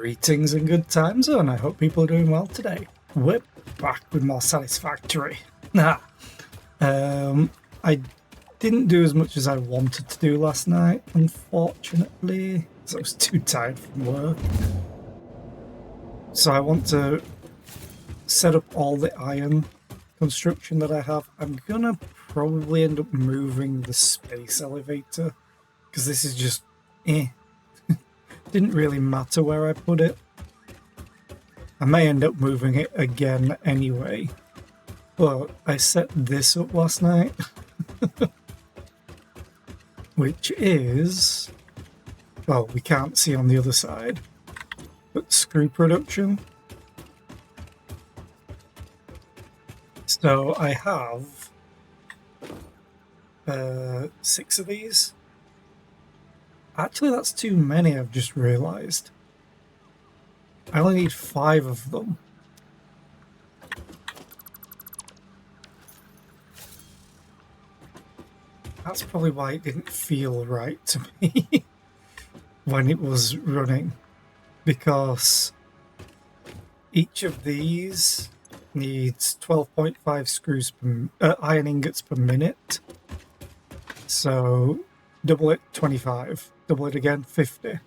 Greetings and good time zone. I hope people are doing well today. We're back with more Satisfactory. I didn't do as much as I wanted to do last night, unfortunately, because I was too tired from work. So I want to set up all the iron construction that I have. I'm gonna probably end up moving the space elevator, because this is just didn't really matter where I put it. I may end up moving it again anyway, but I set this up last night, which is, well, we can't see on the other side, but screw production. So I have 6 of these. Actually, that's too many, I've just realised. I only need 5 of them. That's probably why it didn't feel right to me when it was running, because each of these needs 12.5 screws per iron ingots per minute. So double it, 25. Double it again, 50.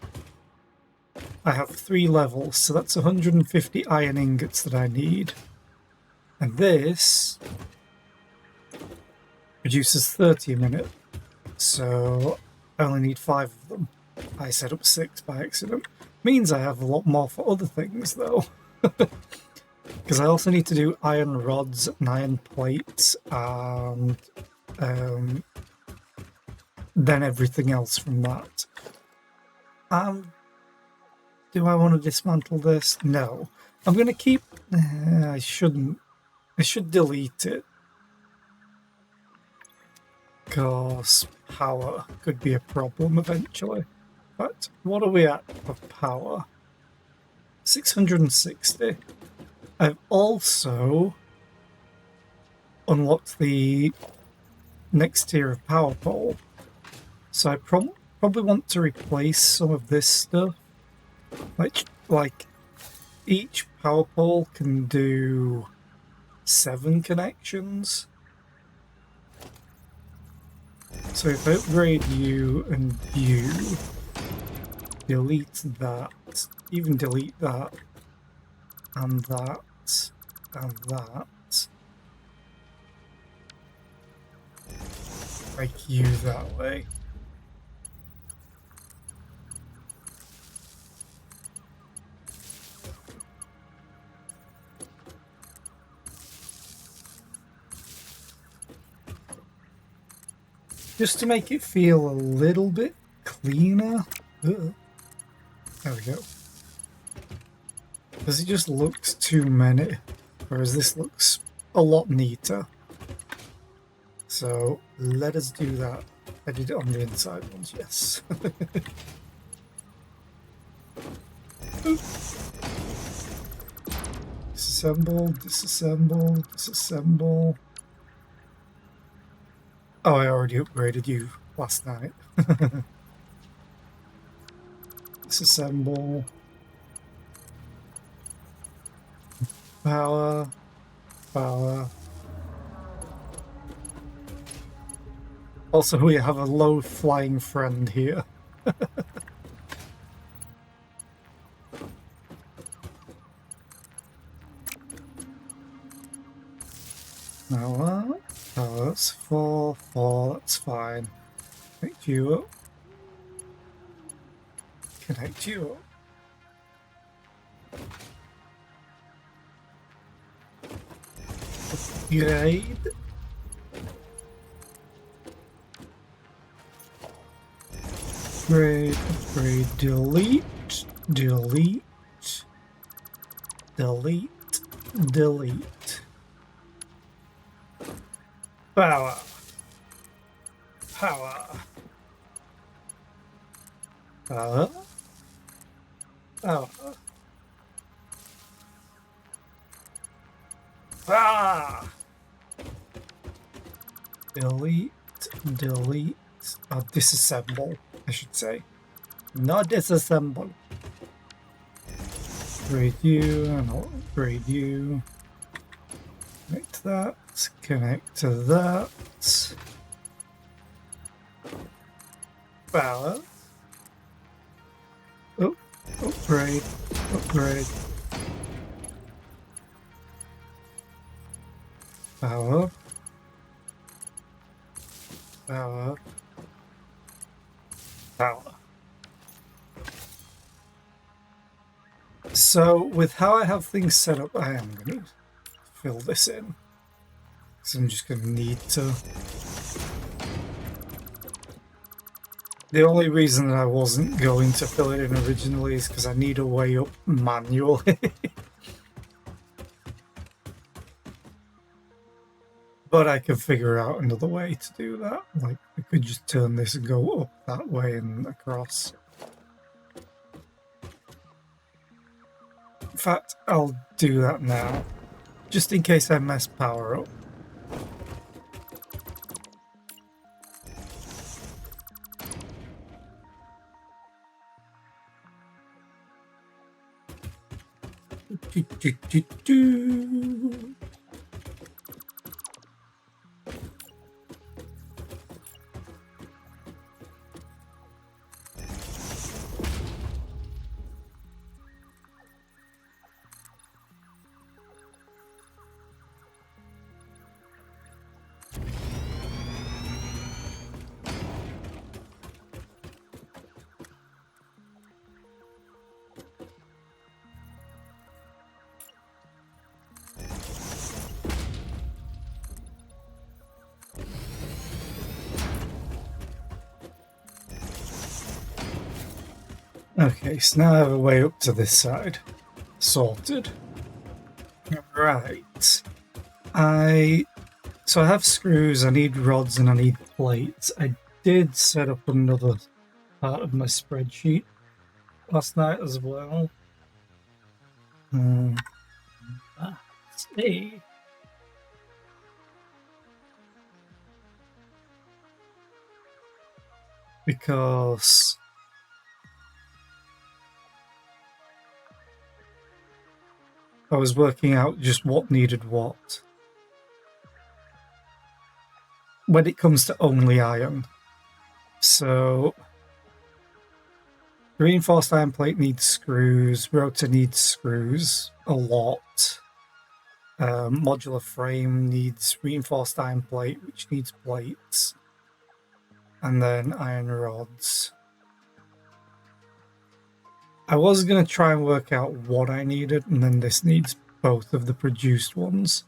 I have 3 levels, so that's 150 iron ingots that I need. And this produces 30 a minute, so I only need 5 of them. I set up 6 by accident. Means I have a lot more for other things, though. Because I also need to do iron rods and iron plates, and then everything else from that. Do I want to dismantle this? No. I'm going to keep... I shouldn't. I should delete it, because power could be a problem eventually. But what are we at for power? 660. I've also unlocked the next tier of power pole, so I probably want to replace some of this stuff. Like each power pole can do 7 connections. So if I upgrade you and you, delete that, even delete that, and that, and that, make you that way. Just to make it feel a little bit cleaner. Ugh. There we go. Because it just looks too many, whereas this looks a lot neater. So let us do that. I did it on the inside ones, yes. Disassemble, disassemble, disassemble. Oh, I already upgraded you last night. Disassemble. Power. Power. Also, we have a low-flying friend here. Power. Oh, that's 4, 4, that's fine. Connect you up. Connect you up. Upgrade. Upgrade, upgrade, delete, delete, delete, delete. Power. Power. Power. Power. Ah! Delete, delete, disassemble, I should say. Not disassemble. upgrade you, and I'll upgrade you. Connect to that, connect to that. Power. Oh, upgrade, upgrade. Power. Power. Power. So, with how I have things set up, I am going to fill this in. So I'm just going to need to. The only reason that I wasn't going to fill it in originally is because I need a way up manually. But I can figure out another way to do that. Like, I could just turn this and go up that way and across. In fact, I'll do that now, just in case I mess power up. Okay, so now I have a way up to this side. Sorted. Right. So I have screws, I need rods, and I need plates. I did set up another part of my spreadsheet last night as well. Let's see. Because I was working out just what needed what. When it comes to only iron. So, reinforced iron plate needs screws, rotor needs screws a lot. Modular frame needs reinforced iron plate, which needs plates. And then iron rods. I was going to try and work out what I needed, and then this needs both of the produced ones.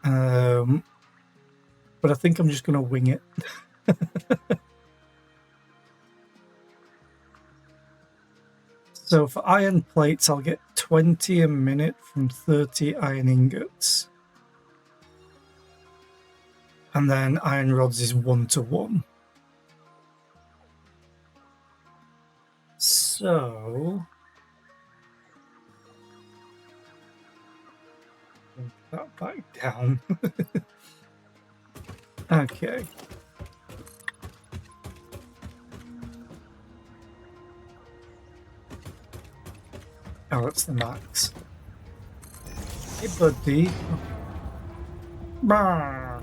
But I think I'm just going to wing it. So for iron plates, I'll get 20 a minute from 30 iron ingots. And then iron rods is 1-to-1. So that back down. Okay. Oh, that's the max. Hey, buddy. Bah.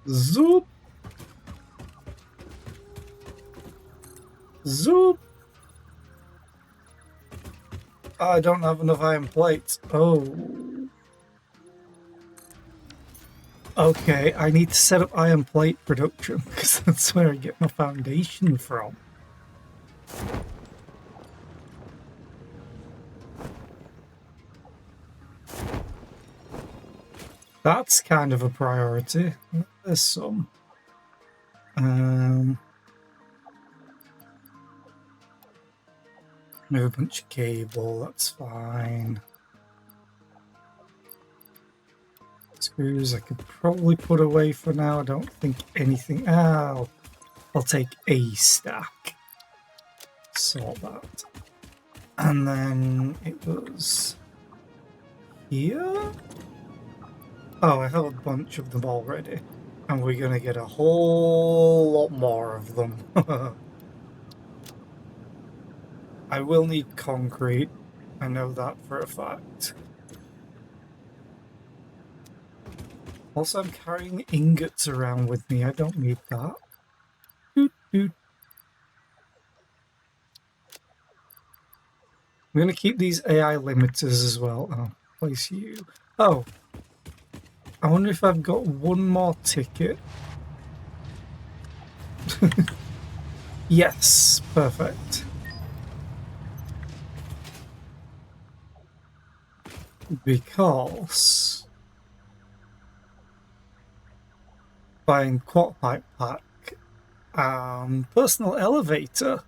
Zoop. Zoop. I don't have enough iron plates. Oh. Okay, I need to set up iron plate production because that's where I get my foundation from. That's kind of a priority. There's some. Move a bunch of cable, that's fine. Screws I could probably put away for now. I don't think anything. I'll take a stack. Sort that. And then it was here. Oh, I have a bunch of them already. And we're going to get a whole lot more of them. I will need concrete. I know that for a fact. Also, I'm carrying ingots around with me. I don't need that. Doot, doot. I'm going to keep these AI limiters as well. Oh, place you. Oh. I wonder if I've got one more ticket. Yes, perfect. Because buying quarter pipe pack and personal elevator.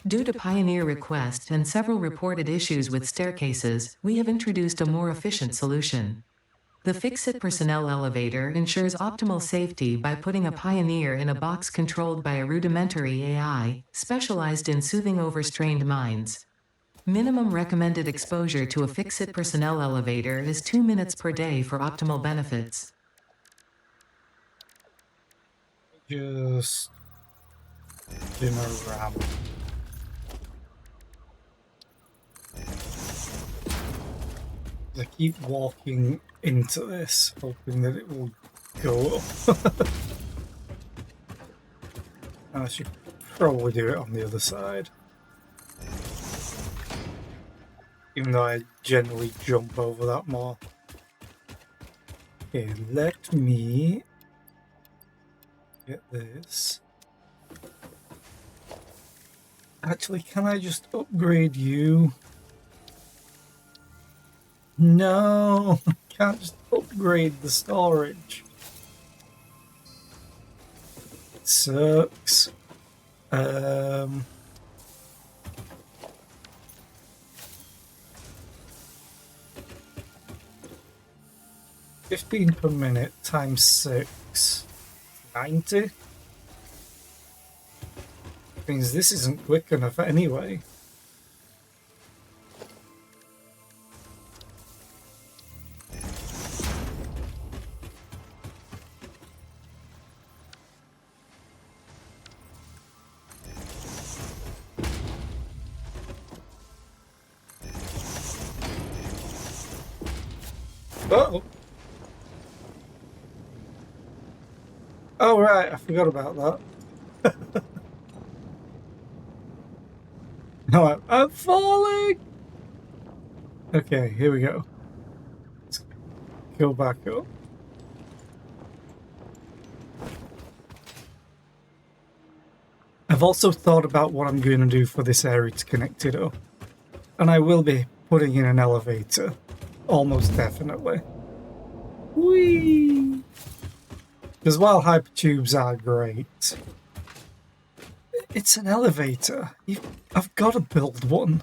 Due to Pioneer request and several reported issues with staircases, we have introduced a more efficient solution. The Fixit personnel elevator ensures optimal safety by putting a Pioneer in a box controlled by a rudimentary AI, specialized in soothing overstrained minds. Minimum recommended exposure to a Fixit personnel elevator is 2 minutes per day for optimal benefits. Just dinner ram. I keep walking into this, hoping that it will go up. I should probably do it on the other side. Even though I generally jump over that more. Okay, let me get this. Actually, can I just upgrade you? No, I can't just upgrade the storage. It sucks. 15 per minute times 6. 90? Means this isn't quick enough anyway. Oh! Oh, right, I forgot about that. No, I'm falling! Okay, here we go. Let's go back up. I've also thought about what I'm going to do for this area to connect it up. And I will be putting in an elevator. Almost definitely. Whee! Because while hypertubes are great, it's an elevator. I've got to build one.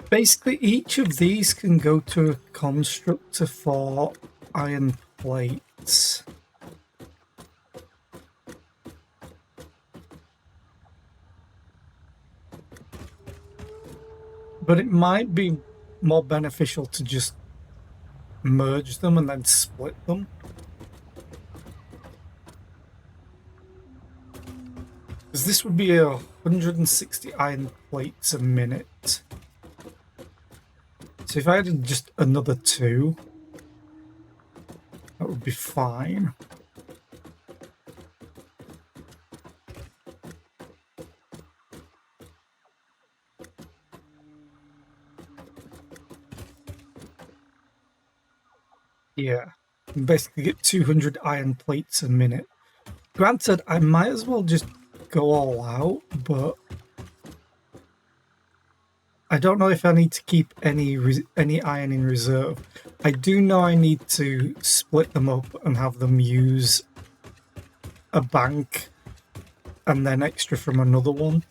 Basically, each of these can go to a constructor for iron plates. But it might be more beneficial to just merge them and then split them. Because this would be 160 iron plates a minute. So if I added just another 2, that would be fine. Yeah, basically get 200 iron plates a minute. Granted, I might as well just go all out, but I don't know if I need to keep any iron in reserve. I do know I need to split them up and have them use a bank and then extra from another one.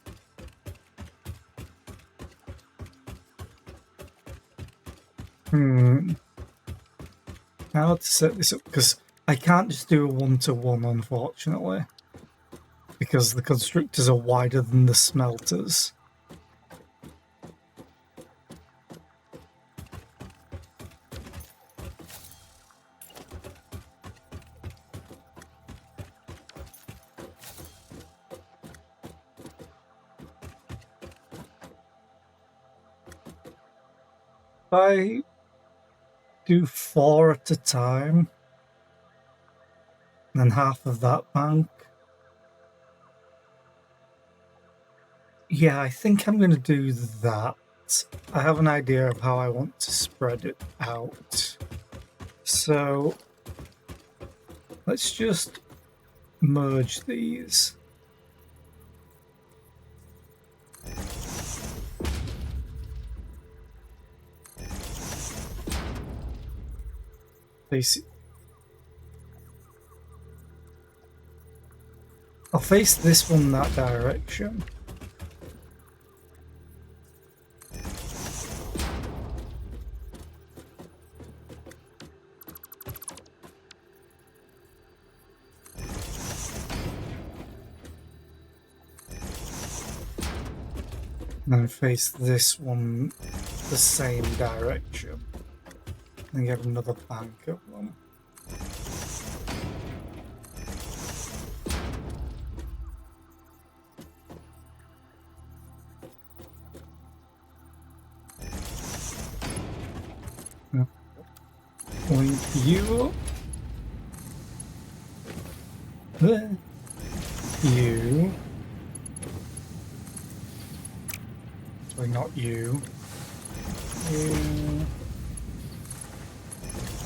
How to set this up, because I can't just do a 1-to-1, unfortunately, because because the constructors are wider than the smelters. If I do 4 at a time, and then half of that bank. Yeah, I think I'm going to do that. I have an idea of how I want to spread it out. So let's just merge these. I'll face this one that direction. And then face this one the same direction. And get another bank of them. Link you up. There. You. Sorry, not you. You.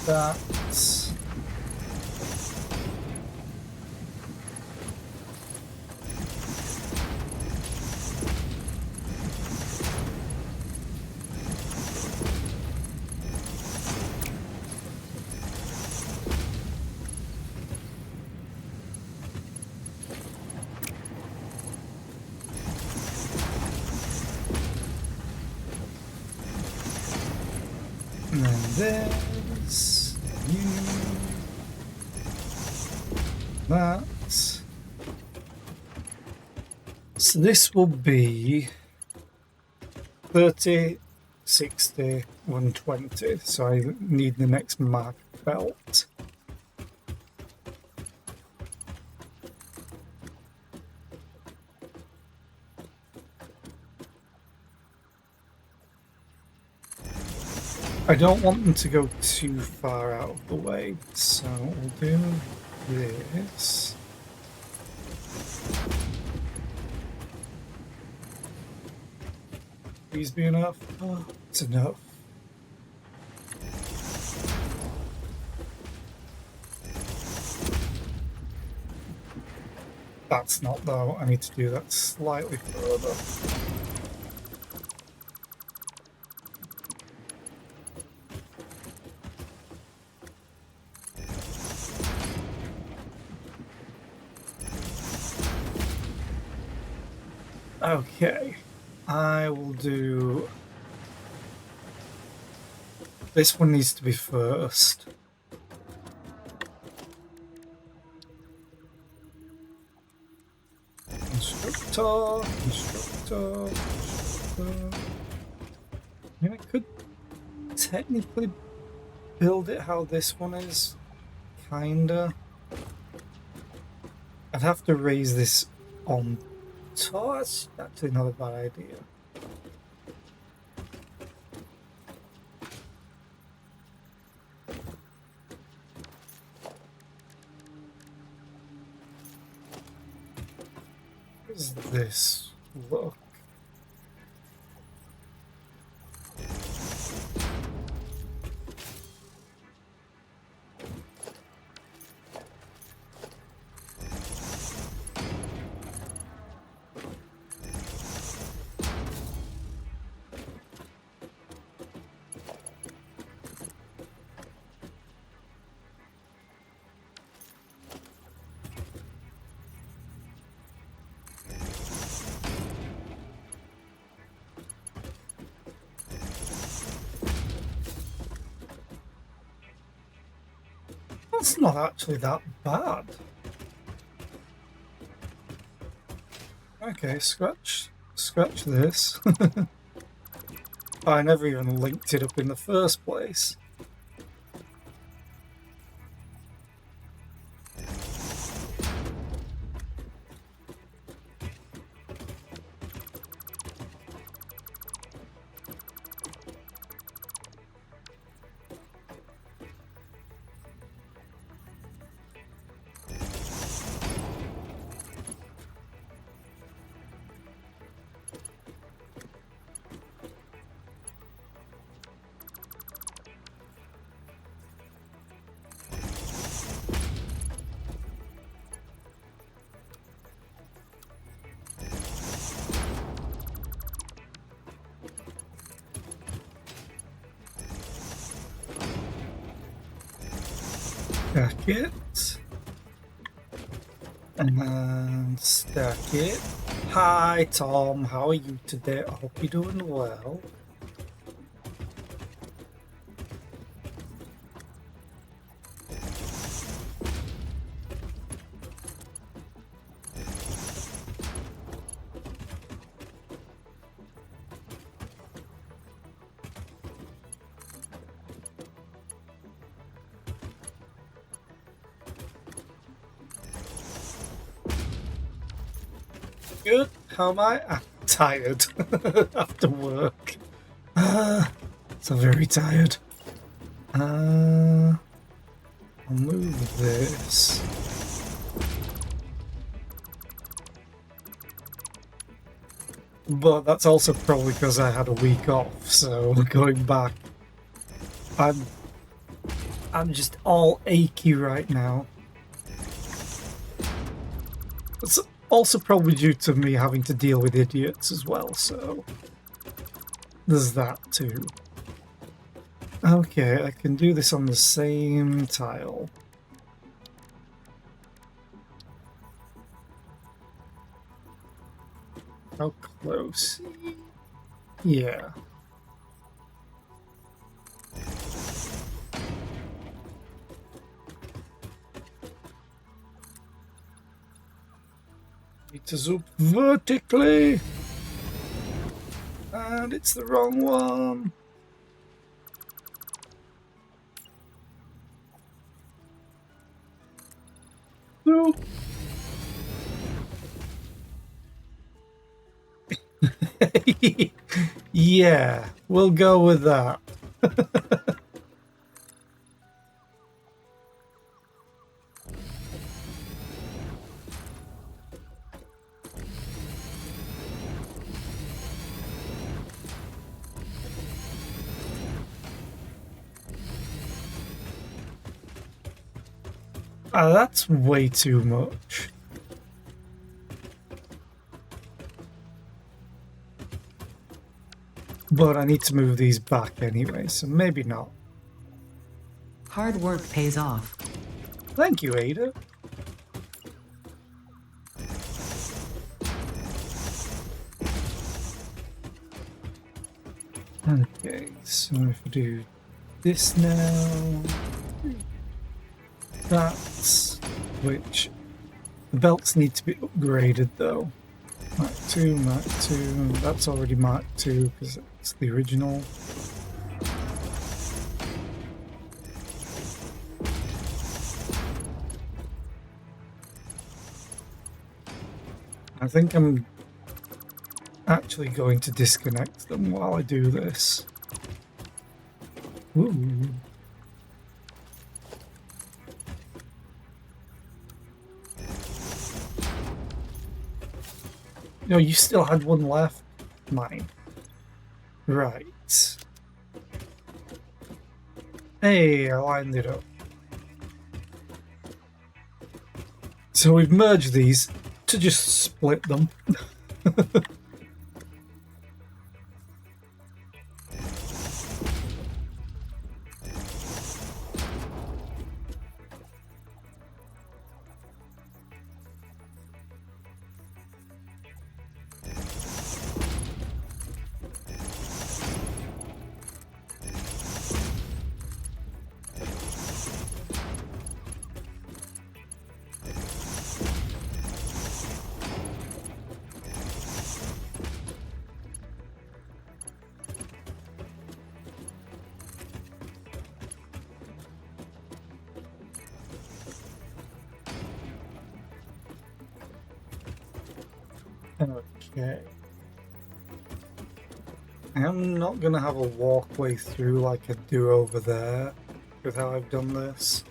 That. And then there's you. That. So this will be 30, 60, 120. So I need the next mark belt. I don't want them to go too far out of the way, so we'll do this. Please be enough. Oh, it's enough. That's not though. I need to do that slightly further. Okay, I will do... This one needs to be first. Constructor. I mean, I could technically build it how this one is, kinda. I'd have to raise this on top. That's actually not a bad idea. How does this look? That's not actually that bad. Okay, scratch this. I never even linked it up in the first place. Stack it. And stack it. Hi Tom, how are you today? I hope you're doing well. Good. How am I? I'm tired after work. So very tired. I'll move this. But that's also probably because I had a week off, so going back, I'm just all achy right now. It's also probably due to me having to deal with idiots as well, so there's that too. Okay, I can do this on the same tile. How close? Yeah. Need to zoom vertically. And it's the wrong one. Nope. Yeah, we'll go with that. That's way too much. But I need to move these back anyway, so maybe not. Hard work pays off. Thank you, Ada. Okay, so if we do this now, that's which the belts need to be upgraded though. Mark 2, Mark 2, that's already Mark 2 because it's the original. I think I'm actually going to disconnect them while I do this. Ooh. No, you still had one left. Mine. Right. Hey, I lined it up. So we've merged these to just split them. Okay. I'm not gonna have a walkway through like I do over there with how I've done this.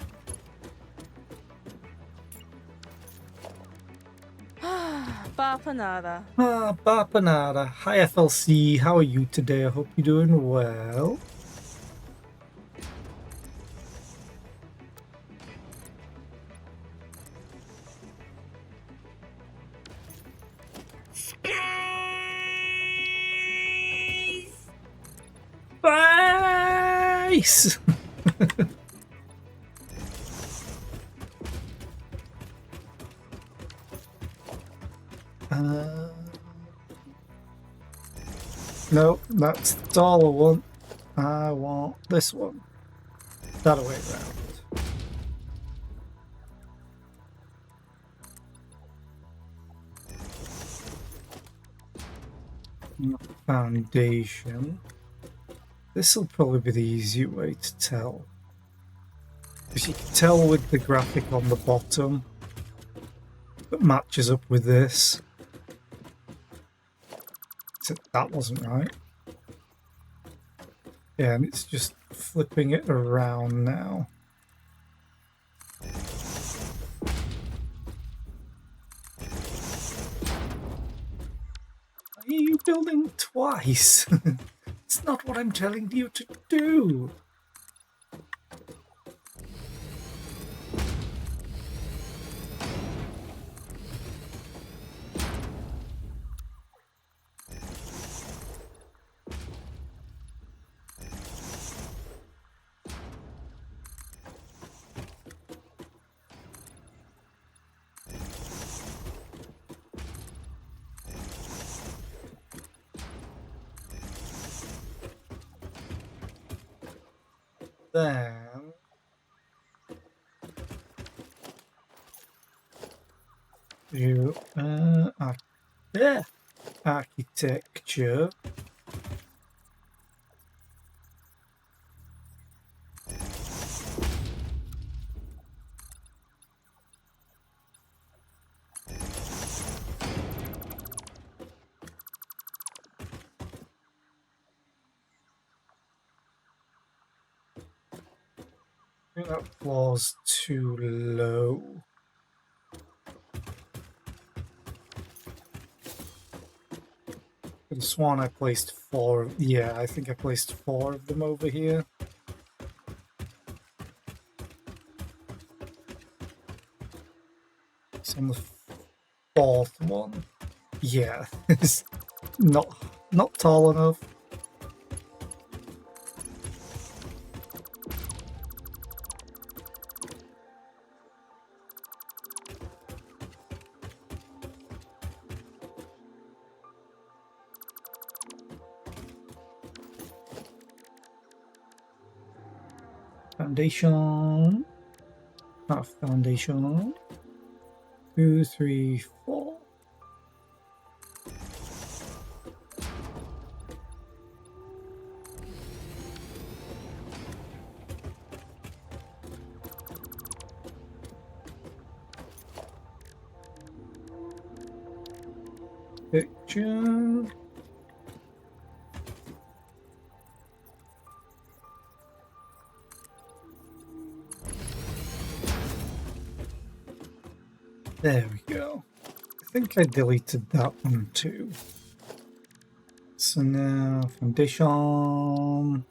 Bapanada. Bapanada. Hi FLC, how are you today? I hope you're doing well. Space! No, that's all I want. I want this one. That way around. Foundation. This will probably be the easier way to tell. Because you can tell with the graphic on the bottom that matches up with this. Except that wasn't right. Yeah, and it's just flipping it around now. Why are you building twice? It's not what I'm telling you to do. Then you architecture. I think that floor's too low. I could have sworn I placed 4. Yeah, I think I placed 4 of them over here. It's on the 4th one. Yeah, it's not tall enough. Foundation. Not foundation. 2, 3, 4. Picture. There we go. I think I deleted that one too. So now foundation.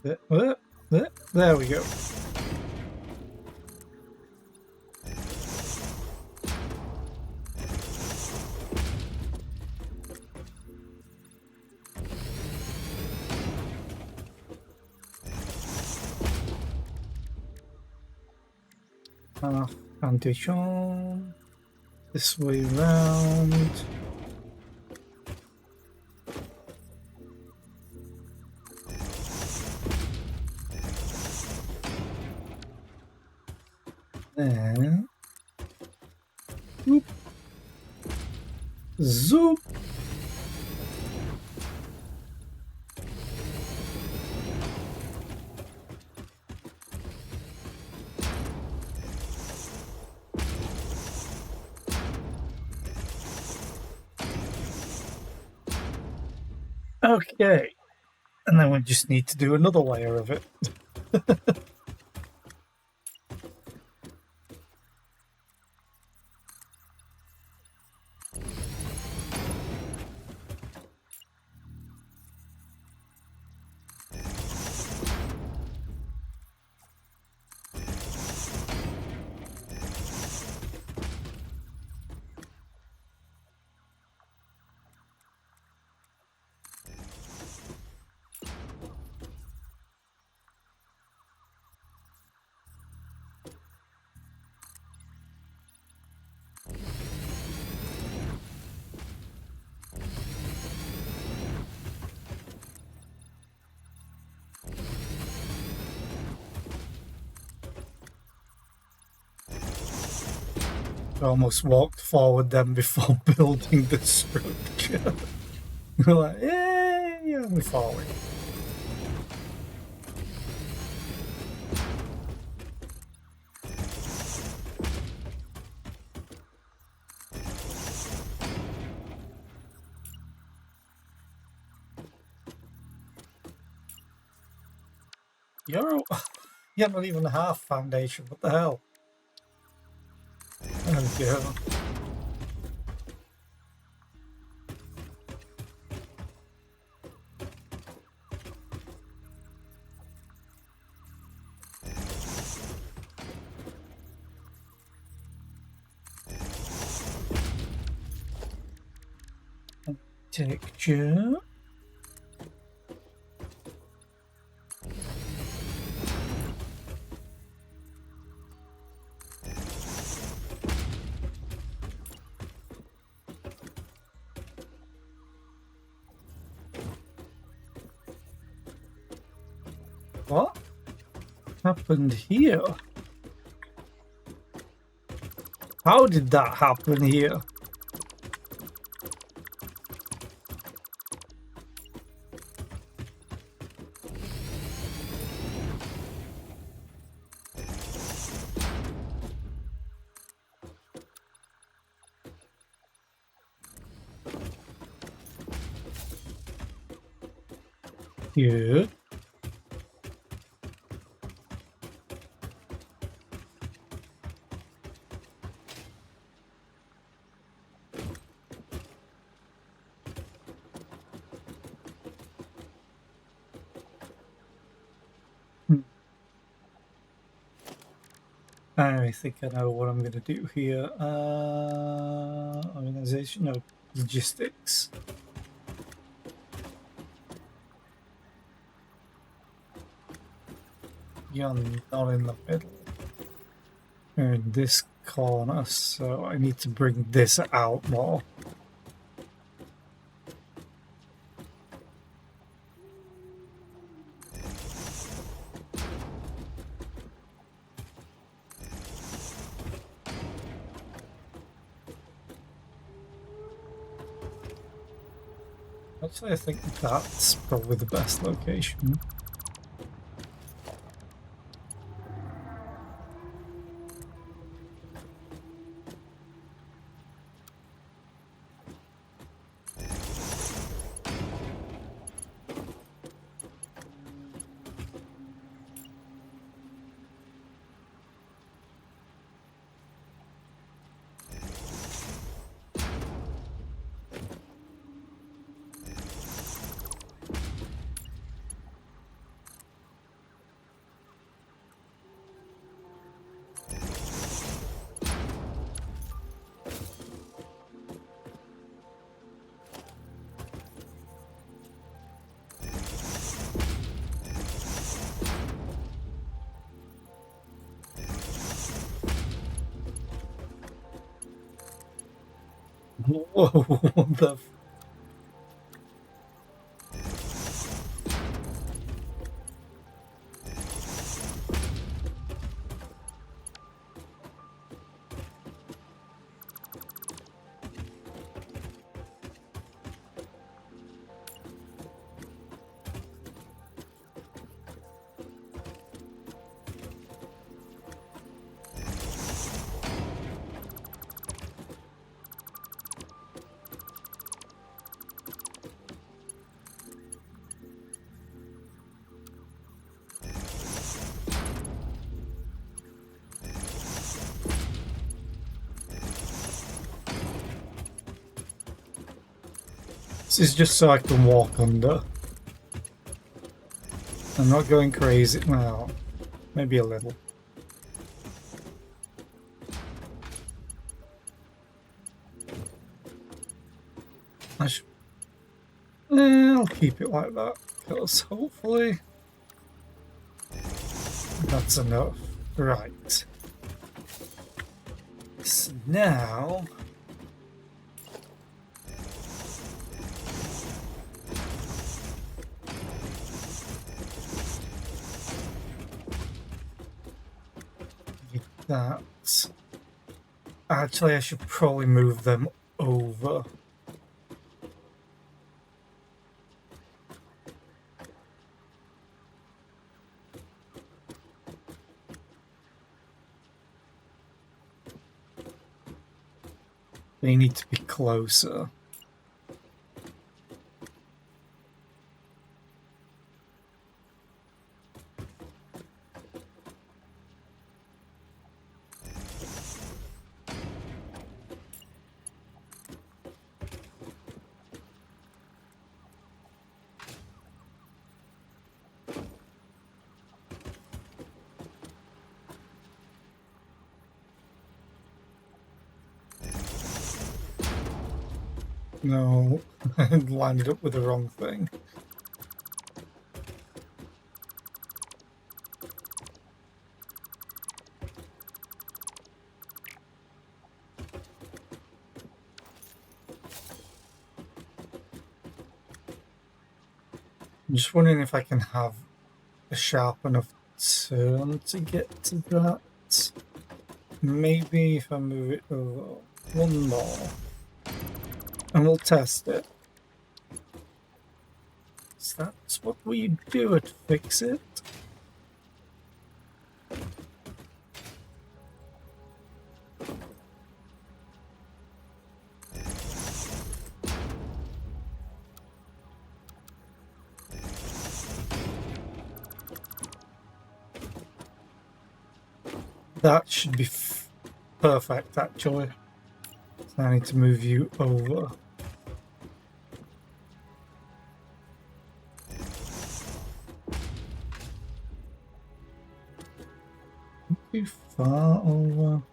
There we go. Foundation. This way round. Then. Whoop. Zoop. Okay. And then we just need to do another layer of it. I almost walked forward then before building the structure. We're like, yay, and we're falling. You're not even half foundation. What the hell? There we go. Texture. What happened here? How did that happen here? Good. I think I know what I'm going to do here. Organization, no, logistics. You're not in the middle. You're in this corner, so I need to bring this out more. Actually, I think that's probably the best location. Whoa, what the... This is just so I can walk under. I'm not going crazy now. Maybe a little. I'll keep it like that, because hopefully that's enough. Right. So now... that. Actually, I should probably move them over. They need to be closer. No, I landed up with the wrong thing. I'm just wondering if I can have a sharp enough turn to get to that. Maybe if I move it over one more. And we'll test it. So that's what we do at Fix-It. That should be perfect, actually. So I need to move you over. Too far over.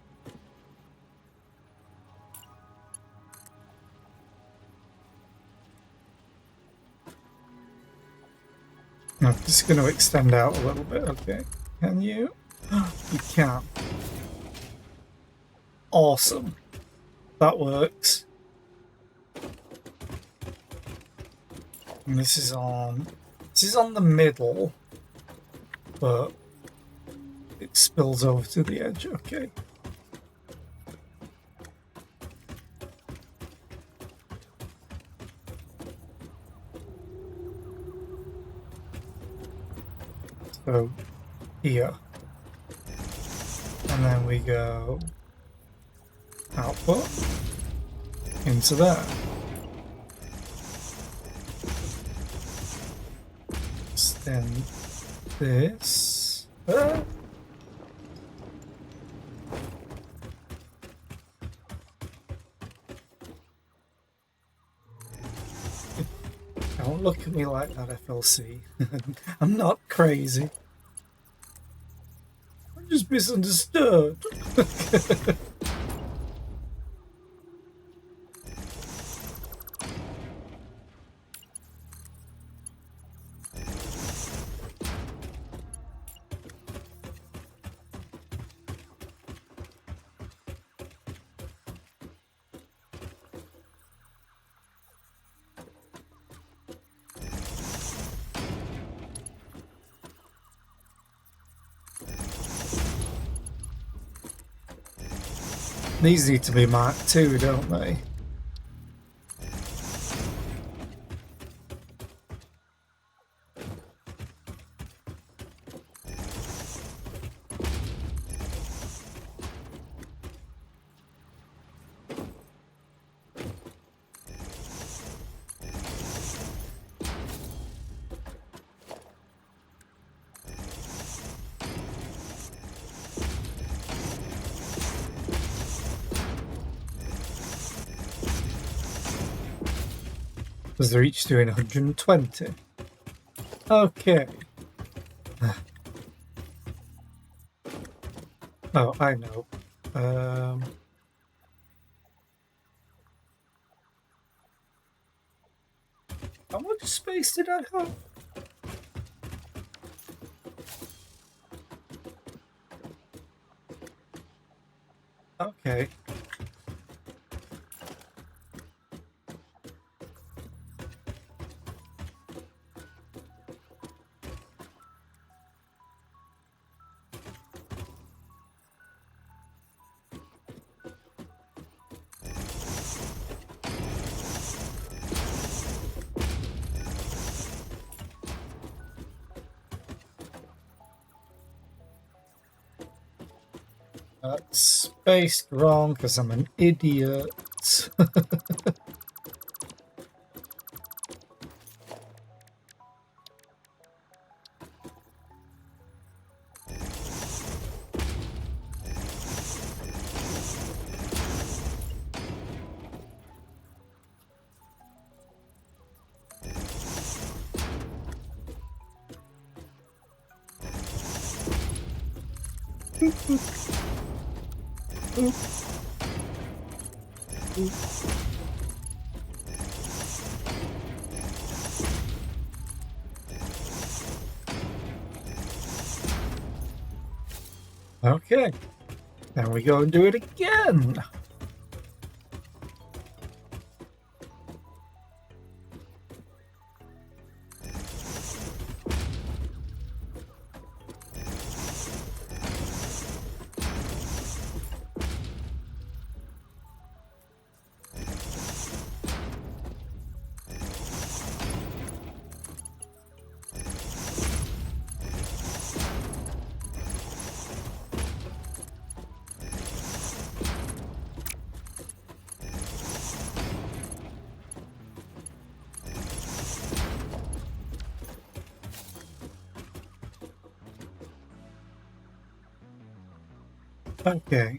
No, this is going to extend out a little bit. Okay, can you? You can. Awesome. That works. And this is on the middle, but it spills over to the edge. Okay. So here. And then we go output into there. Extend this. Don't look at me like that, FLC. I'm not crazy. I'm just misunderstood. These need to be marked too, don't they? Because they're each doing 120. Okay. Oh, I know. How much space did I have? Okay. That's spaced wrong because I'm an idiot. Okay. Then we go and do it again. Okay,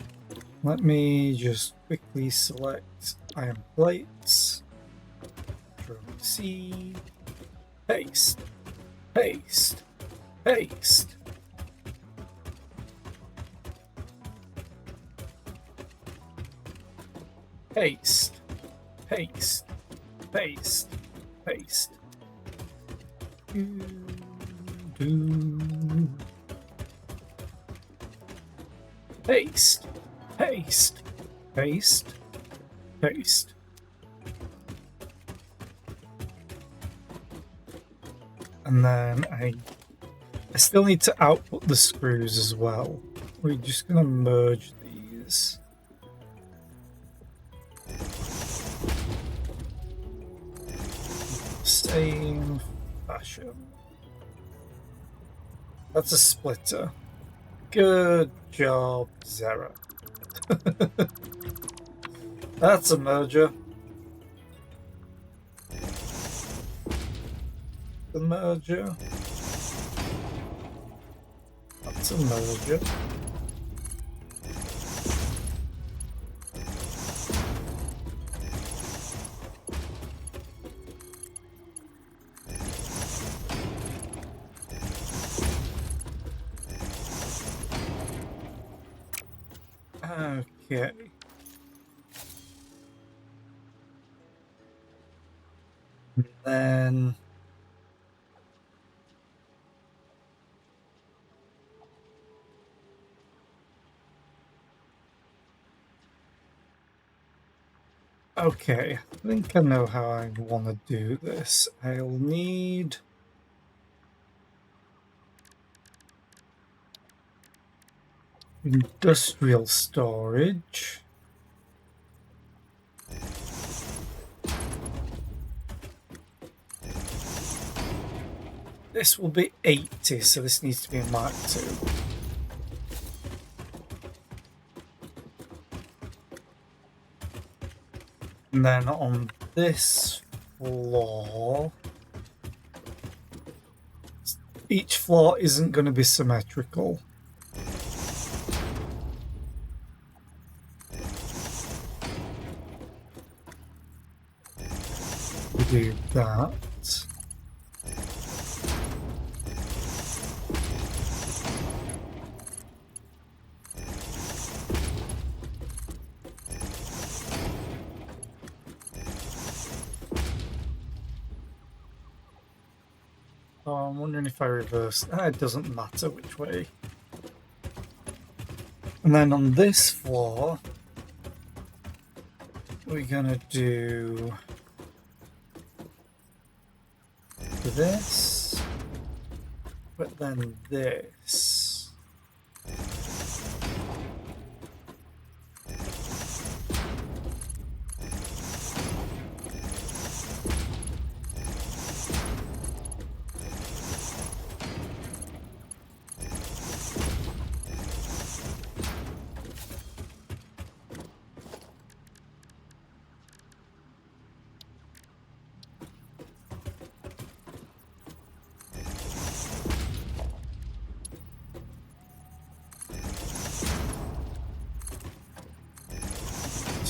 let me just quickly select iron plates, Control C, paste, paste, paste. Paste, paste, paste, paste. Do. Paste, paste, paste, paste. And then I still need to output the screws as well. We're just gonna merge these. Same fashion. That's a splitter. Good job, Zara. That's a merger. The merger. That's a merger. Okay. Then okay, I think I know how I want to do this. I'll need industrial storage. This will be 80, so this needs to be a Mark II. And then on this floor, each floor isn't going to be symmetrical. do that. Oh, I'm wondering if I reverse. It doesn't matter which way. And then on this floor, we're gonna do this, but then this.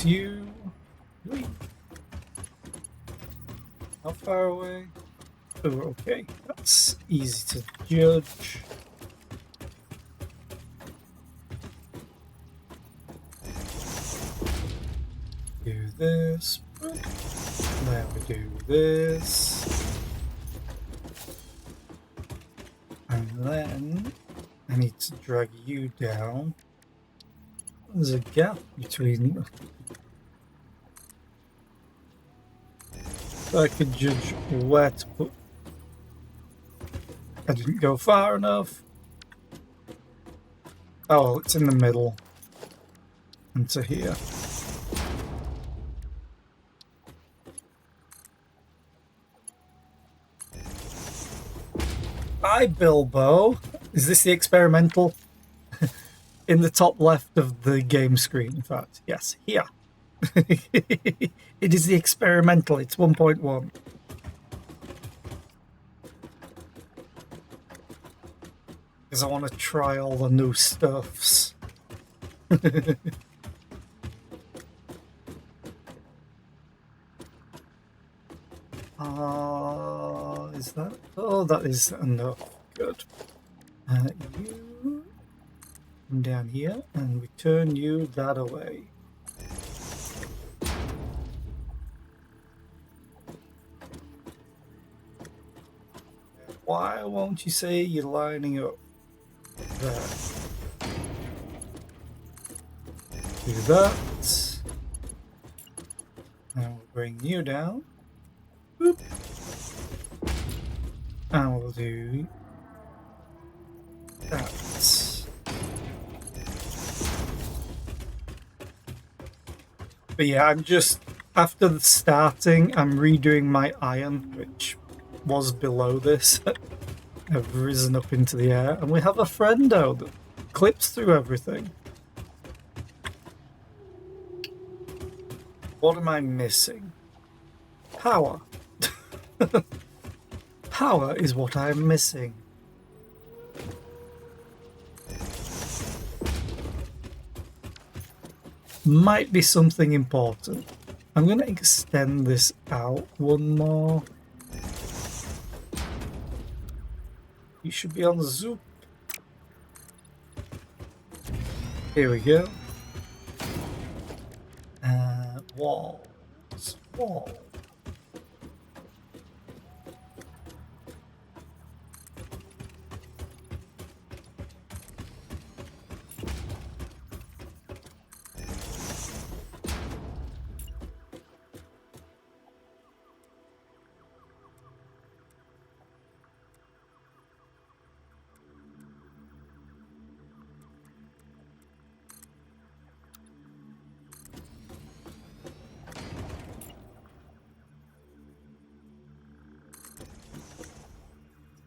You. Wait. How far away? Oh, okay. That's easy to judge. Do this. Then we do this. And then I need to drag you down. There's a gap between them. So I could judge where to put. I didn't go far enough. Oh, it's in the middle. Into here. Hi, Bilbo. Is this the experimental? In the top left of the game screen, in fact. Yes, here. It is the experimental. It's 1.1. Because I want to try all the new stuffs. Is that? Oh, that is enough. Good. You come down here, and we turn you that away. Why won't you say you're lining up there? Do that. And we'll bring you down. Boop. And we'll do that. But yeah, I'm just, after the starting, I'm redoing my iron, which was below this. I've risen up into the air, and we have a friendo that clips through everything. What am I missing? Power. Power is what I'm missing. Might be something important. I'm going to extend this out one more. You should be on the zoop. Here we go. Walls. Wall.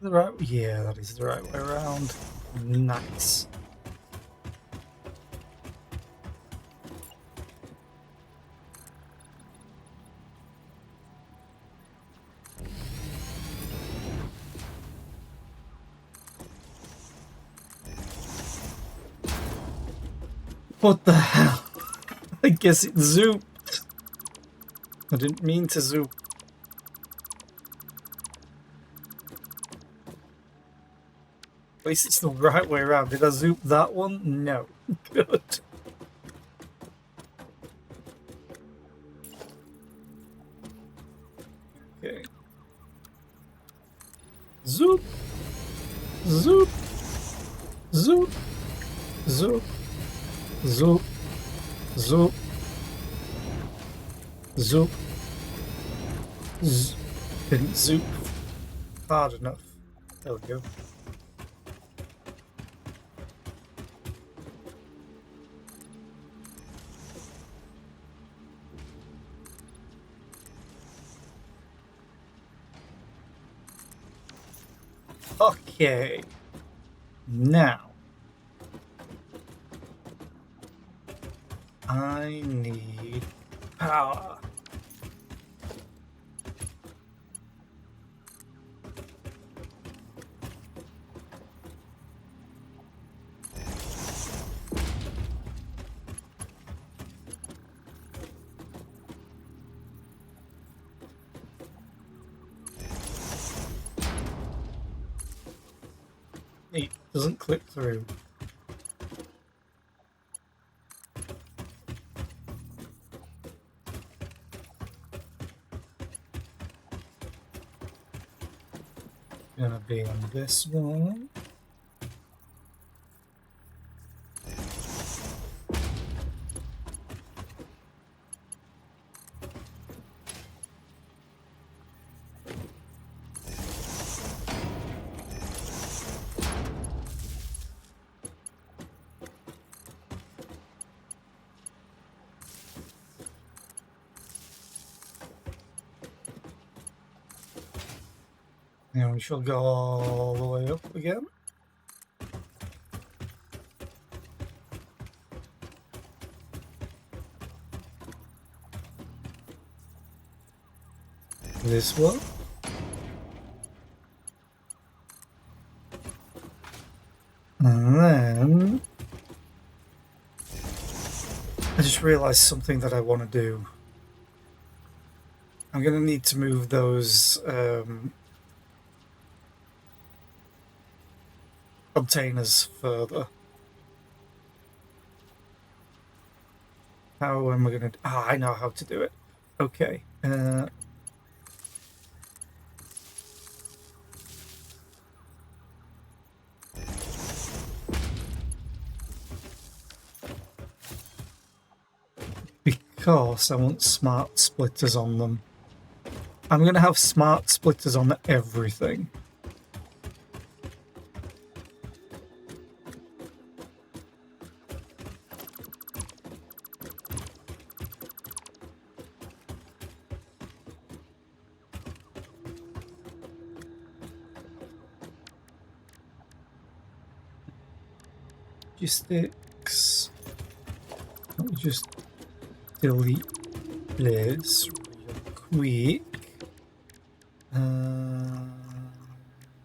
The right, yeah, that is the right way around. Nice. What the hell? I guess it zooped. I didn't mean to zoop. At least it's the right way around. Did I zoop that one? No. Good. Okay. Zoop. Zoop. Zoop. Zoop. Zoop. Zoop. Zoop. Didn't zoop hard enough. There we go. Okay. Now I need power. It doesn't click through. Gonna be on this one. And we shall go all the way up again. This one. And then I just realized something that I want to do. I'm going to need to move those containers further. How am I going to... Ah, I know how to do it. Okay. Because I want smart splitters on them. I'm going to have smart splitters on everything. Logistics. Let me just delete this real quick.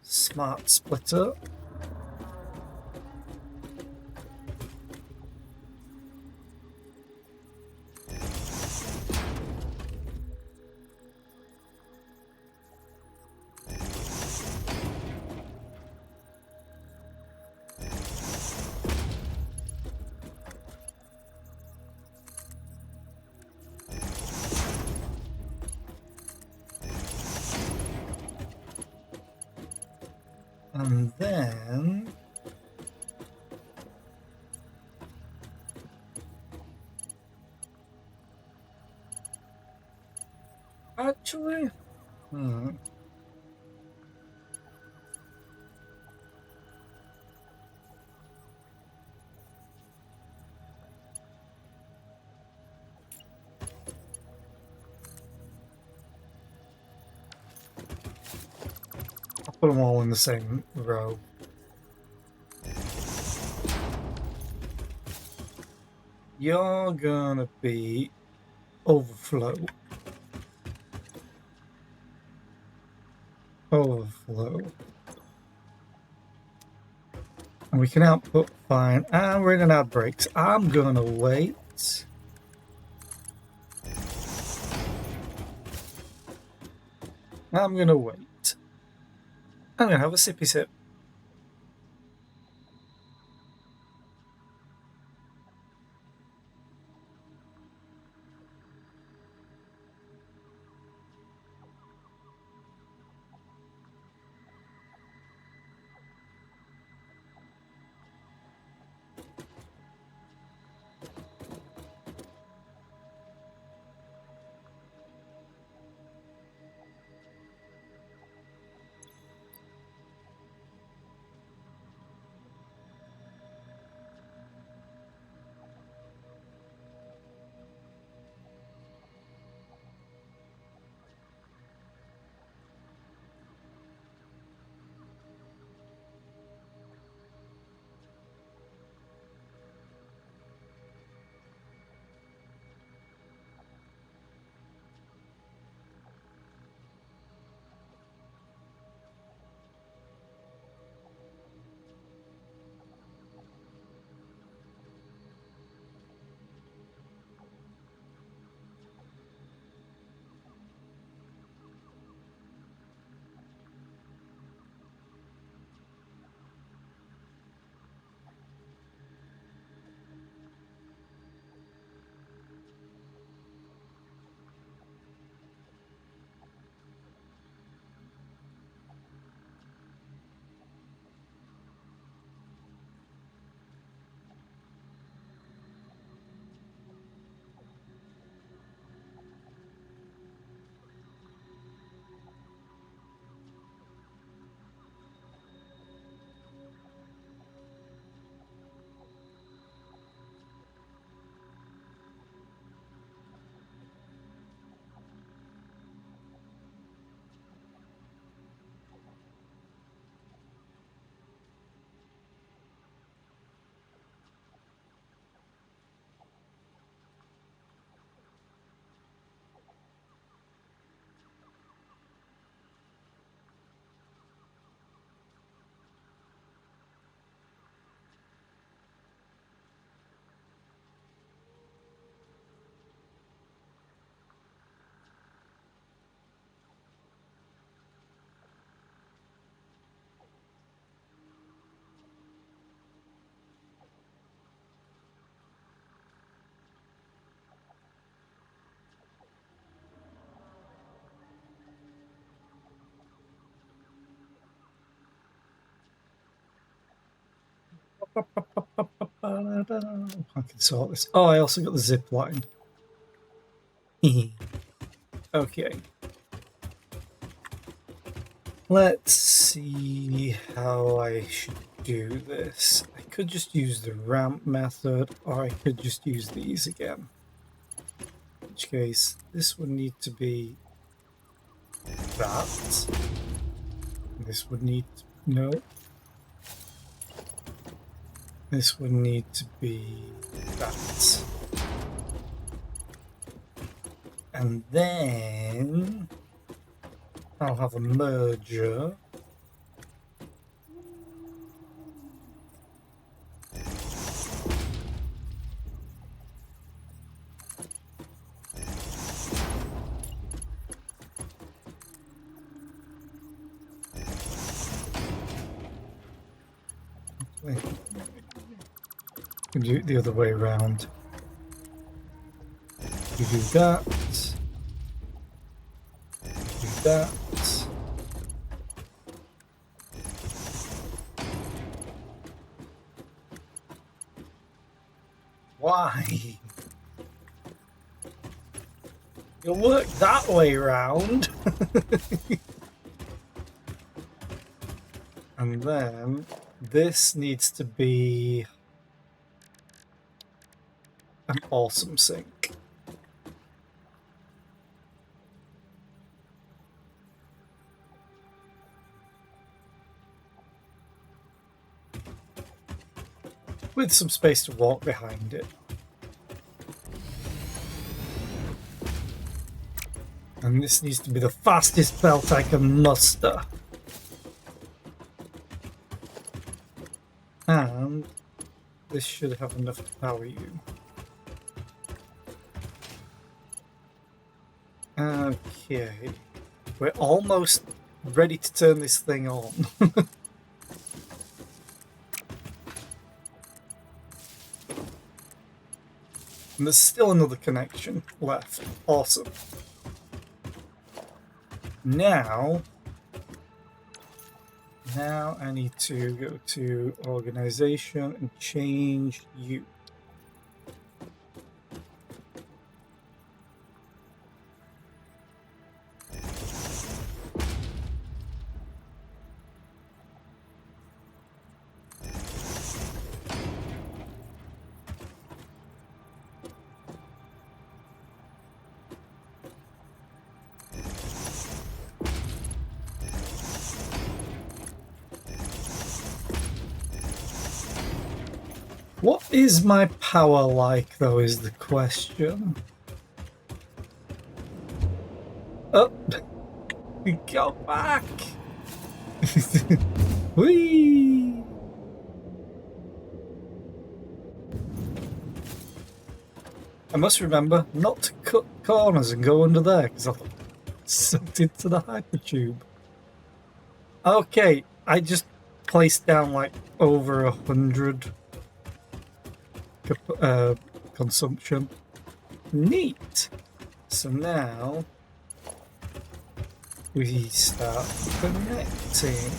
Smart splitter. And then actually, I'll put them all in the same row. You're gonna be overflow. Overflow. And we can output fine. And we're in and out breaks. I'm gonna wait. I'm gonna wait. I'm gonna have a sippy sip. I can sort this. Oh, I also got the zip line. Okay. Let's see how I should do this. I could just use the ramp method, or I could just use these again. In which case, this would need to be that. This would need to, no. This would need to be that. And then I'll have a merger. You do it the other way around. You do that. You do that. Why? You'll work that way round. And then this needs to be an awesome sink. With some space to walk behind it. And this needs to be the fastest belt I can muster. And this should have enough to power you. Okay. We're almost ready to turn this thing on. And there's still another connection left. Awesome. Now I need to go to organization and change you. What is my power like, though, is the question. Oh, go back! Whee! I must remember not to cut corners and go under there, because I'll sucked into the hypertube. Okay, I just placed down like over 100 consumption. Neat. So now we start connecting.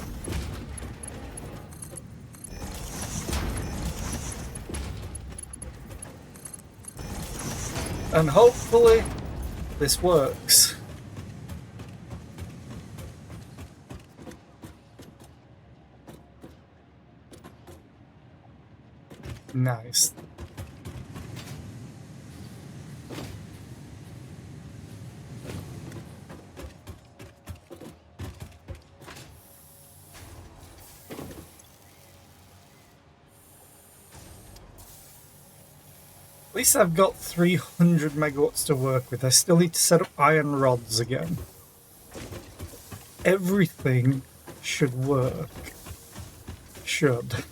And hopefully this works. Nice. At least I've got 300 megawatts to work with. I still need to set up iron rods again. Everything should work. Should.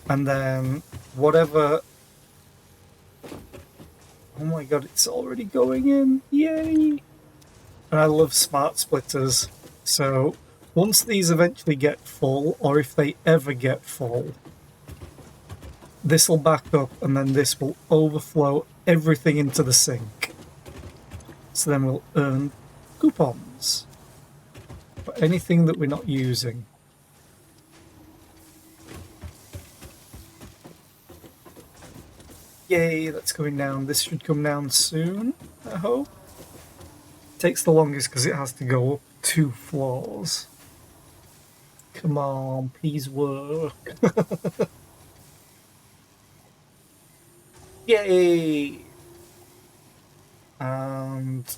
And then whatever... Oh my god, it's already going in. Yay! And I love smart splitters. So once these eventually get full, or if they ever get full, this will back up and then this will overflow everything into the sink. So then we'll earn coupons for anything that we're not using. Yay, that's going down. This should come down soon, I hope. Takes the longest because it has to go up 2 floors. Come on, please work. Yay! And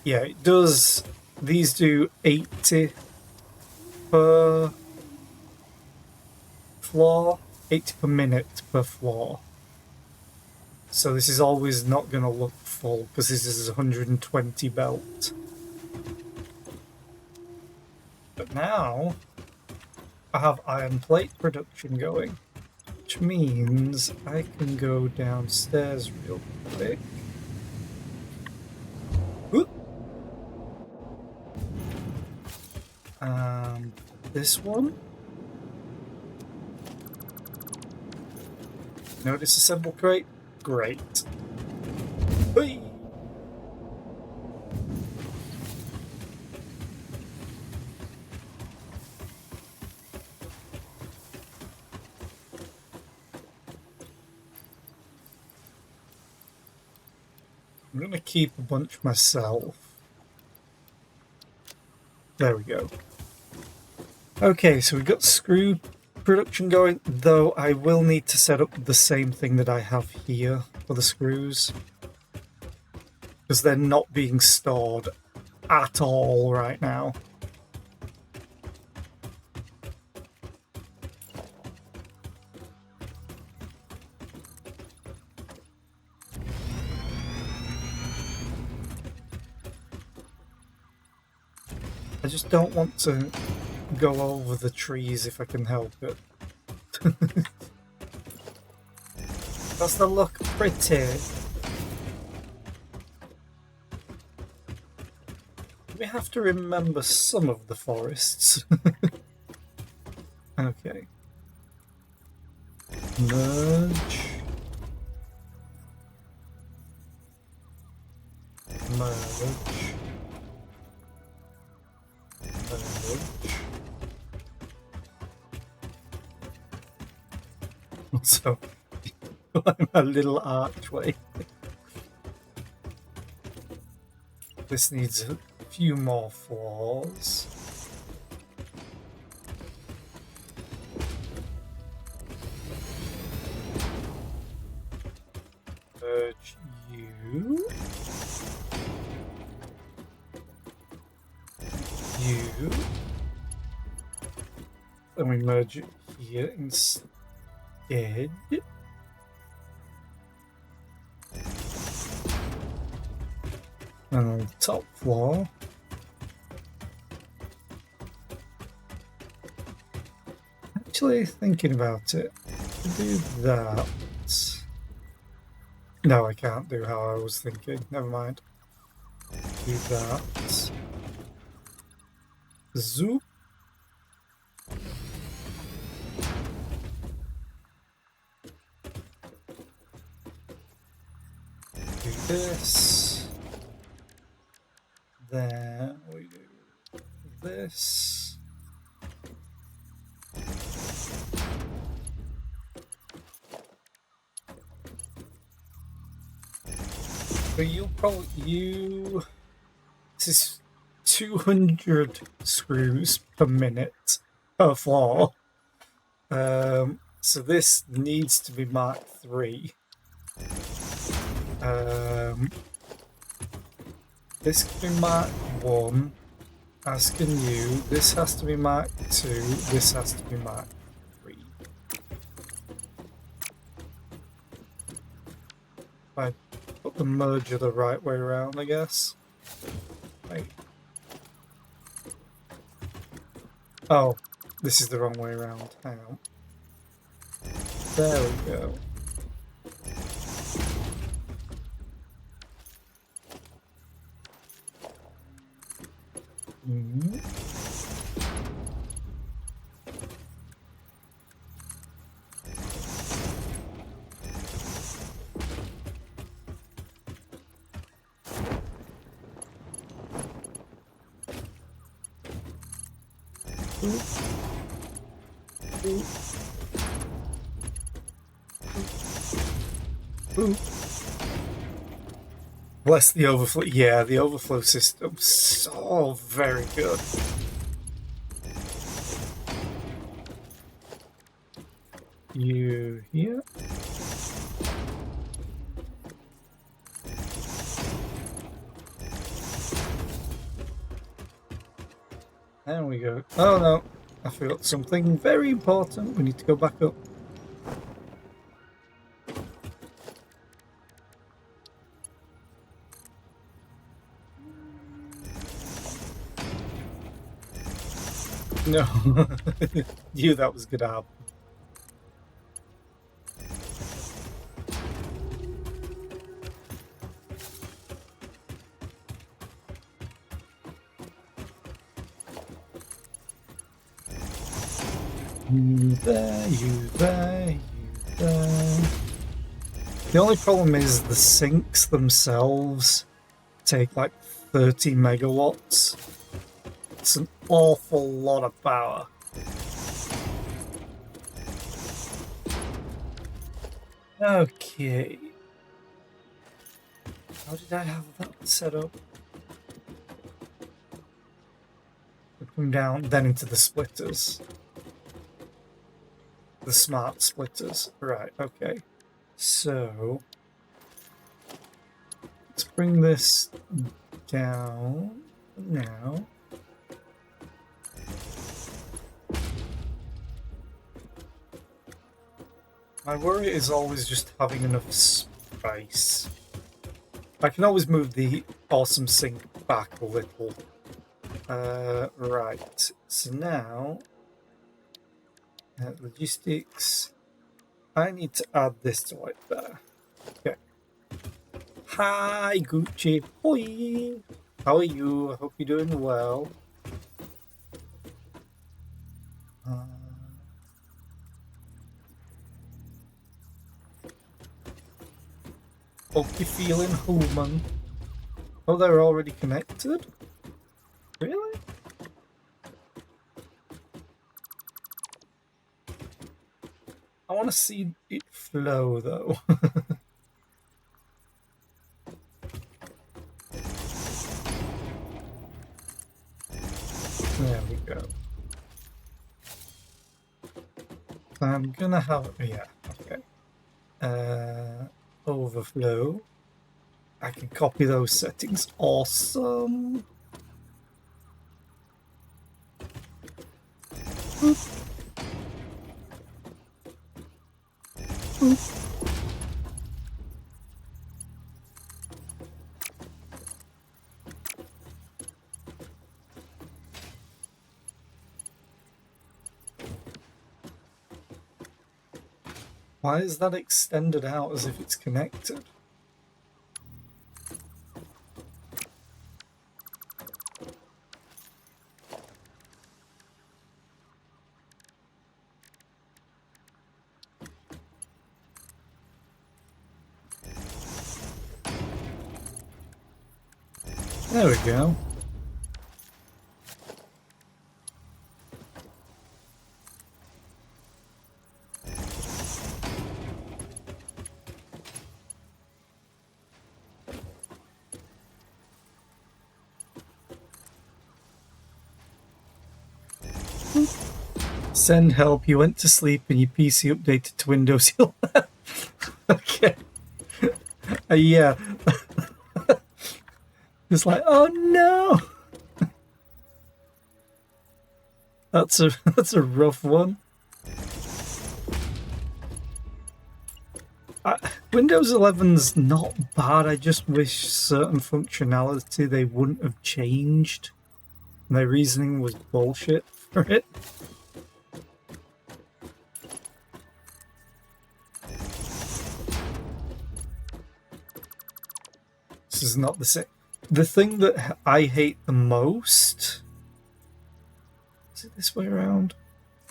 yeah, it does. These do 80 per floor, 80 per minute per floor. So this is always not going to look full because this is 120 belt. But now I have iron plate production going, which means I can go downstairs real quick. Whoop. And this one. No disassemble crate? Great. Whee! I'm going to keep a bunch myself. There we go. Okay, so we've got screw production going, though I will need to set up the same thing that I have here for the screws, because they're not being stored at all right now. I just don't want to go over the trees if I can help it. Does they look pretty? We have to remember some of the forests. Okay. Merge. Merge. Also, a little archway. This needs a few more floors. Merge you. You. Then we merge it here instead. And on the top floor, actually thinking about it, do that. No, I can't do how I was thinking. Never mind. Do that. Zoop. Do this. Then we do this. So you'll probably this is 200 screws per minute per floor. So this needs to be Mark 3. This can be Mark 1. Asking you, this has to be Mark 2. This has to be Mark 3. If I put the merger the right way around, I guess. Wait. Oh, this is the wrong way around. Hang on. There we go. Oop. Bless the overflow. Yeah, the overflow system's so very good. You here? There we go. Oh no, I forgot something very important. We need to go back up. No, knew that was gonna happen. You there, you there, you there. The only problem is the sinks themselves take like 30 megawatts. It's an awful lot of power. Okay. How did I have that set up? Come down, then into the splitters. The smart splitters. Right, okay. So let's bring this down now. My worry is always just having enough space. I can always move the awesome sink back a little. Right, so now logistics. I need to add this to right there. Okay. Hi, Gucci. Hoi. How are you? I hope you're doing well. Hope you're feeling human. Oh, they're already connected? Really? I want to see it flow, though. There we go. I'm gonna have... yeah, okay. Overflow. I can copy those settings. Awesome. Boop. Boop. Why is that extended out as if it's connected? There we go. Send help. You went to sleep and your PC updated to Windows. Okay. Yeah. It's like, oh no. That's a rough one. Windows 11's not bad. I just wish certain functionality they wouldn't have changed. My reasoning was bullshit for it. This is not the same. The thing that I hate the most... is it this way around?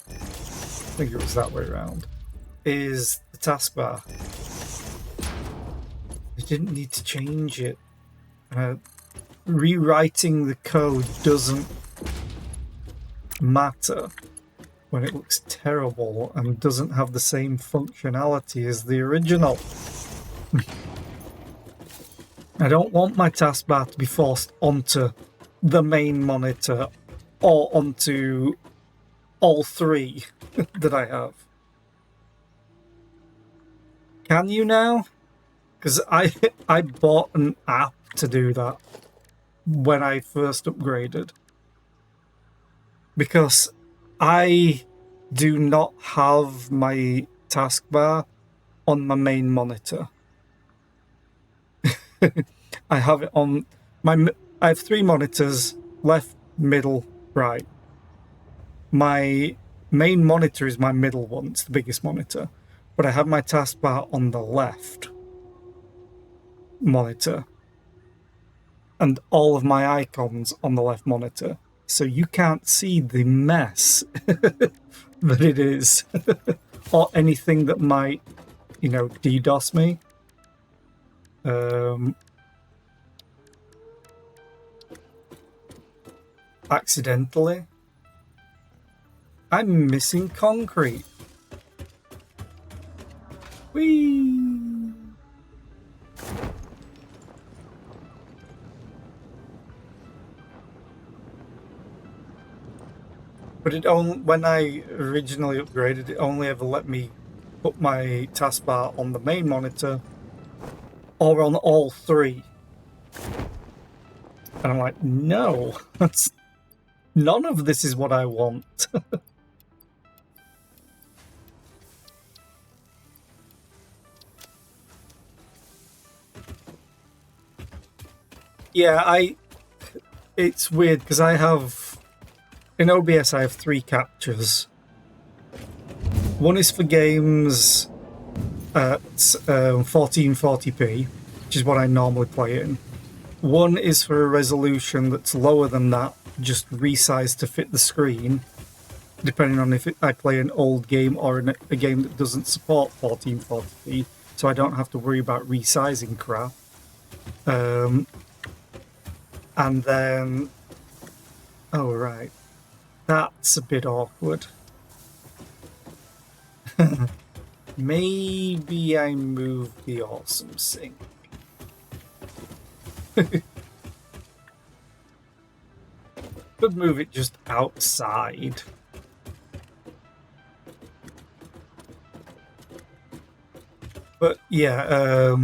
I think it was that way around. Is the taskbar. I didn't need to change it. Rewriting the code doesn't matter when it looks terrible and doesn't have the same functionality as the original. I don't want my taskbar to be forced onto the main monitor or onto all three that I have. Can you now? Because I bought an app to do that when I first upgraded. Because I do not have my taskbar on my main monitor. I have it on I have three monitors, left, middle, right. My main monitor is my middle one, it's the biggest monitor, but I have my taskbar on the left monitor and all of my icons on the left monitor, so you can't see the mess that it is or anything that might, DDoS me. Accidentally. I'm missing concrete. Whee! But when I originally upgraded, it only ever let me put my taskbar on the main monitor or on all three. And I'm like, no, none of this is what I want. Yeah, it's weird because in OBS I have three captures. One is for games at 1440p, which is what I normally play in. One is for a resolution that's lower than that, just resized to fit the screen, depending on if I play an old game or a game that doesn't support 1440p, so I don't have to worry about resizing crap. And then... oh, right. That's a bit awkward. Maybe I move the awesome sync. Could move it just outside. But yeah,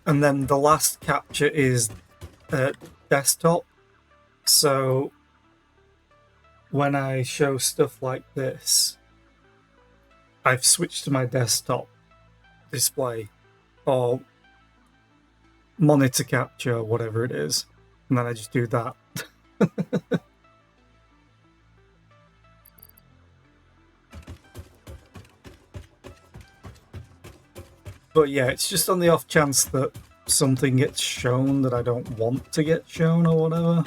and then the last capture is desktop. So when I show stuff like this, I've switched to my desktop display or monitor capture, whatever it is, and then I just do that. But yeah, it's just on the off chance that something gets shown that I don't want to get shown or whatever.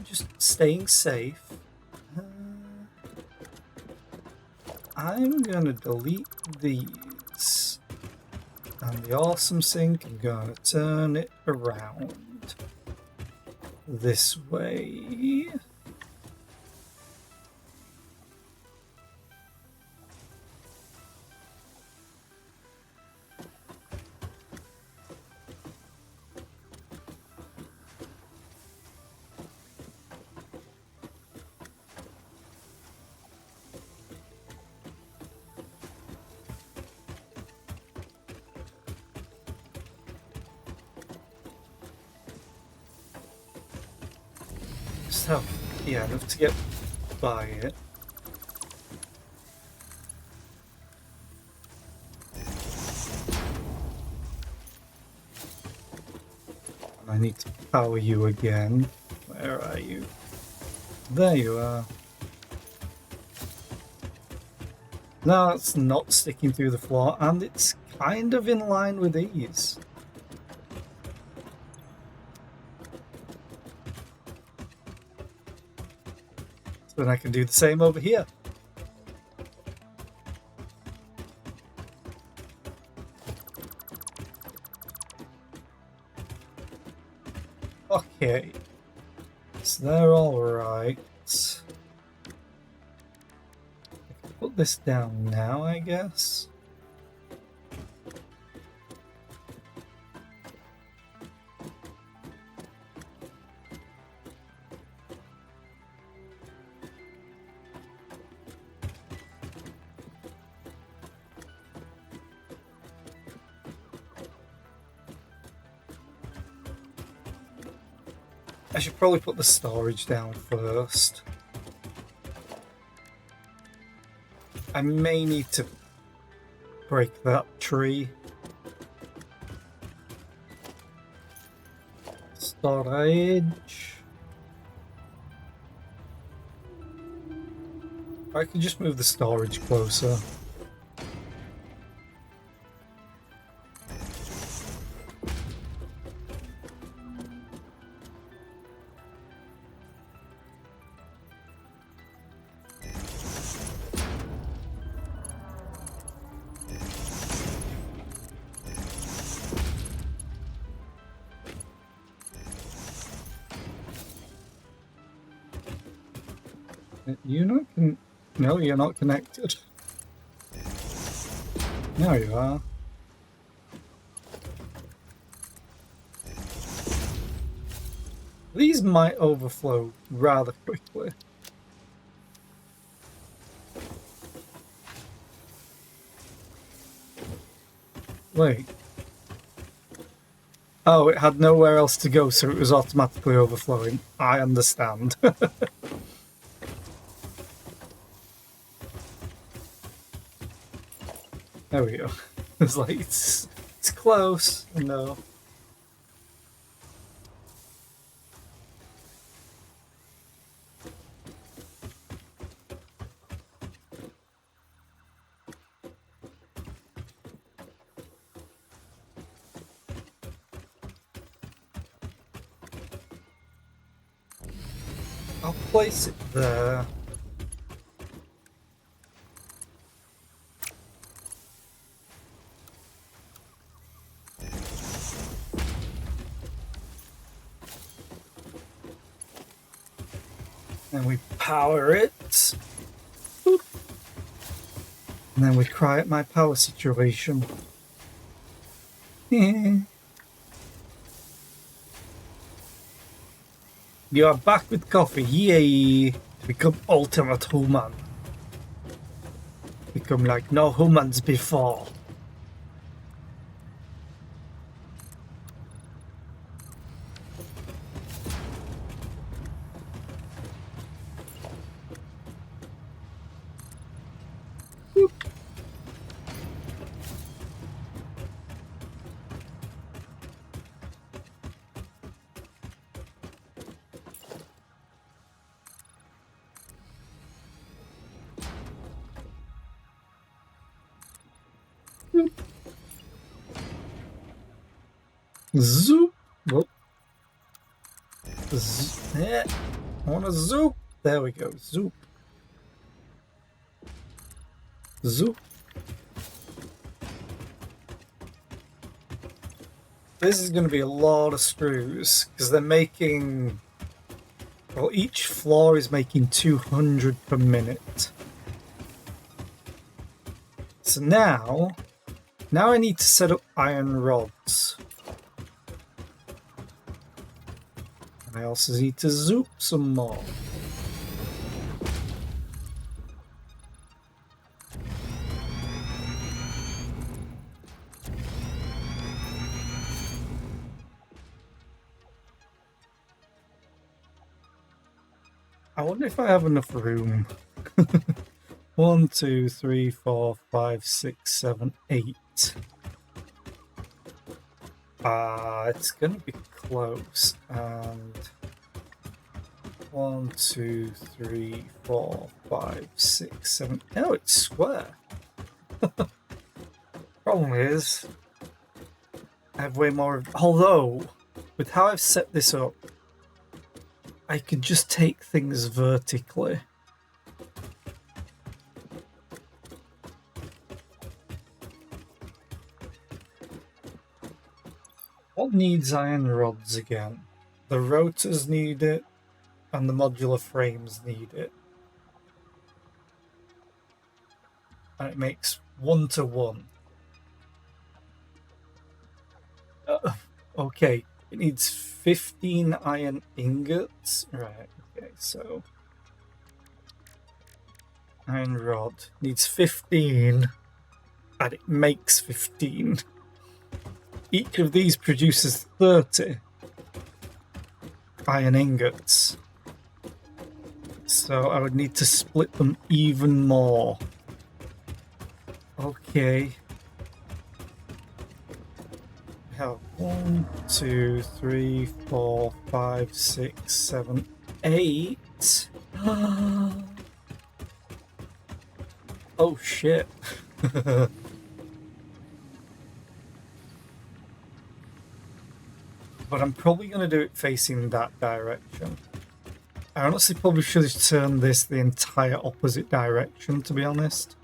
Just staying safe. I'm gonna delete these. And the awesome sync, I'm gonna turn it around this way. Yeah, enough to get by it. I need to power you again. Where are you? There you are. Now it's not sticking through the floor, and it's kind of in line with these. Then I can do the same over here. Okay, so they're all right. Put this down now, I guess. I should probably put the storage down first. I may need to break that tree. Storage. I can just move the storage closer. You're not no, you're not connected. Now you are. These might overflow rather quickly. Wait. Oh, it had nowhere else to go, so it was automatically overflowing. I understand. There we go. It's like, it's close. No. I'll place it there. And we power it. Boop. And then we cry at my power situation. You are back with coffee. Yay! Become ultimate human. Become like no humans before. Zoop. Whoop. I want to zoop. There we go. Zoop. Zoop. This is going to be a lot of screws because they're making. Well, each floor is making 200 per minute. So now I need to set up iron rods. I also need to zoop some more. I wonder if I have enough room. 1, 2, 3, 4, 5, 6, 7, 8. It's gonna be close. And 1, 2, 3, 4, 5, 6, 7. No, it's square. Problem is, I have way more. Although, with how I've set this up, I could just take things vertically. What needs iron rods again? The rotors need it, and the modular frames need it. And it makes 1 to 1. Okay, it needs 15 iron ingots. Right, okay, so iron rod needs 15, and it makes 15. Each of these produces 30. iron ingots. So I would need to split them even more. Okay. We have 1, 2, 3, 4, 5, 6, 7, 8. Oh shit. But I'm probably going to do it facing that direction. I honestly probably should have turned this the entire opposite direction, to be honest.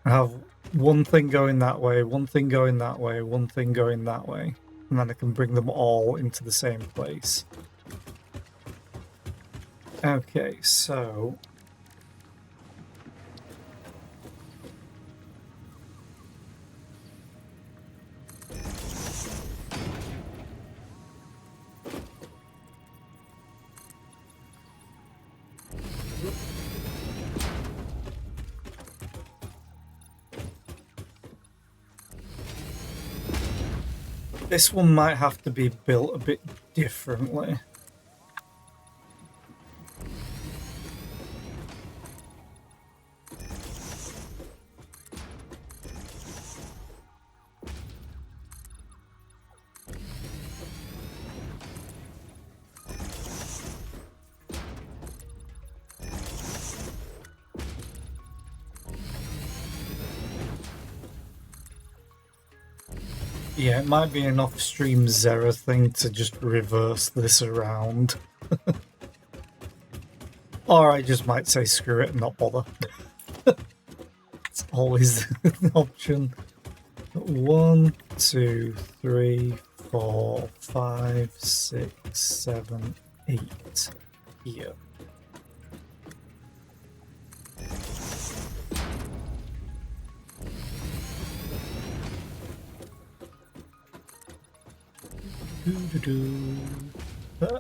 I have one thing going that way, one thing going that way, one thing going that way. And then I can bring them all into the same place. Okay, so... This one might have to be built a bit differently. Yeah, it might be an off-stream Zera thing to just reverse this around. Or I just might say screw it and not bother. It's always an option. 1, 2, 3, 4, 5, 6, 7, 8 here. Ah.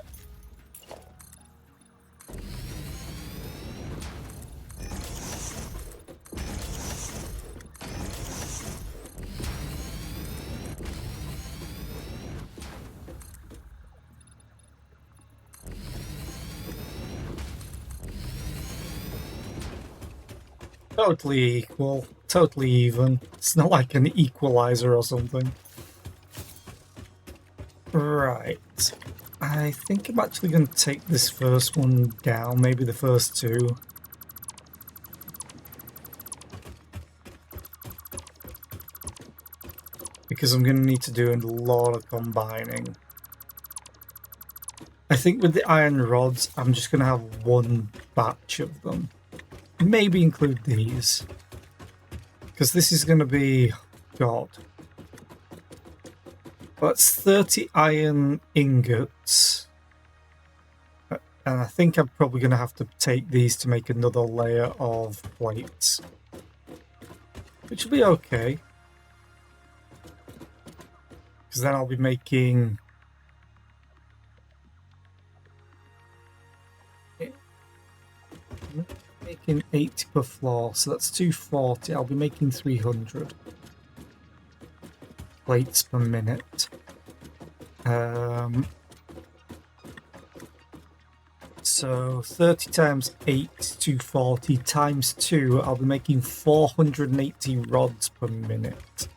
Totally equal, totally even. It's not like an equalizer or something. Right. I think I'm actually going to take this first one down, maybe the first two. Because I'm going to need to do a lot of combining. I think with the iron rods, I'm just going to have one batch of them. Maybe include these. Because this is going to be... God. That's 30 iron ingots. And I think I'm probably going to have to take these to make another layer of plates. Which will be okay. Because then I'll be making... making 80 per floor, so that's 240. I'll be making 300 plates per minute. So 30 times 8, 240 times 2, I'll be making 480 rods per minute.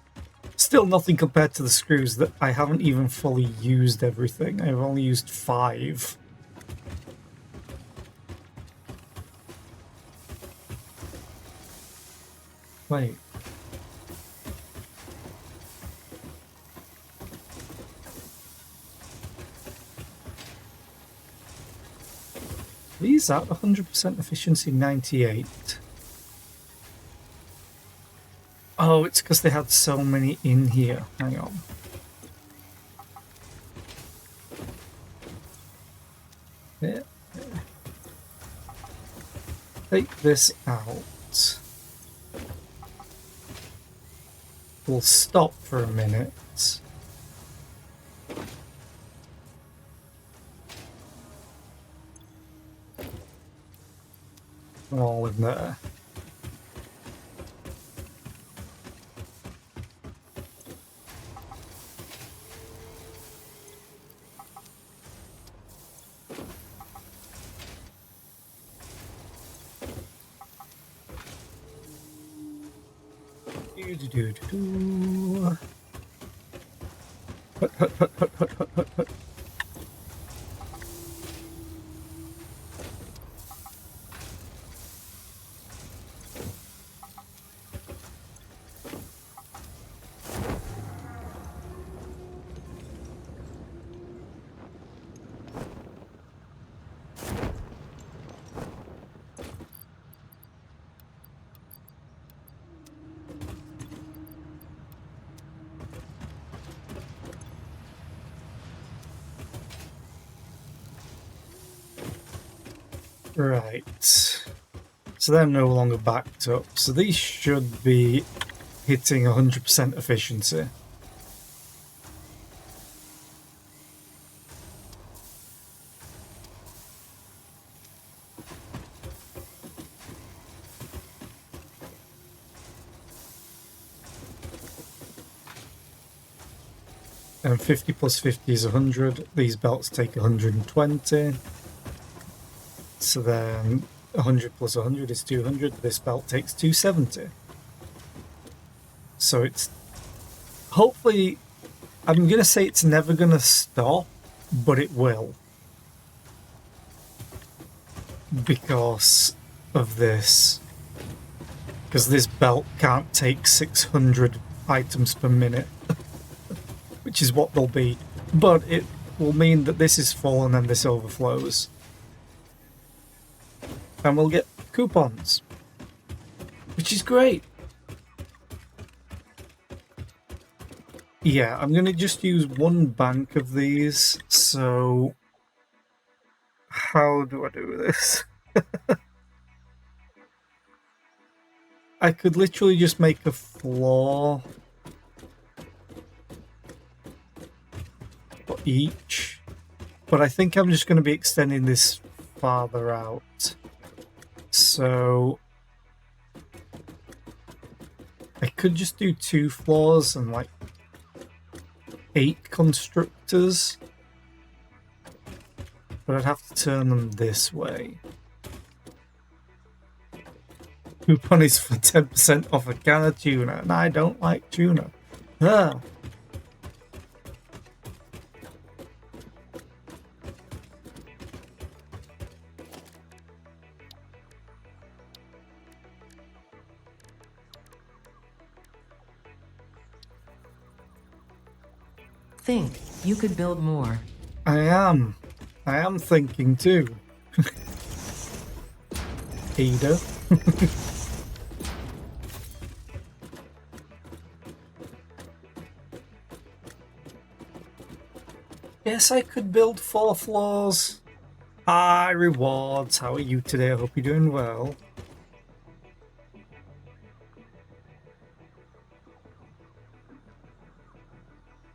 Still nothing compared to the screws that I haven't even fully used everything. I've only used 5. Wait. These are 100% efficiency 98. Oh, it's because they had so many in here. Hang on. Yeah. Take this out. We'll stop for a minute. All in there. Do-do-do-do-do. Right. So they're no longer backed up. So these should be hitting 100% efficiency. And 50 plus 50 is 100. These belts take 120. So then 100 plus 100 is 200. This belt takes 270. So it's hopefully, I'm going to say it's never going to stop, but it will. Because of this. Because this belt can't take 600 items per minute. Which is what they'll be. But it will mean that this is full and then this overflows. And we'll get coupons. Which is great. Yeah, I'm going to just use one bank of these. So how do I do this? I could literally just make a floor for each, but I think I'm just going to be extending this farther out. So I could just do 2 floors and like 8 constructors, but I'd have to turn them this way. Coupon is for 10% off a can of tuna, and I don't like tuna. Ah. Think, you could build more. I am thinking too. Ada. Yes, I could build 4 floors. Hi, rewards. How are you today? I hope you're doing well.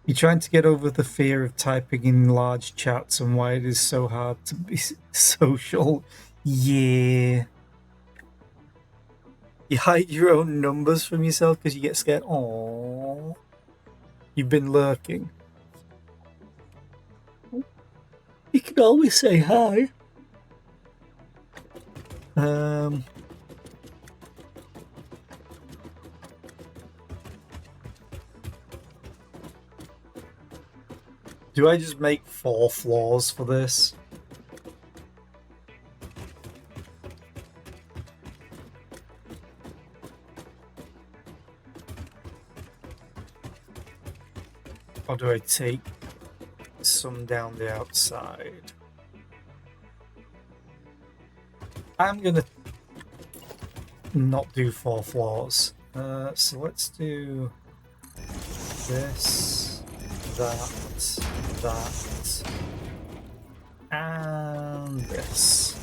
You're trying to get over the fear of typing in large chats and why it is so hard to be social. Yeah. You hide your own numbers from yourself because you get scared. Aww. You've been lurking. You can always say hi. Do I just make 4 floors for this? Or do I take some down the outside? I'm gonna not do 4 floors. So let's do this, that, and this.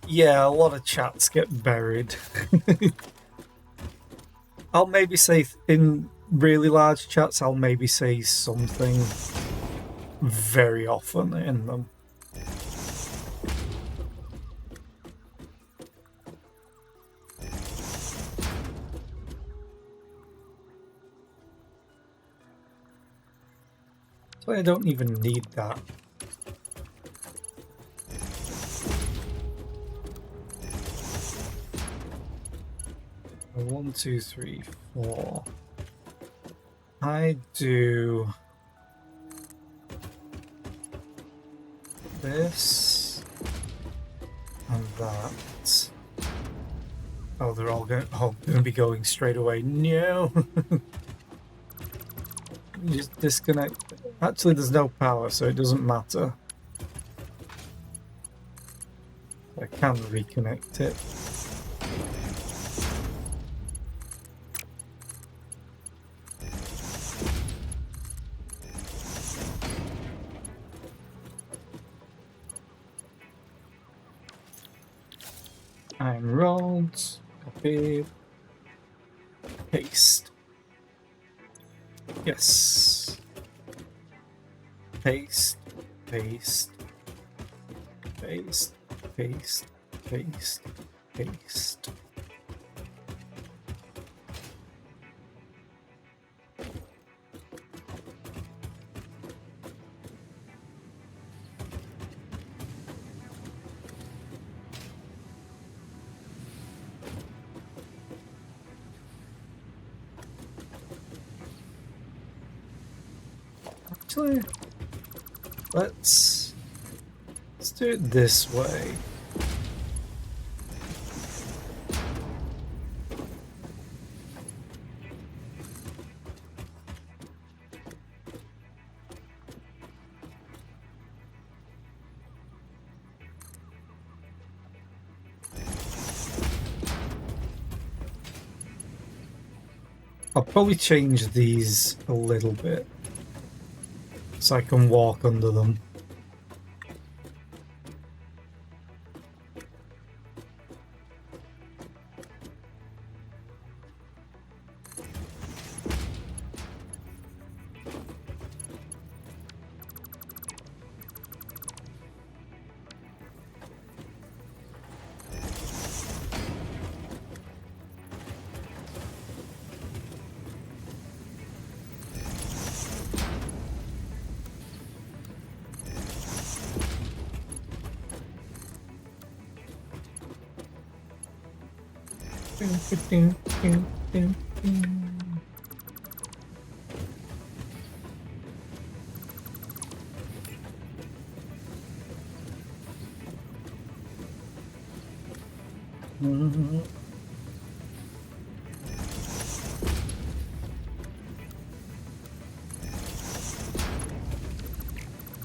Yeah, a lot of chats get buried. I'll maybe say in really large chats, I'll maybe say something very often in them. So I don't even need that. 1, 2, 3, 4. I do this and that. Oh, they're all going to be going straight away. No. Just disconnect. Actually, there's no power, so it doesn't matter. I can reconnect it. I'm rolled. Copy. Paste. Yes. Paste. Paste. Paste. Paste. Paste. Paste. Actually, let's do it this way. I'll probably change these a little bit so I can walk under them.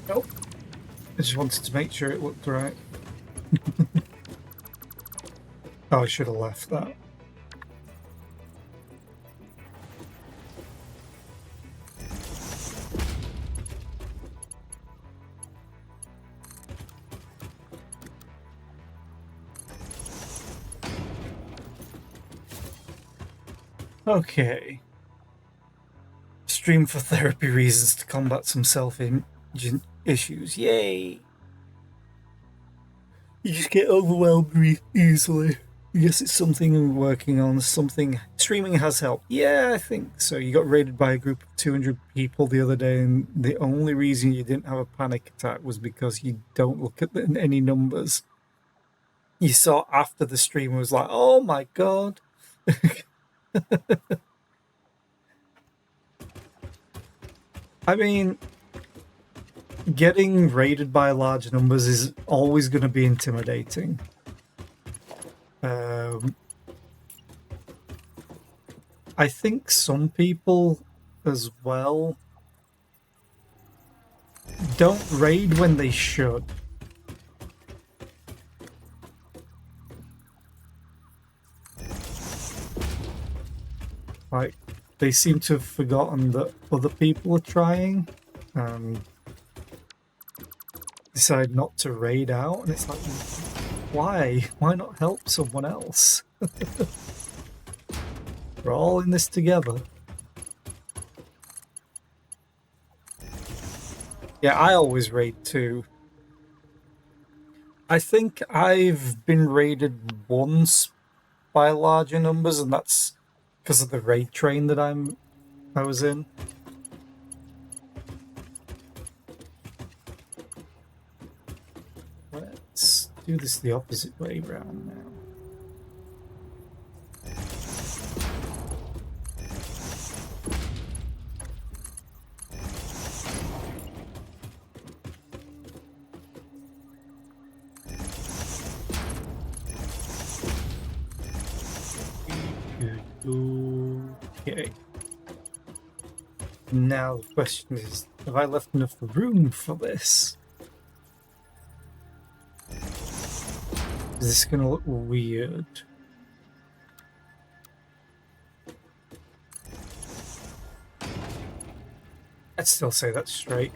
Nope. I just wanted to make sure it looked right. Oh, I should have left that. Okay. Stream for therapy reasons to combat some self-image issues. Yay! You just get overwhelmed easily. Yes, it's something I'm working on. Something streaming has helped. Yeah, I think so. You got raided by a group of 200 people the other day, and the only reason you didn't have a panic attack was because you don't look at any numbers. You saw after the stream was like, oh my god. I mean, getting raided by large numbers is always going to be intimidating. I think some people as well don't raid when they should. Like, they seem to have forgotten that other people are trying and decide not to raid out, and it's like, why? Why not help someone else? We're all in this together. Yeah, I always raid too. I think I've been raided once by larger numbers, and that's because of the raid train that I was in. Let's do this the opposite way round now. Now the question is, have I left enough room for this? Is this going to look weird? I'd still say that's straight.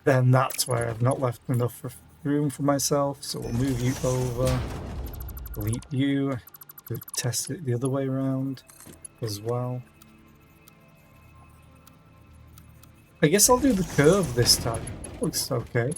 Then that's where I've not left enough room for myself, so we'll move you over. Delete you. Could test it the other way around as well. I guess I'll do the curve this time. Looks okay.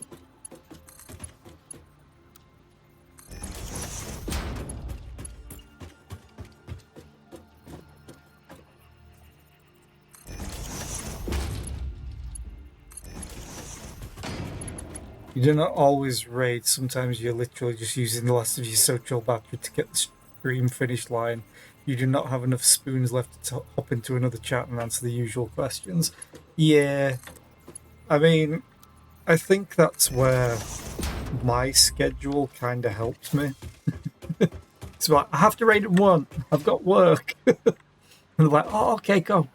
You do not always raid, sometimes you're literally just using the last of your social battery to get the stream finish line. You do not have enough spoons left to hop into another chat and answer the usual questions. Yeah, I mean, I think that's where my schedule kind of helps me. It's like, I have to raid at 1, I've got work. And they're like, oh, okay, go.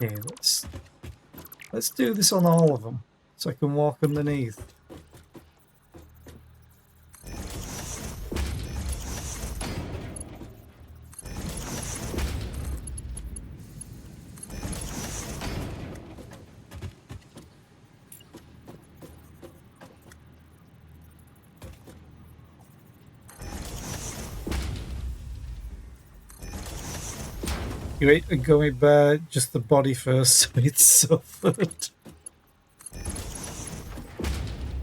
Okay, let's do this on all of them, so I can walk underneath. You ate a gummy bear, just the body first, so it suffered.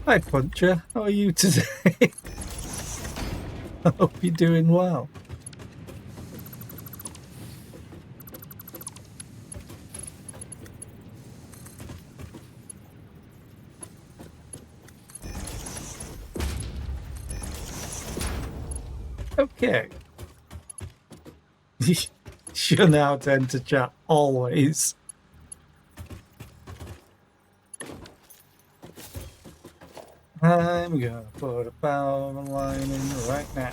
Hi, Puncher. How are you today? I hope you're doing well. Okay. You're now tend to chat always. I'm gonna put a power line in right now.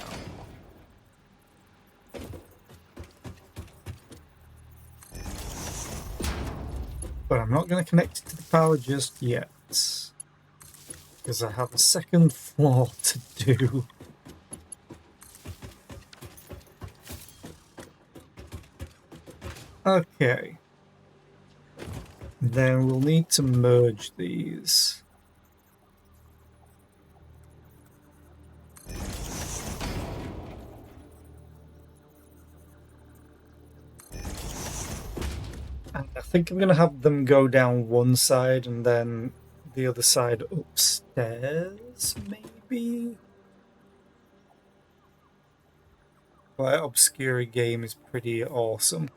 But I'm not gonna connect it to the power just yet, because I have a second floor to do. Okay. Then we'll need to merge these. And I think I'm going to have them go down one side and then the other side upstairs, maybe? Well, that Obscura game is pretty awesome.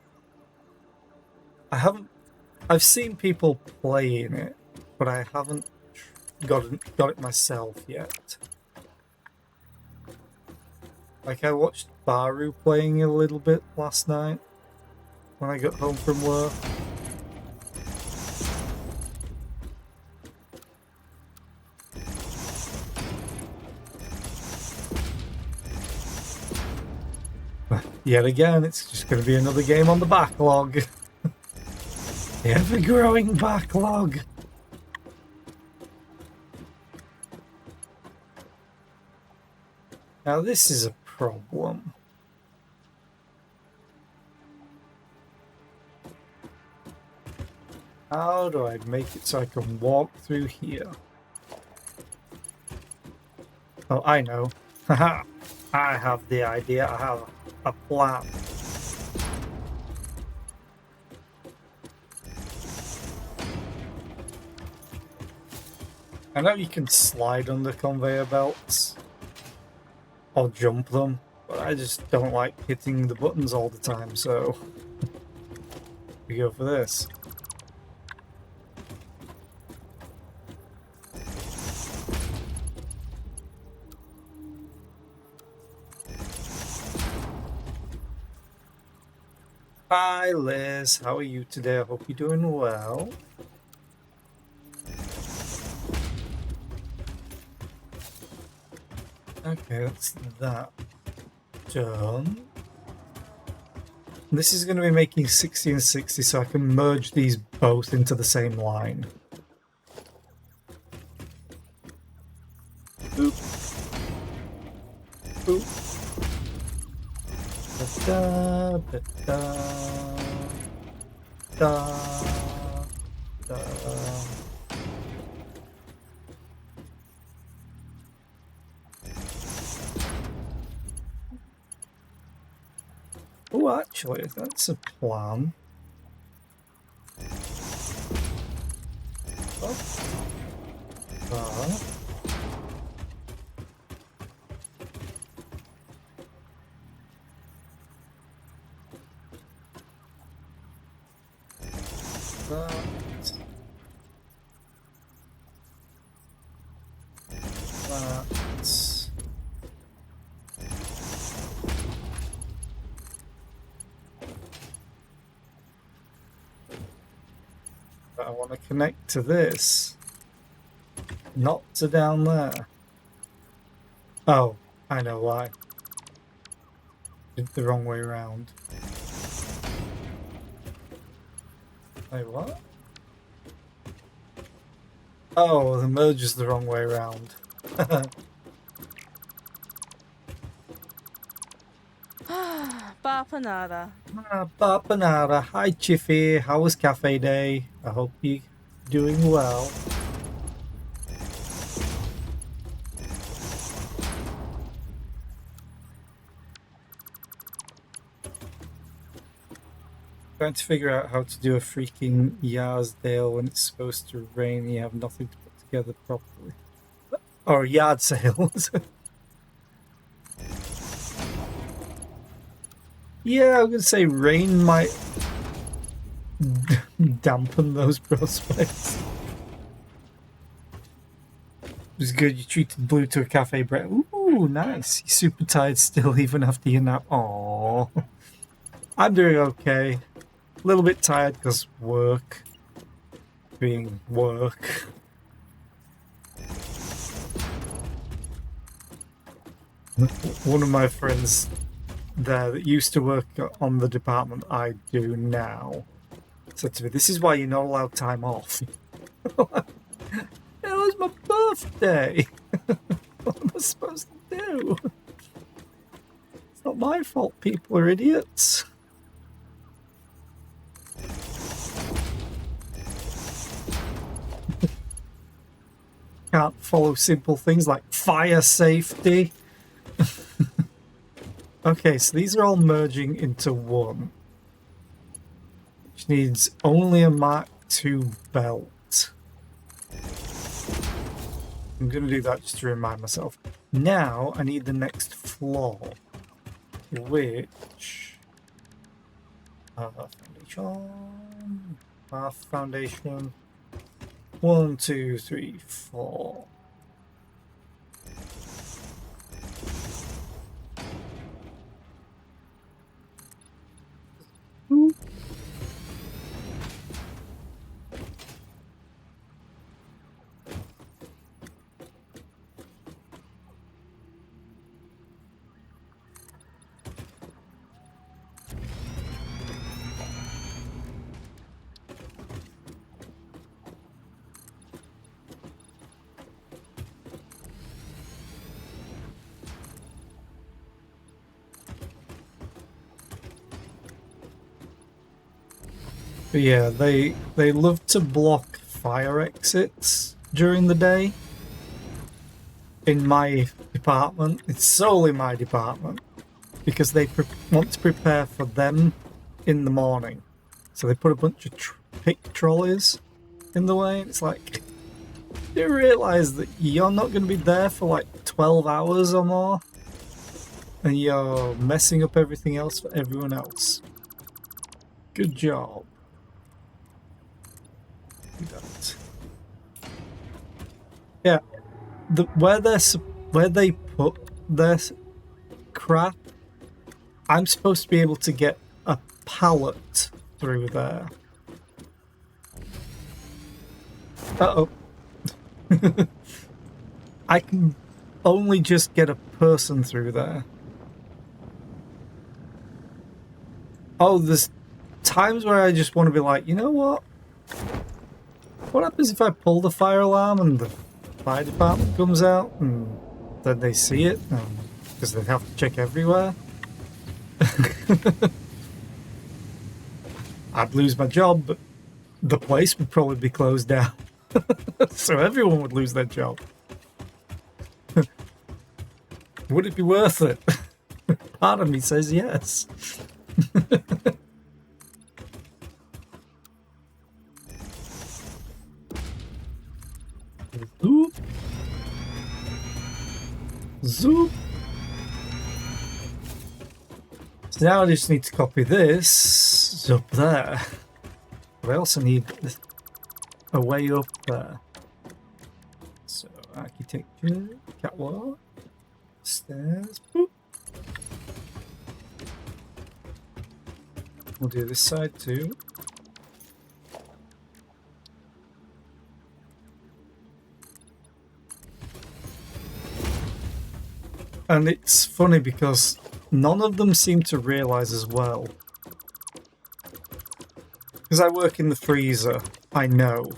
I've seen people playing it, but I haven't got it myself yet. Like, I watched Baru playing it a little bit last night when I got home from work. Yet again, it's just going to be another game on the backlog. The ever-growing backlog. Now this is a problem. How do I make it so I can walk through here? Oh, I know. Haha! I have the idea. I have a plan. I know you can slide on the conveyor belts or jump them, but I just don't like hitting the buttons all the time, so we go for this. Hi Liz, how are you today? I hope you're doing well. Okay, that's that done. This is going to be making 60 and 60, so I can merge these both into the same line. Boop. Boop. Da da da da da. Oh, actually, that's a plan. Oh. That's but I want to connect to this, not to down there. Oh, I know why. Did the wrong way around. Wait, what? Oh, the merge is the wrong way around. Bapanada. Bapanada. Hi, Chiffy. How was cafe day? I hope you're doing well. Trying to figure out how to do a freaking Yarsdale when it's supposed to rain and you have nothing to put together properly. Or yard sales. Yeah, I'm going to say rain might dampen those prospects. It was good you treated Blue to a cafe break. Ooh, nice. You're super tired still even after your nap. Aww. I'm doing okay. A little bit tired because work. Being work. One of my friends there that used to work on the department I do now said to me, "This is why you're not allowed time off." It was my birthday. What am I supposed to do? It's not my fault people are idiots. Can't follow simple things like fire safety. Okay, so these are all merging into one, which needs only a Mark II belt. I'm going to do that just to remind myself. Now I need the next floor, which... foundation. 1, 2, 3, 4. But yeah, they love to block fire exits during the day. In my department, it's solely my department, because they want to prepare for them in the morning. So they put a bunch of pick trolleys in the way. It's like, do you realise that you're not going to be there for like 12 hours or more? And you're messing up everything else for everyone else. Good job. Do that. Yeah, where they put their crap, I'm supposed to be able to get a pallet through there. Uh-oh. I can only just get a person through there. Oh, there's times where I just want to be like, you know what? What happens if I pull the fire alarm and the fire department comes out and then they see it? Because they have to check everywhere. I'd lose my job, but the place would probably be closed down. So everyone would lose their job. Would it be worth it? Part of me says yes. Zoop. Zoop. So now I just need to copy this up there. But I also need a way up there. So architecture, catwalk, stairs, boop. We'll do this side too. And it's funny because none of them seem to realize as well. Because I work in the freezer, I know.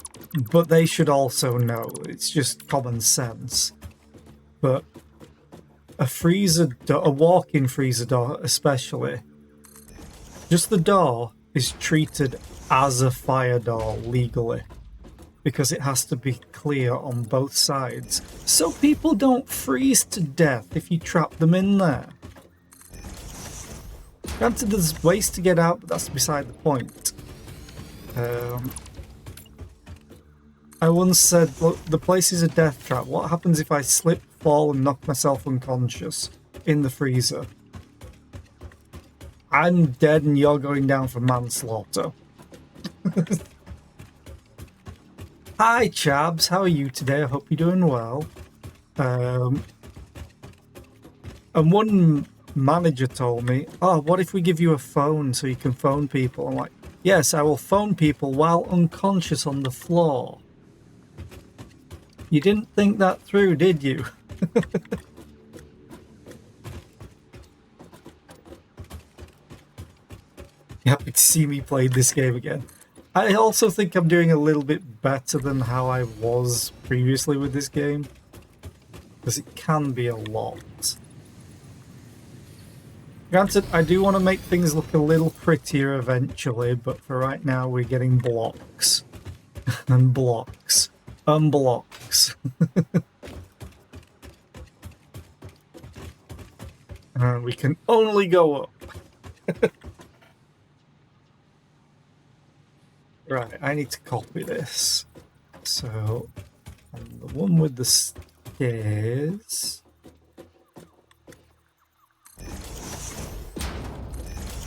But they should also know. It's just common sense. But a walk-in freezer door especially, just the door is treated as a fire door legally. Because it has to be clear on both sides. So people don't freeze to death if you trap them in there. Granted, there's ways to get out, but that's beside the point. I once said, look, the place is a death trap. What happens if I slip, fall, and knock myself unconscious in the freezer? I'm dead and you're going down for manslaughter. Hi, Chabs. How are you today? I hope you're doing well. And one manager told me, oh, what if we give you a phone so you can phone people? I'm like, yes, I will phone people while unconscious on the floor. You didn't think that through, did you? You're happy to see me play this game again. I also think I'm doing a little bit better than how I was previously with this game. Because it can be a lot. Granted, I do want to make things look a little prettier eventually, but for right now we're getting blocks. And blocks. Unblocks. And we can only go up. Right, I need to copy this. So, on the one with the stairs.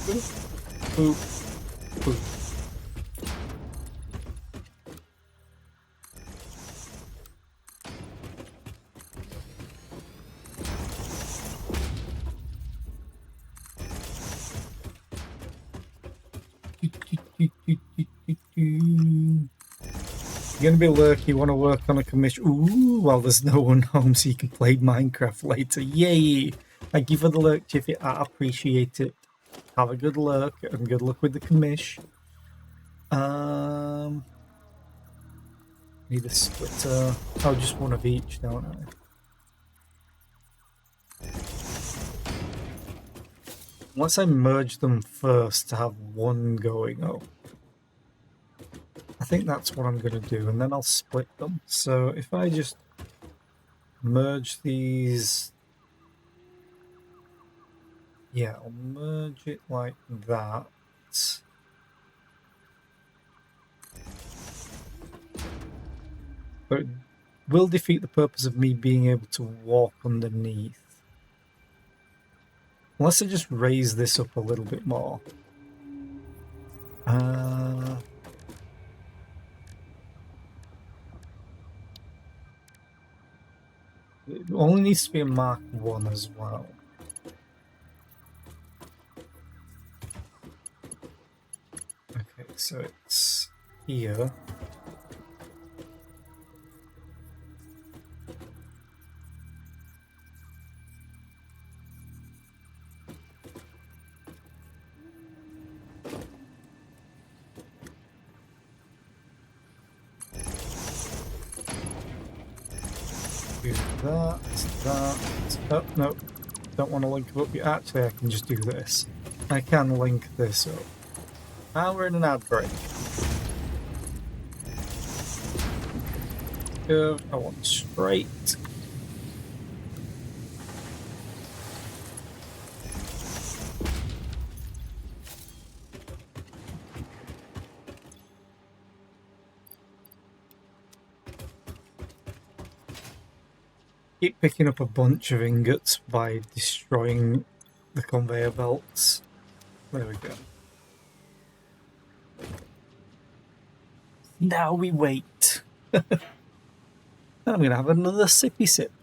Boop, boop, boop. You're gonna be lurky, want to work on a commission. Ooh, well, there's no one home so you can play Minecraft later. Yay! Thank you for the lurk, Jiffy. I appreciate it. Have a good lurk and good luck with the commish. Need a splitter. Oh, just one of each, don't I? Unless I merge them first to have one going. Oh. I think that's what I'm going to do, and then I'll split them. So if I just merge these... Yeah, I'll merge it like that. But it will defeat the purpose of me being able to walk underneath. Unless I just raise this up a little bit more. It only needs to be a Mark 1 as well. Okay, so it's here. Do that. Oh, no. Don't want to link them up. Actually, I can just do this. I can link this up. Now we're in an ad break. Curve. I want straight. Keep picking up a bunch of ingots by destroying the conveyor belts. There we go. Now we wait. I'm going to have another sippy sip.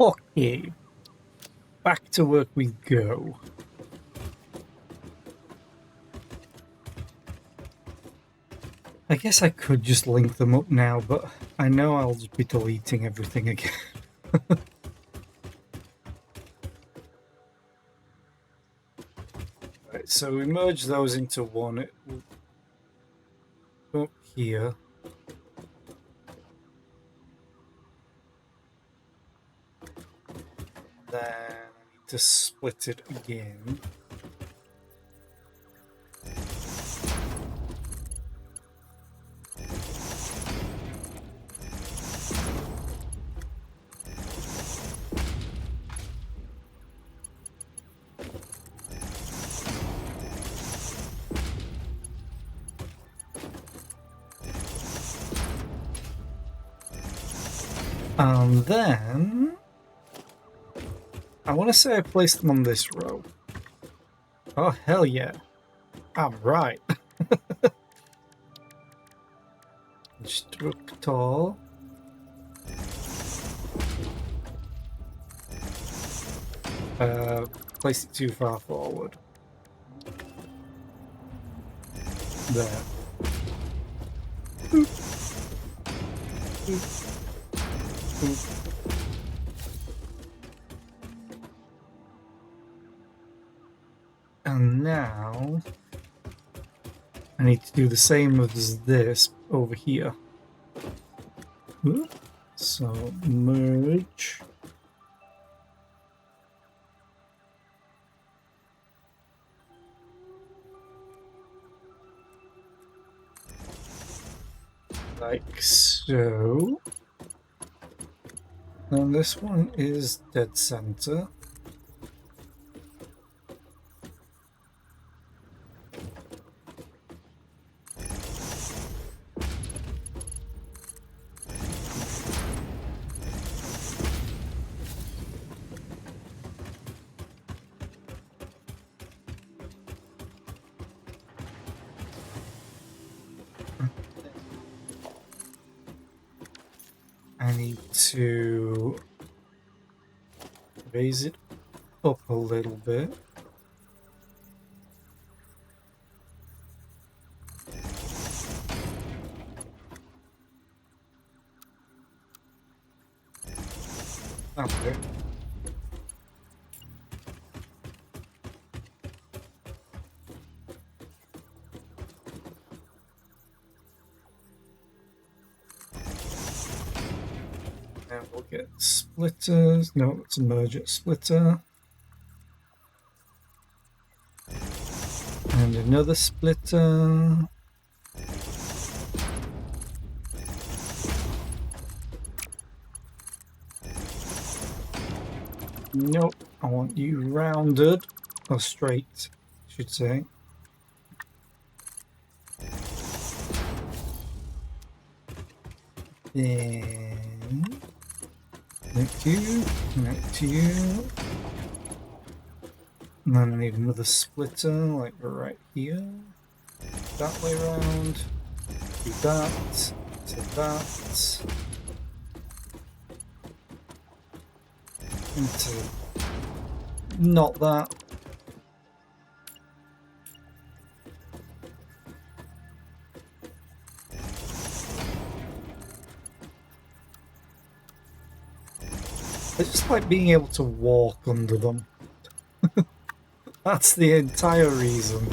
Okay. Back to work we go. I guess I could just link them up now, but I know I'll just be deleting everything again. Right, so we merge those into one. It will go up here. Then I need to split it again. And then I want to say I placed them on this row. Oh, hell yeah. I'm right. Constructor. Placed it too far forward. There. Boop. Boop. Boop. And now I need to do the same as this over here. So merge. Like so. And this one is dead center. I need to raise it up a little bit. Okay. And we'll get splitters. No, it's a merger splitter. And another splitter. Nope, I want you rounded, or straight, I should say. Then connect to you, connect to you. And then I need another splitter, like right here. That way around. Do that, to that. Into not that. I just like being able to walk under them. That's the entire reason.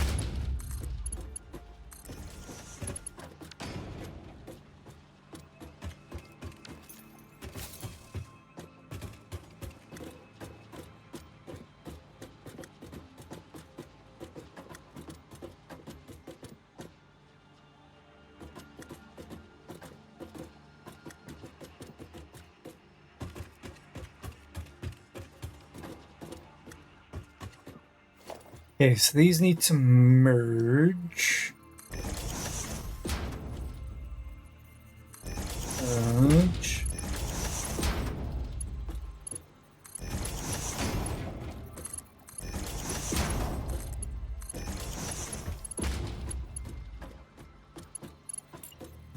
Okay, so these need to merge. Merge.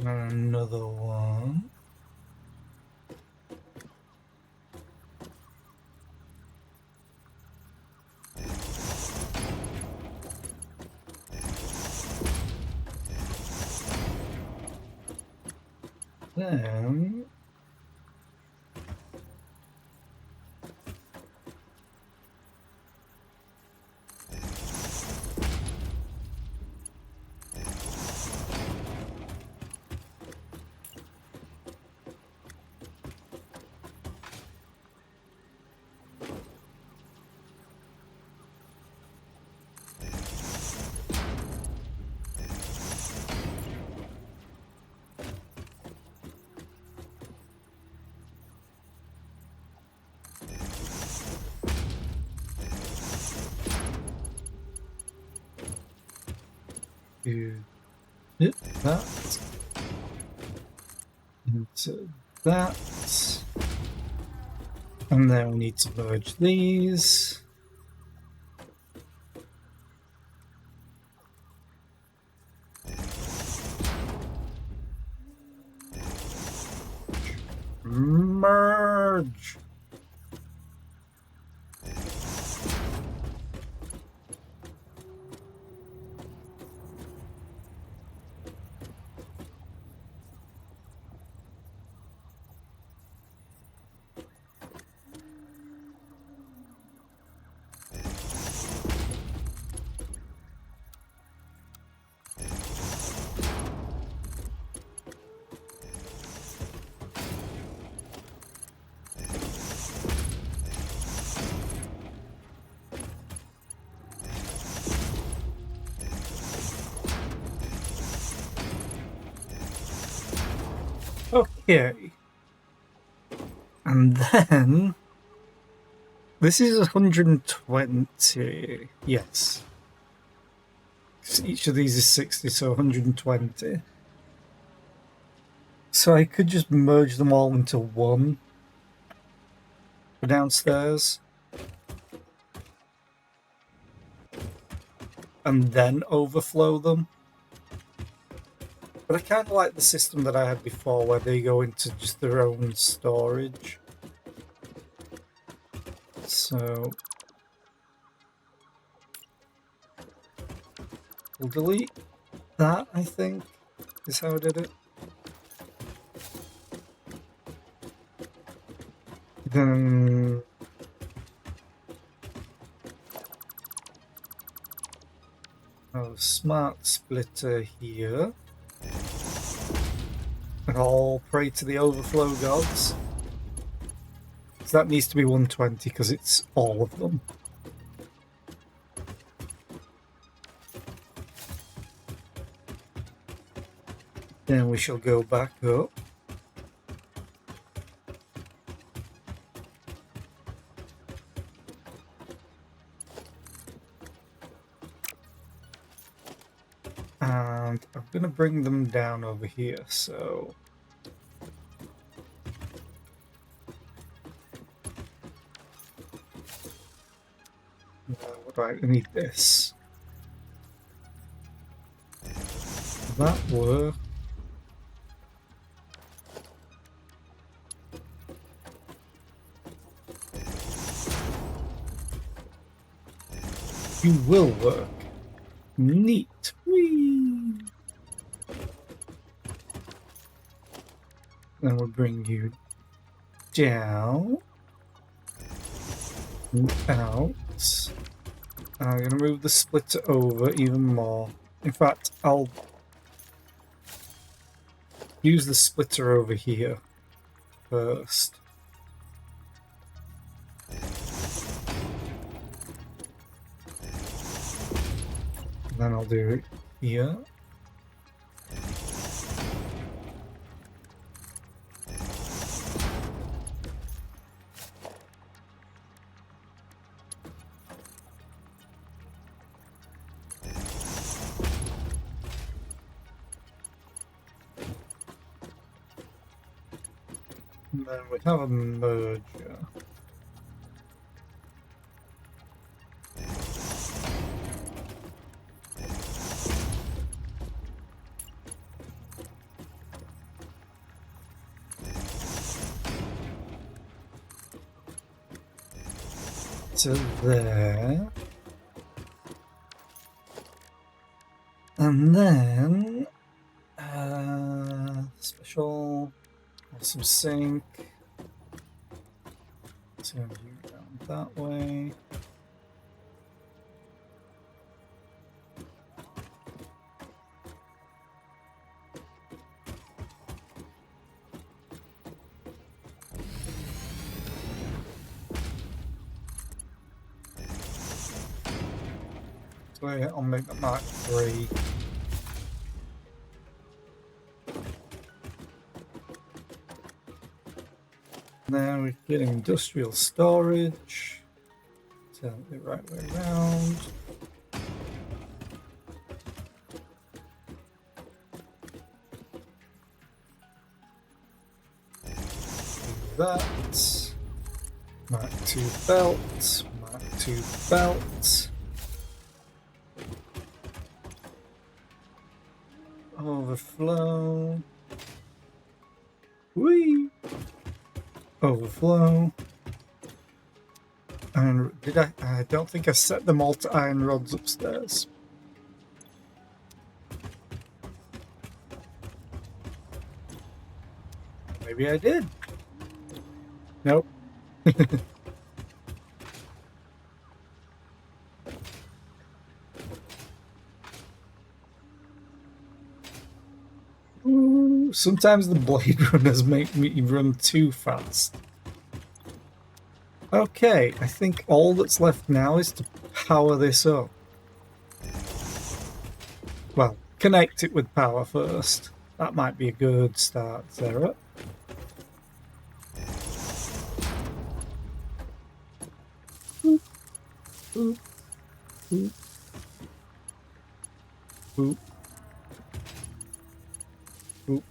And another one. Then do that into that. And then we need to merge these. Merge. Okay. And then this is 120. Yes. Each of these is 60, so 120. So I could just merge them all into one for downstairs. And then overflow them. But I kind of like the system that I had before where they go into just their own storage. So we'll delete that, I think, is how I did it. Then smart splitter here. And I'll pray to the overflow gods. So that needs to be 120 because it's all of them. Then we shall go back up. And I'm going to bring them down over here, so... What do I need this? That work. You will work. Neat. Whee! Then we'll bring you down. Out. I'm going to move the splitter over even more. In fact, I'll use the splitter over here first. And then I'll do it here. And then we have a merger. To there. And then special awesome sink. Turn you down that way. So I'll make that Mark 3. Now we get industrial storage. Turn it the right way around. Do that. Mark 2 belt. Mark 2 belt. Overflow. Whee! Overflow. And did I don't think I set them all to iron rods upstairs. Maybe I did. Nope. Ooh, sometimes the Blade Runners make me run too fast. Okay, I think all that's left now is to power this up. Well, connect it with power first. That might be a good start, Sarah. Boop, boop, boop, boop.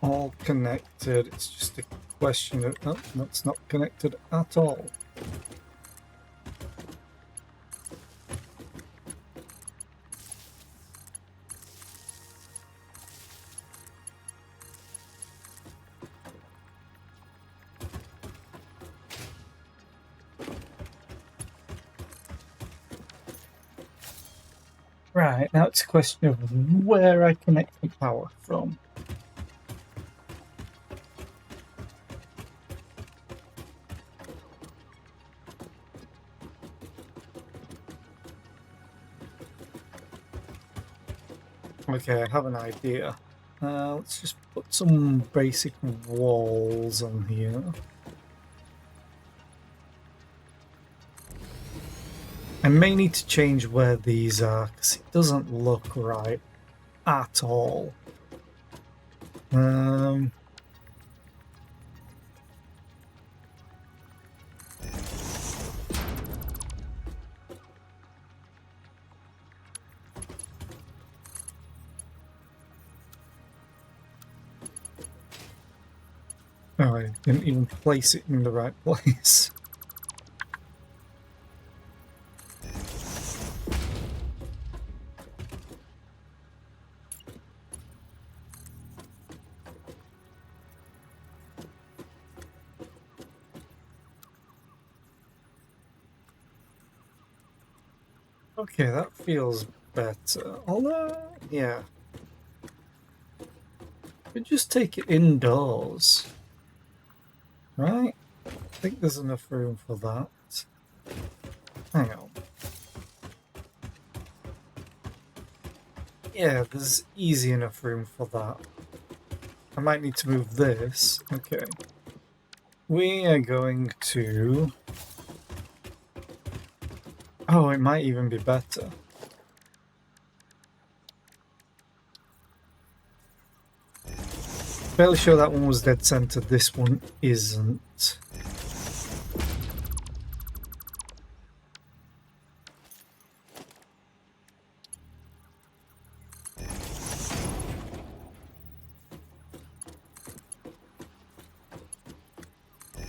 All connected. It's just a question of... Oh, that's not connected at all. Right, now it's a question of where I connect the power from. Okay, I have an idea. Let's just put some basic walls on here. I may need to change where these are because it doesn't look right at all. Oh, I didn't even place it in the right place. Okay, that feels better. Although, yeah. Could just take it indoors. Right? I think there's enough room for that. Hang on. Yeah, there's easy enough room for that. I might need to move this. Okay. We are going to... Oh, it might even be better. Fairly sure that one was dead center. This one isn't.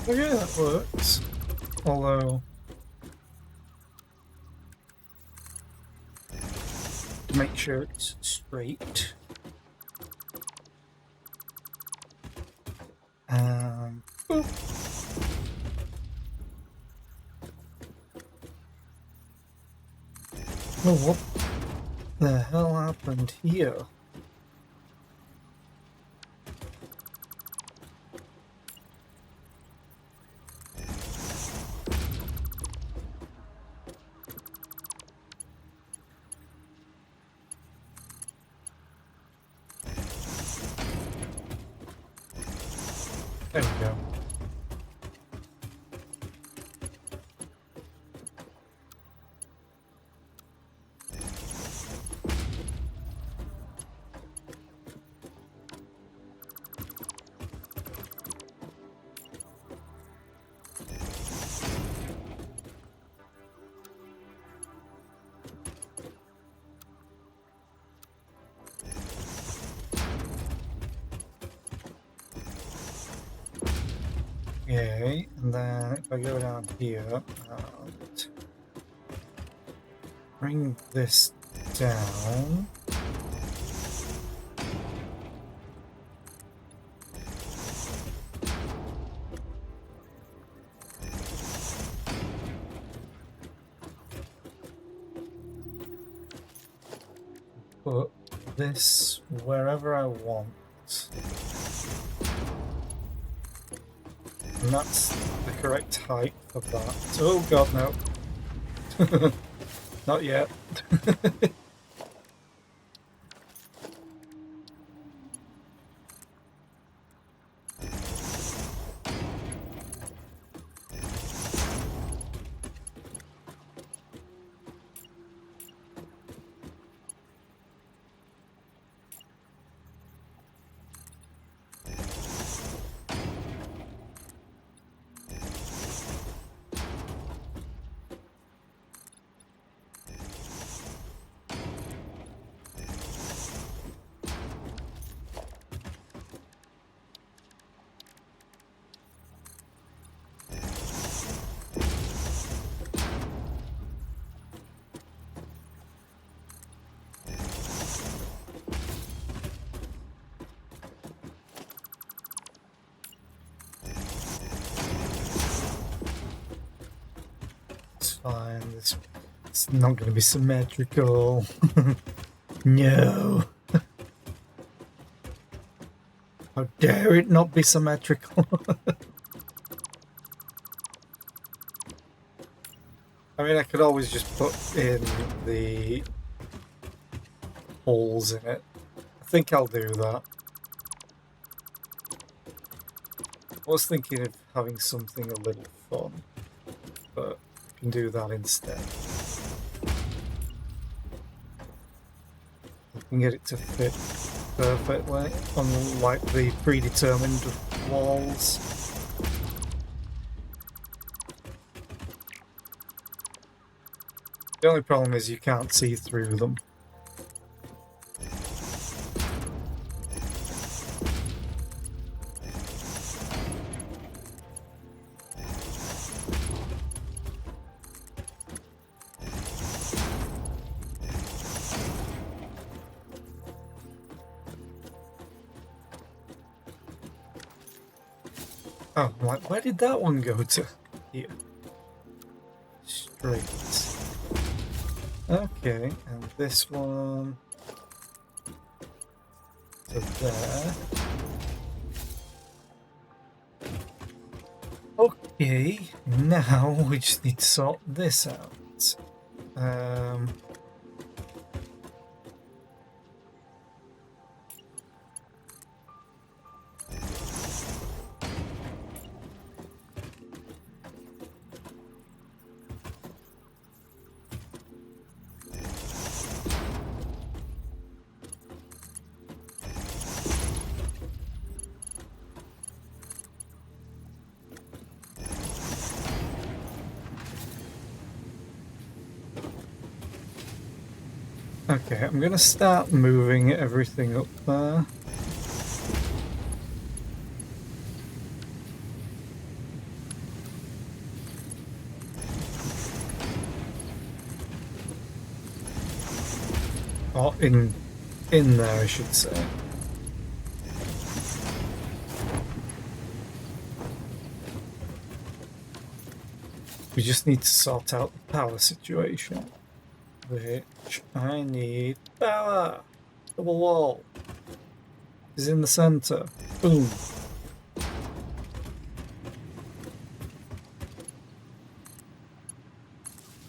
Okay, that works. Although... to make sure it's straight. Boop. Oh, what the hell happened here? There we go. Okay, and then if I go down here and bring this down. Put this wherever I want. And that's the correct height for that. Oh god, no. Not yet. fine. It's not going to be symmetrical. No. How dare it not be symmetrical? I mean, I could always just put in the holes in it. I think I'll do that. I was thinking of having something a little fun, but I can do that instead. I can get it to fit perfectly, unlike the predetermined walls. The only problem is you can't see through them. Oh, like, where did that one go to? Here. Straight. Okay, and this one to there. Okay, now we just need to sort this out. Okay, I'm gonna start moving everything up there. Or in there, I should say. We just need to sort out the power situation. Which I need power. Double wall is in the center. Boom.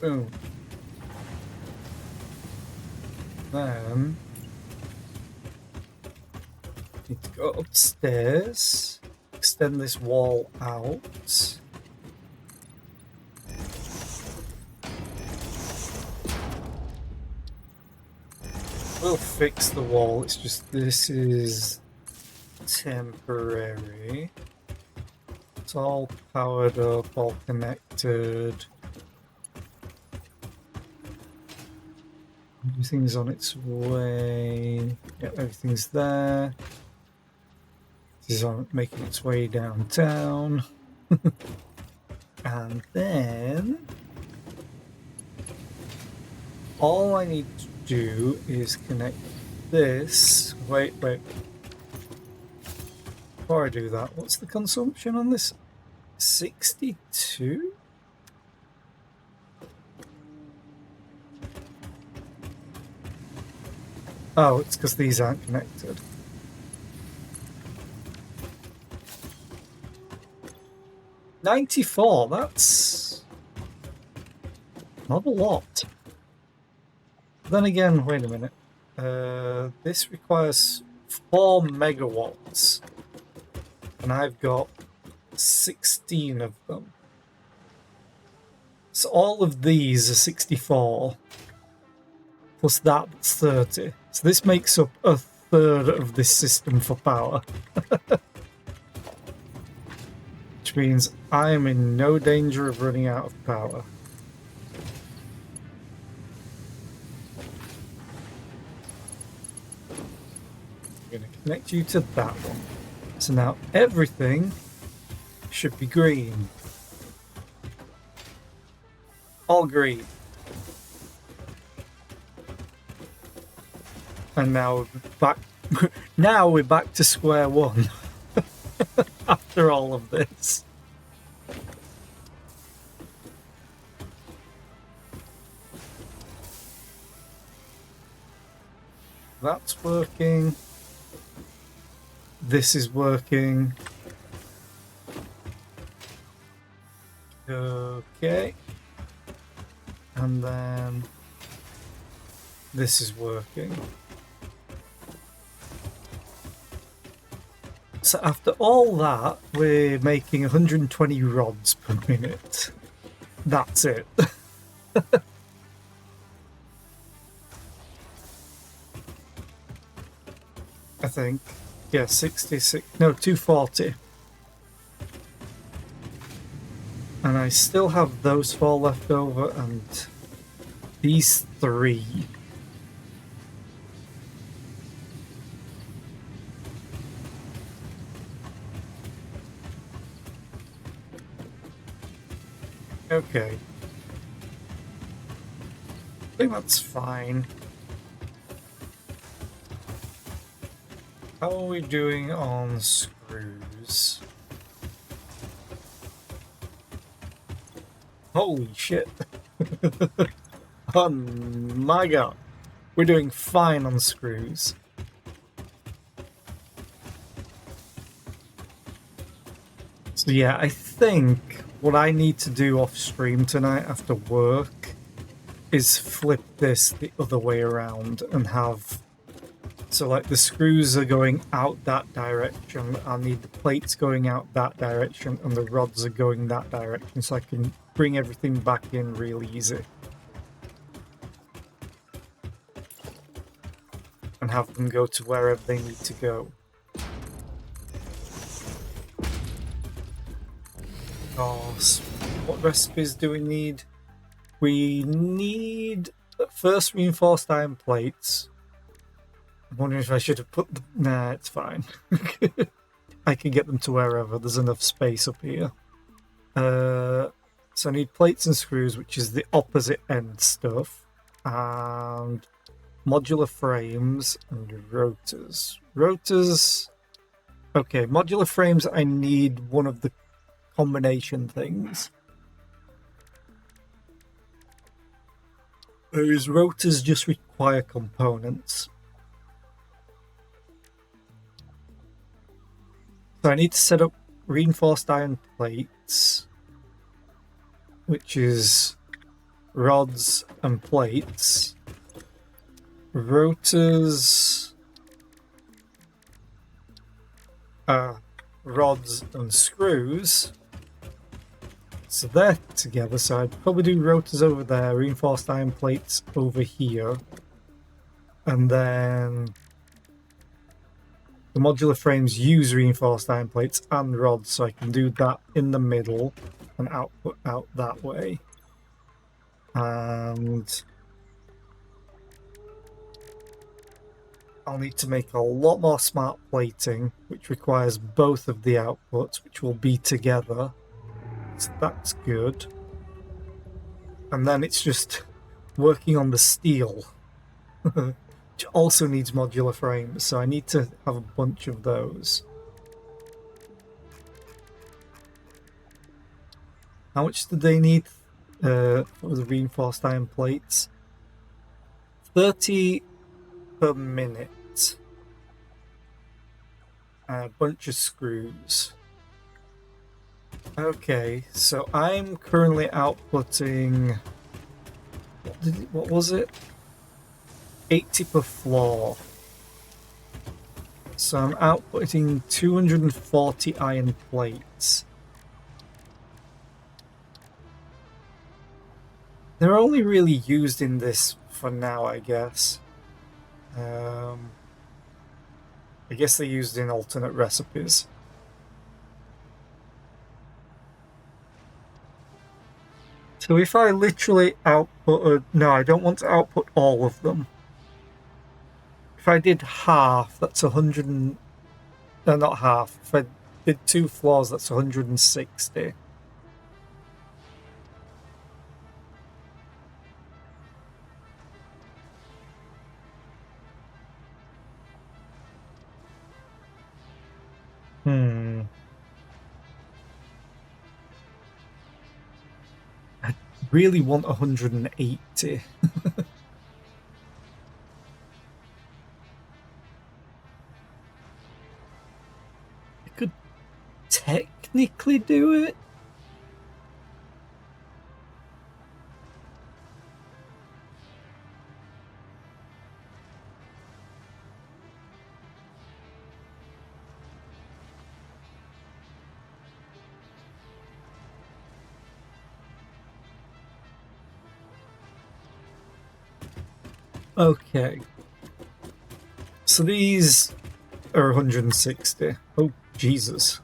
Boom. Then need to go upstairs, extend this wall out. We'll fix the wall, it's just this is temporary. It's all powered up, all connected. Everything's on its way. Yeah, everything's there. This is on making its way downtown. And then all I need to do is connect this. Wait. Before I do that, what's the consumption on this? 62? Oh, it's because these aren't connected. $94, that's not a lot. Then again, wait a minute. This requires 4 megawatts, and I've got 16 of them. So all of these are 64, plus that's 30. So this makes up a third of this system for power. Which means I am in no danger of running out of power. I'm going to connect you to that one. So now everything should be green. All green. And now we're back. Now we're back to square one. After all of this. That's working. This is working. Okay. And then this is working. So after all that, we're making 120 rods per minute. That's it. I think. Yeah, 66. No, 240. And I still have those 4 left over and these 3. Okay. I think that's fine. How are we doing on screws? Holy shit. Oh my god. We're doing fine on screws. So yeah, I think what I need to do off stream tonight after work is flip this the other way around and have... So like the screws are going out that direction, I need the plates going out that direction, and the rods are going that direction, so I can bring everything back in real easy. And have them go to wherever they need to go. Because what recipes do we need? We need first reinforced iron plates. I'm wondering if I should have put them... Nah, it's fine. I can get them to wherever. There's enough space up here. So I need plates and screws, which is the opposite end stuff. And modular frames and rotors. Rotors... Okay, modular frames, I need one of the combination things. Whereas rotors just require components. So I need to set up reinforced iron plates, which is rods and plates. Rotors are rods and screws. So they're together, so I'd probably do rotors over there, reinforced iron plates over here, and then the modular frames use reinforced iron plates and rods, so I can do that in the middle and output out that way. And I'll need to make a lot more smart plating, which requires both of the outputs, which will be together. So that's good. And then it's just working on the steel, which also needs modular frames, so I need to have a bunch of those. How much do they need for the reinforced iron plates? 30 per minute. A bunch of screws. Okay, so I'm currently outputting... What was it? 80 per floor. So I'm outputting 240 iron plates. They're only really used in this for now, I guess. I guess they're used in alternate recipes. So if I literally output... No, I don't want to output all of them. If I did half, that's 100 and... No, not half. If I did 2 floors, that's 160. I really want 180. do it. Okay. So these are 160. Oh, Jesus.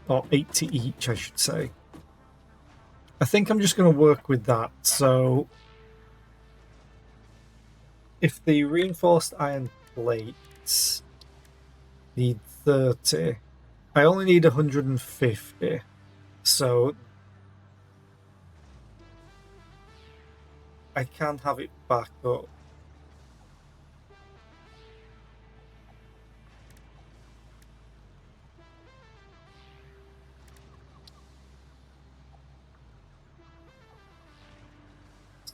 Or 80 each, I should say. I think I'm just going to work with that. So if the reinforced iron plates need 30, I only need 150. So I can have it back up.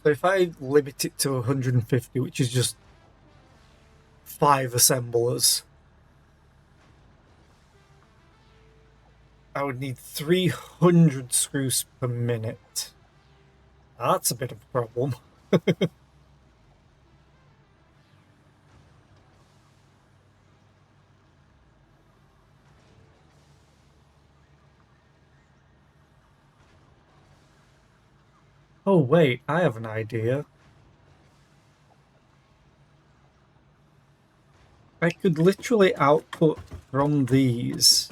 So if I limit it to 150, which is just 5 assemblers, I would need 300 screws per minute. That's a bit of a problem. Oh wait, I have an idea. I could literally output from these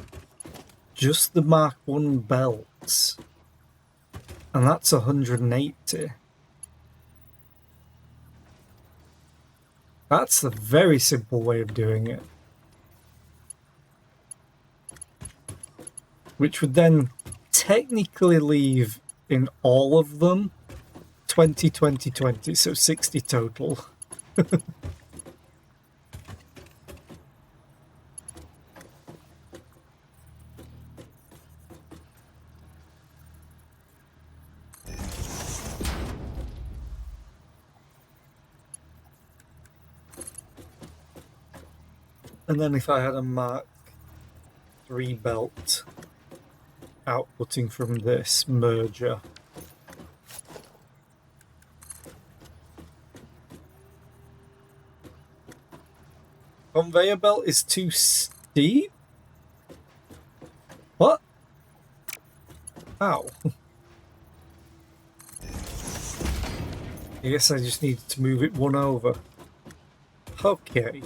just the Mark 1 belts, and that's 180. That's a very simple way of doing it. Which would then technically leave in all of them 20, 20, 20, so 60 total. And then if I had a Mark 3 belt outputting from this merger, conveyor belt is too steep? What? Ow. I guess I just needed to move it one over. Okay.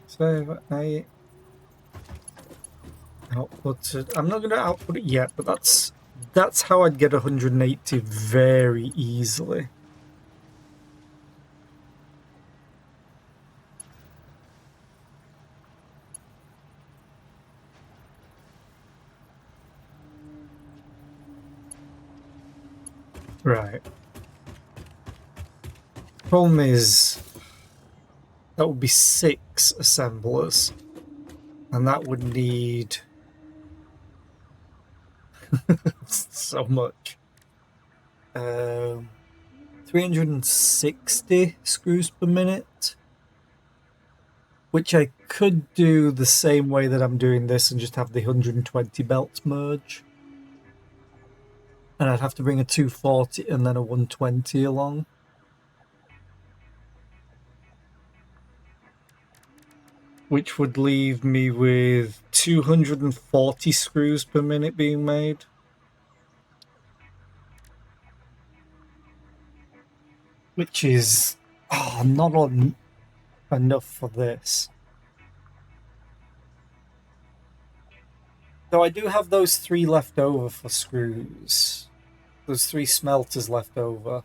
So I output it. I'm not going to output it yet, but that's how I'd get 180 very easily. Right. Problem is, that would be 6 assemblers, and that would need so much. 360 screws per minute, which I could do the same way that I'm doing this and just have the 120 belts merge. And I'd have to bring a 240 and then a 120 along. Which would leave me with 240 screws per minute being made. Which is not enough for this. Though I do have those 3 left over for screws. Those 3 smelters left over.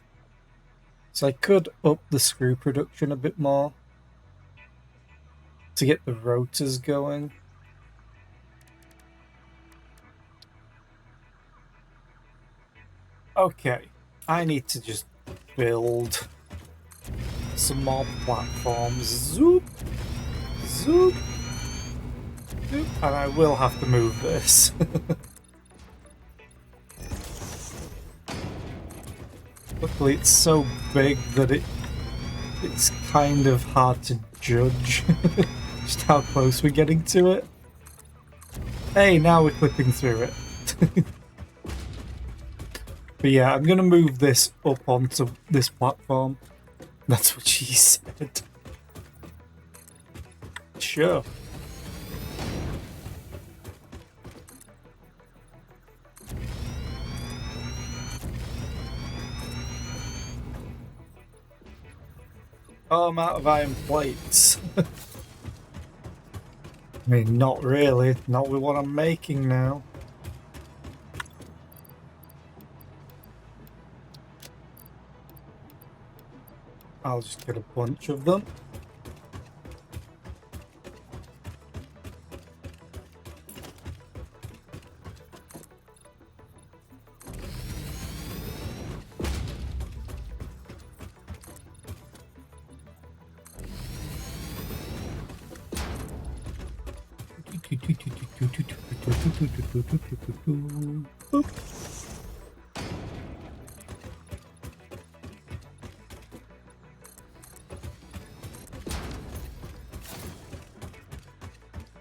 So I could up the screw production a bit more to get the rotors going. Okay, I need to just build some more platforms. Zoop! Zoop! Zoop! And I will have to move this. Luckily it's so big that it's kind of hard to judge just how close we're getting to it. Hey, now we're clipping through it. But yeah, I'm gonna move this up onto this platform. That's what she said. Sure. Oh, I'm out of iron plates. I mean, not really. Not with what I'm making now. I'll just get a bunch of them.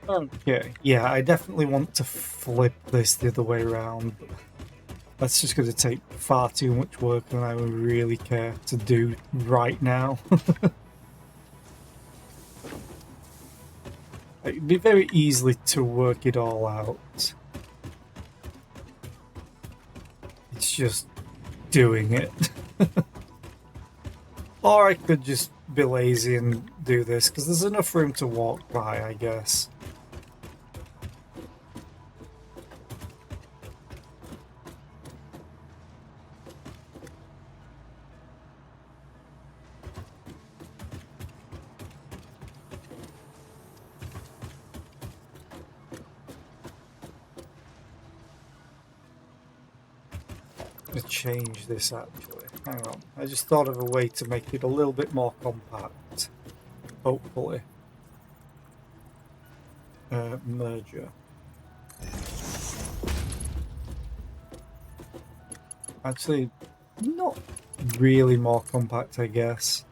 Okay, yeah, I definitely want to flip this the other way around. That's just going to take far too much work than I would really care to do right now. It'd be very easily to work it all out. It's just doing it. Or I could just be lazy and do this, because there's enough room to walk by, I guess. To change this actually. Hang on. I just thought of a way to make it a little bit more compact. Hopefully. Merger. Actually, not really more compact, I guess.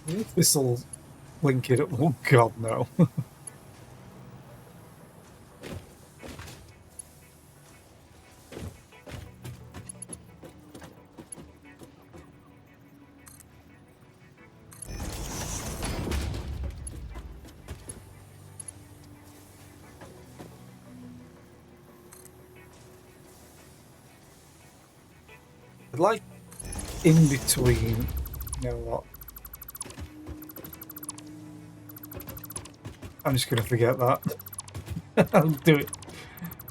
If this will link it up. Oh god, no. I'd like in between. You know what? I'm just gonna forget that. I'll do it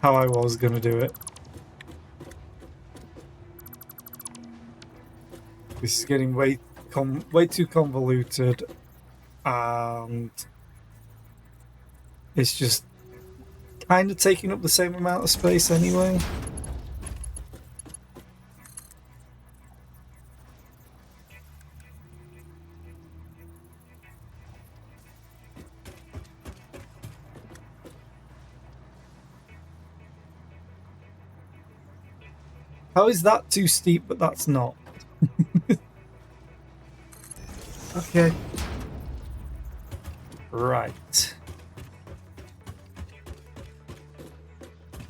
how I was gonna do it. This is getting way too convoluted, and it's just kind of taking up the same amount of space anyway. How is that too steep, but that's not? Okay. Right.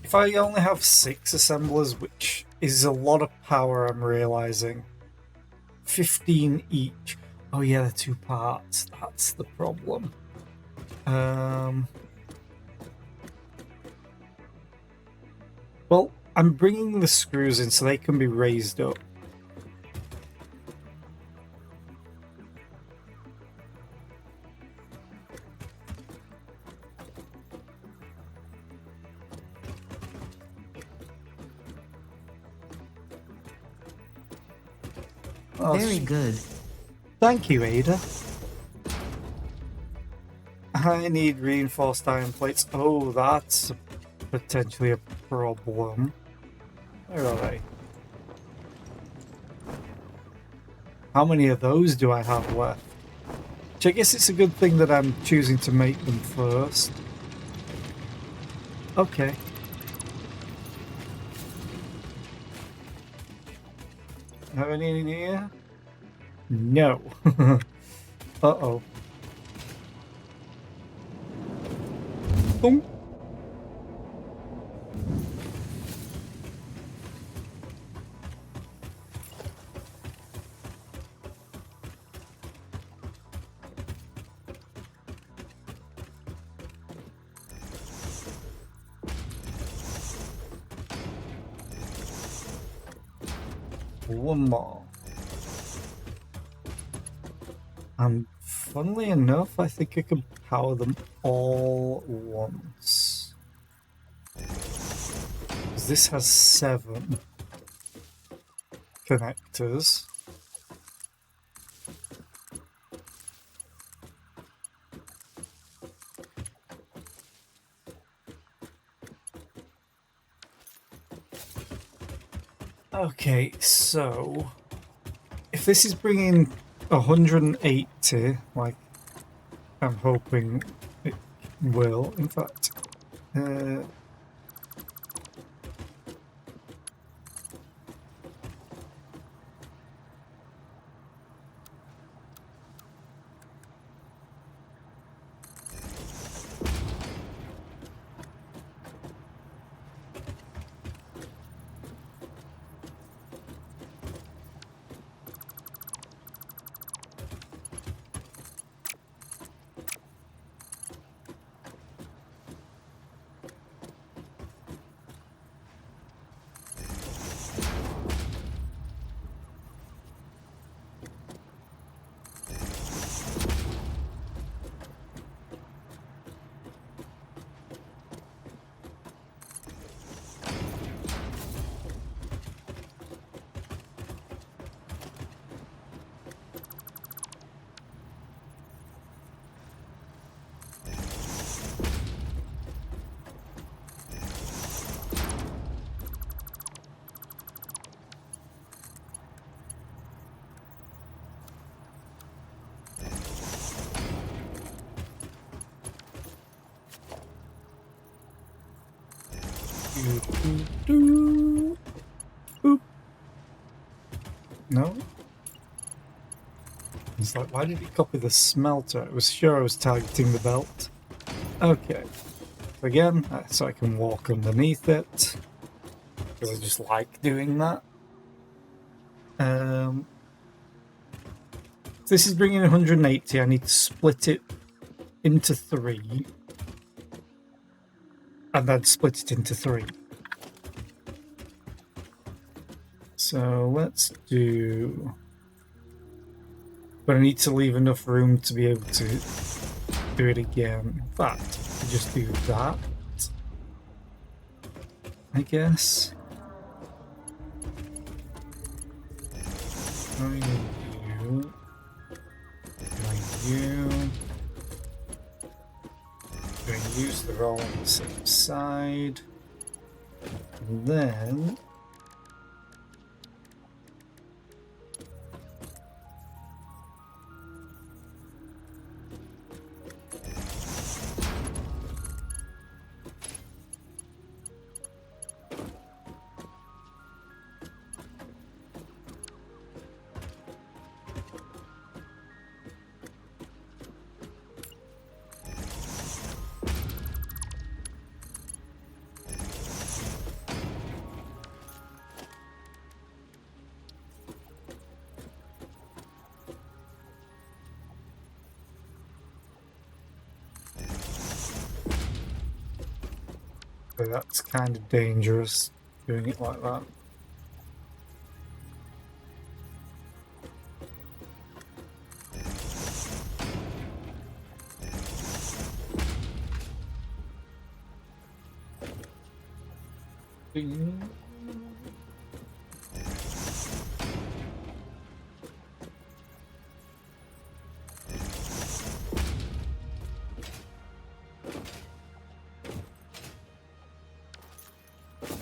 If I only have 6 assemblers, which is a lot of power, I'm realizing. 15 each. Oh yeah, they're 2 parts. That's the problem. Well, I'm bringing the screws in so they can be raised up. Oh, Very good. thank you, Ada. I need reinforced iron plates. Oh, that's potentially a problem. Where are they? How many of those do I have left? Which I guess it's a good thing that I'm choosing to make them first. Okay. Have any in here? No. Uh-oh. Boom. One more. And funnily enough, I think I can power them all once. 'Cause this has 7 connectors. Okay, so if this is bringing 180, like I'm hoping it will, in fact, boop. No? It's like, why did he copy the smelter? I was sure I was targeting the belt. Okay. Again, so I can walk underneath it. Because I just like doing that. This is bringing 180. I need to split it into 3. And then split it into 3. So let's do... But I need to leave enough room to be able to do it again. In fact, I just do that, I guess. Doing you. Doing you. Doing you so they're all on the same side. And then... But that's kind of dangerous, doing it like that.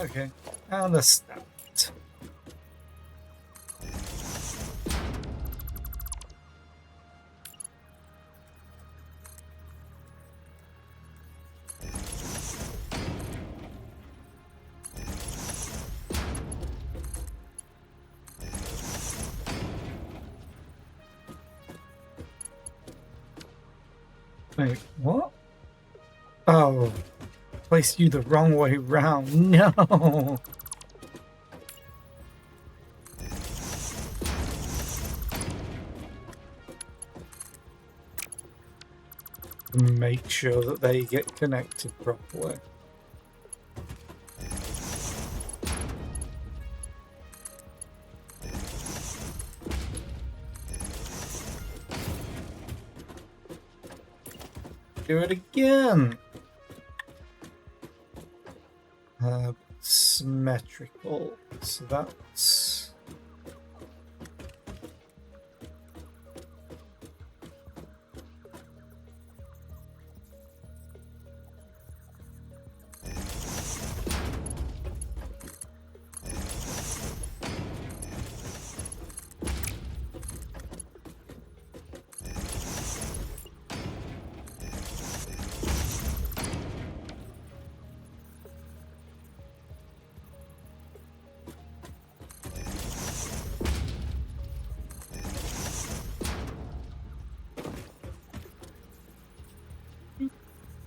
Okay, and a stat. Wait, what? Oh, placed you the wrong way round. No. Make sure that they get connected properly. Do it again. Symmetrical. So that's...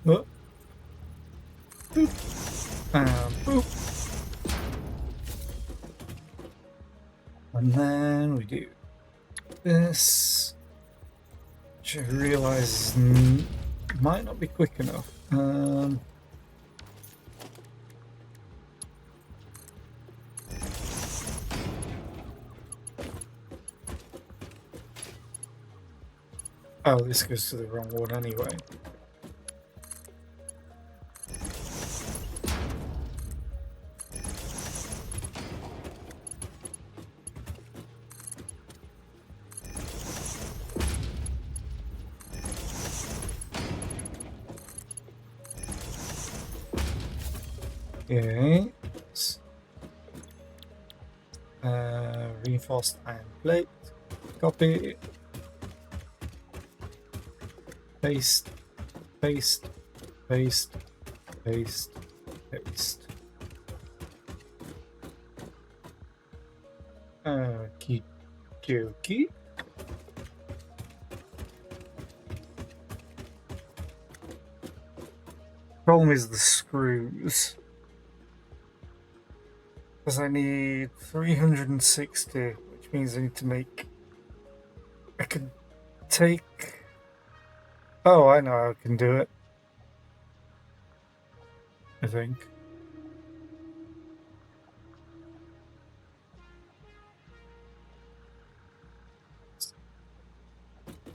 Boop. Boop. And then we do this, which I realise might not be quick enough. Oh, this goes to the wrong one anyway. Okay. Reinforced iron plate. Copy. Paste. Paste. Paste. Paste. Paste. Okie dokie. Problem is the screws. Because I need 360, which means I need to make... I could take... Oh, I know how I can do it. I think.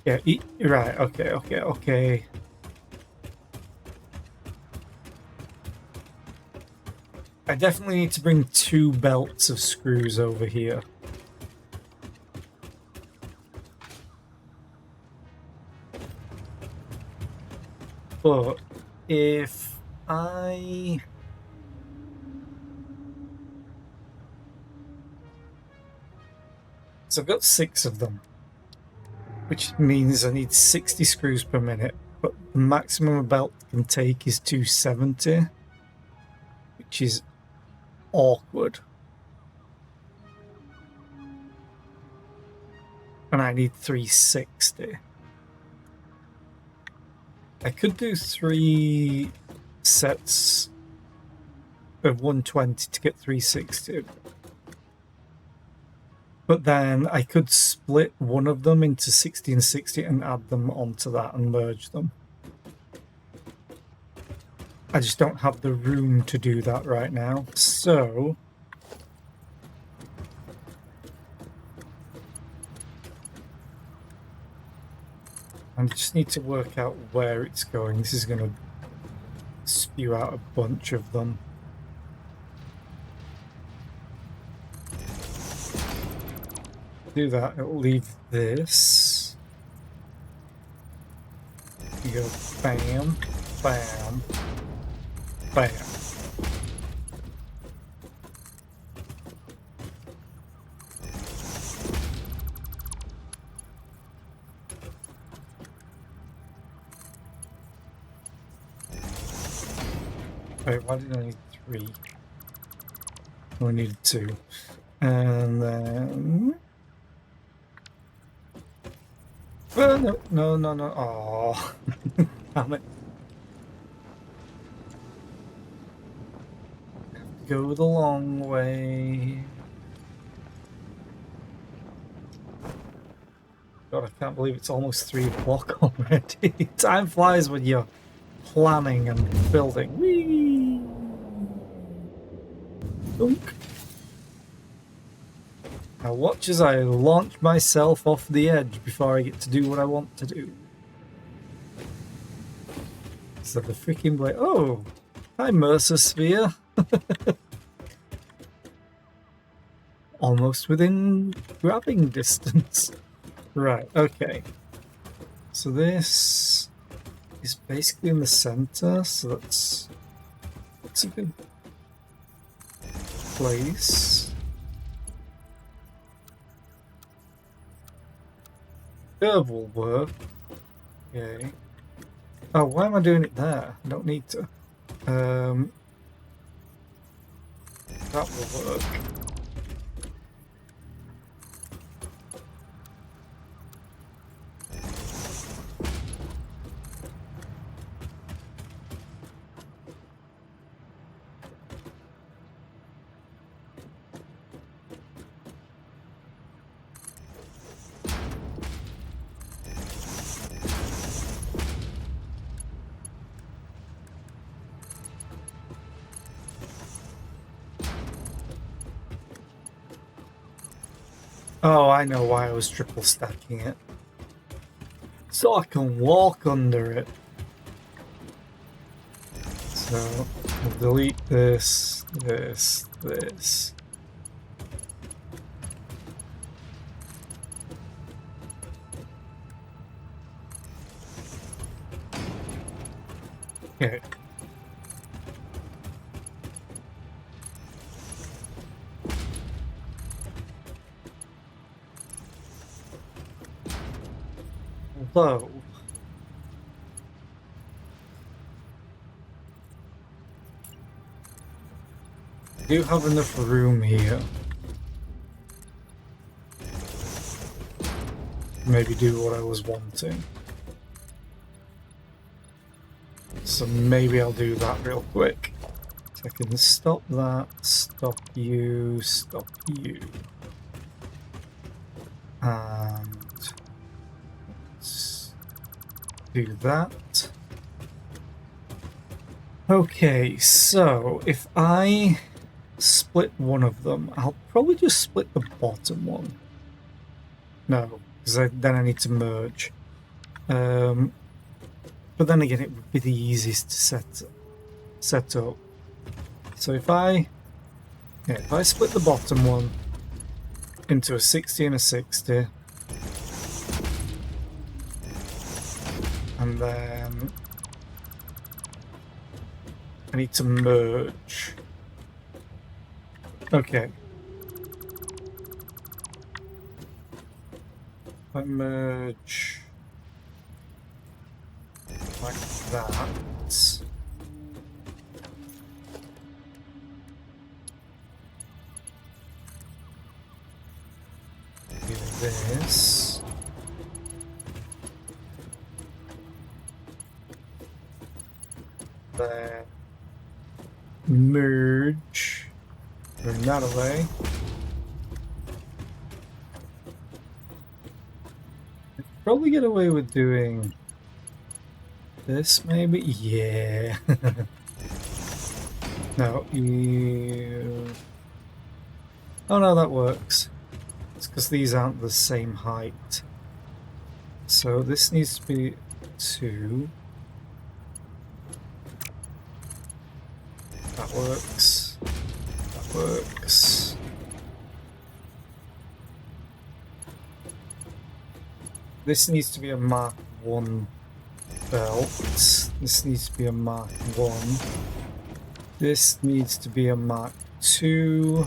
Yeah, right, okay. I definitely need to bring 2 belts of screws over here. But if I... So I've got 6 of them, which means I need 60 screws per minute, but the maximum a belt can take is 270, which is awkward. And I need 360. I could do 3 sets of 120 to get 360. But then I could split one of them into 60 and 60 and add them onto that and merge them. I just don't have the room to do that right now. So I just need to work out where it's going. This is going to spew out a bunch of them. Do that, it'll leave this. You go bam, bam, bam. Wait, why did I need 3? Oh, I needed 2. And then... Well, no. Oh. Damn it. Go the long way. God, I can't believe it's almost 3 o'clock already. Time flies when you're planning and building. Whee! Dunk. Now watch as I launch myself off the edge before I get to do what I want to do. So the freaking blade. Oh! Hi, Mercer Sphere. Almost within grabbing distance. Right, okay. So this is basically in the center, so that's a good place. Curve will work. Okay. Oh, why am I doing it there? I don't need to. That will work. Oh, I know why I was triple stacking it. So I can walk under it. So I'll delete this, this, this. Okay. Although I do have enough room here. Maybe do what I was wanting. So maybe I'll do that real quick. So I can stop that, stop you, and let's do that. Okay, so if I split one of them, I'll probably just split the bottom one. No, because then I need to merge. But then again, it would be the easiest to set up. So if I split the bottom one into a 60 and a 60, and then I need to merge. Okay. I merge like that. Do this. Then merge. Turn that away. Probably get away with doing this, maybe? Yeah. No, you... Oh no, that works. It's because these aren't the same height. So this needs to be 2. That works. That works. This needs to be a Mark 1 belt. This needs to be a Mark 1. This needs to be a Mark 2.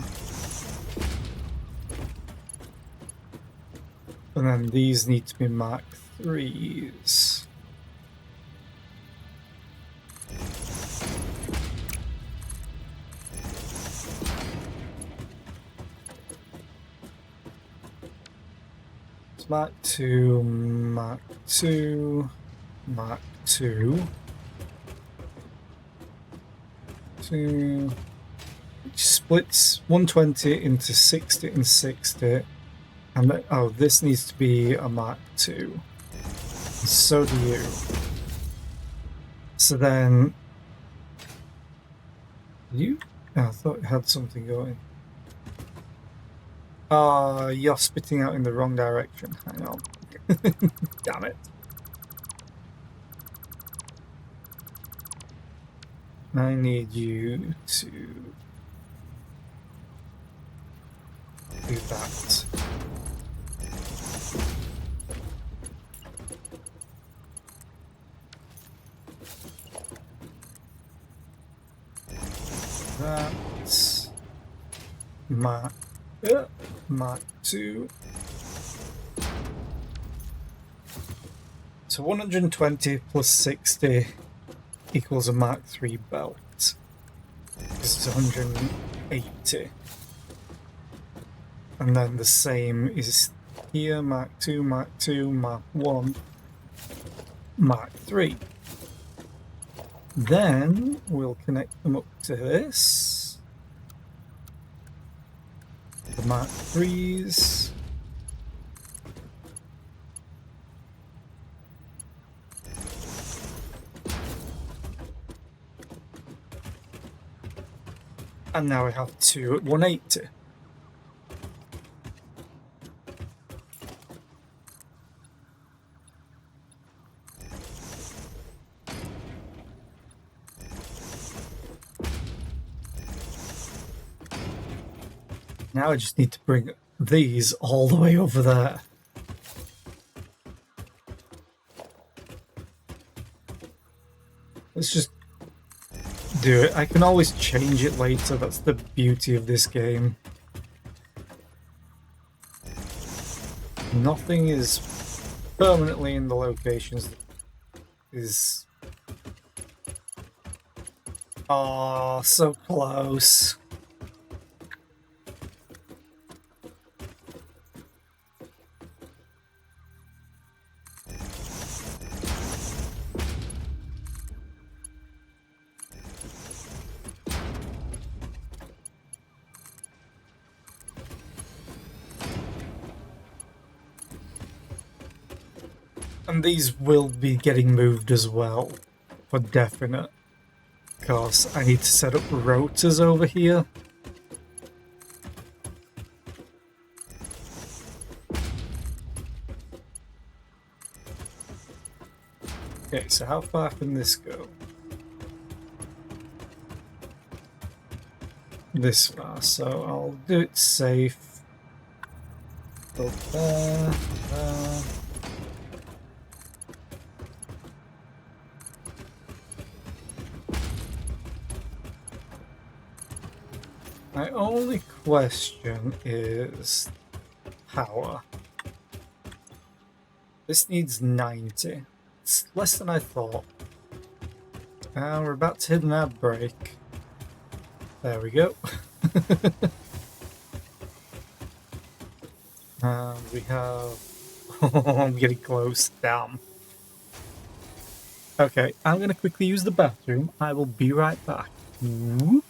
And then these need to be Mark 3s. Mark 2, Mark 2. Mark 2. Which splits 120 into 60 and 60. And then, oh, this needs to be a Mark 2. So do you. So then... You? Oh, I thought it had something going. You're spitting out in the wrong direction. Hang on. Damn it. I need you to do that. That's Mark 2. So 120 plus 60 equals a Mark 3 belt. This is 180. And then the same is here, Mark 2, Mark 2, Mark 1, Mark 3. Then we'll connect them up to this. The Mark 3s. And now we have 2 at 180. Now I just need to bring these all the way over there. Let's just do it. I can always change it later. That's the beauty of this game. Nothing is permanently in the locations that is... Oh, so close. And these will be getting moved as well, for definite. Because I need to set up rotors over here. Okay, so how far can this go? This far, so I'll do it safe. Go there, there. My only question is power. This needs 90. It's less than I thought. We're about to hit an ad break. There we go. We have... I'm getting close. Damn. Okay, I'm going to quickly use the bathroom. I will be right back. Whoop.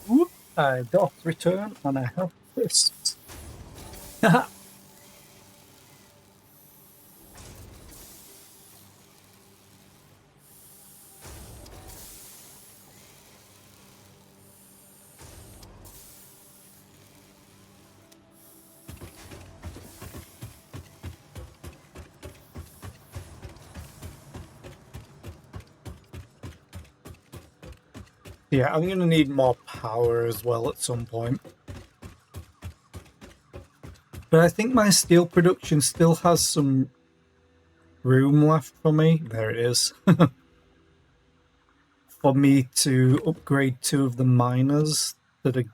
Whoop, I doth return and I have this. Yeah, I'm going to need more power as well at some point. But I think my steel production still has some room left for me. There it is. For me to upgrade 2 of the miners that are,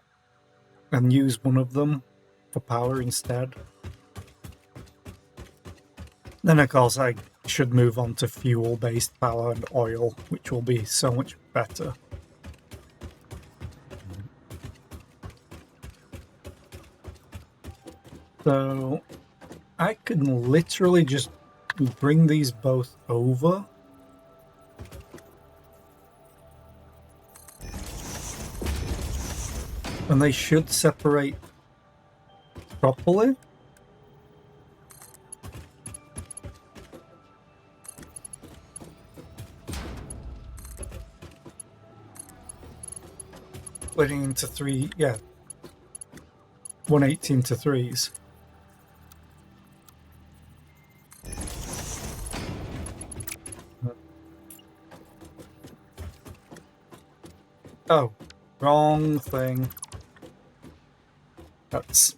and use one of them for power instead. Then of course I should move on to fuel-based power and oil, which will be so much better. So I can literally just bring these both over. And they should separate properly. Splitting into 3, yeah. 118 to 3s. Oh, wrong thing. That's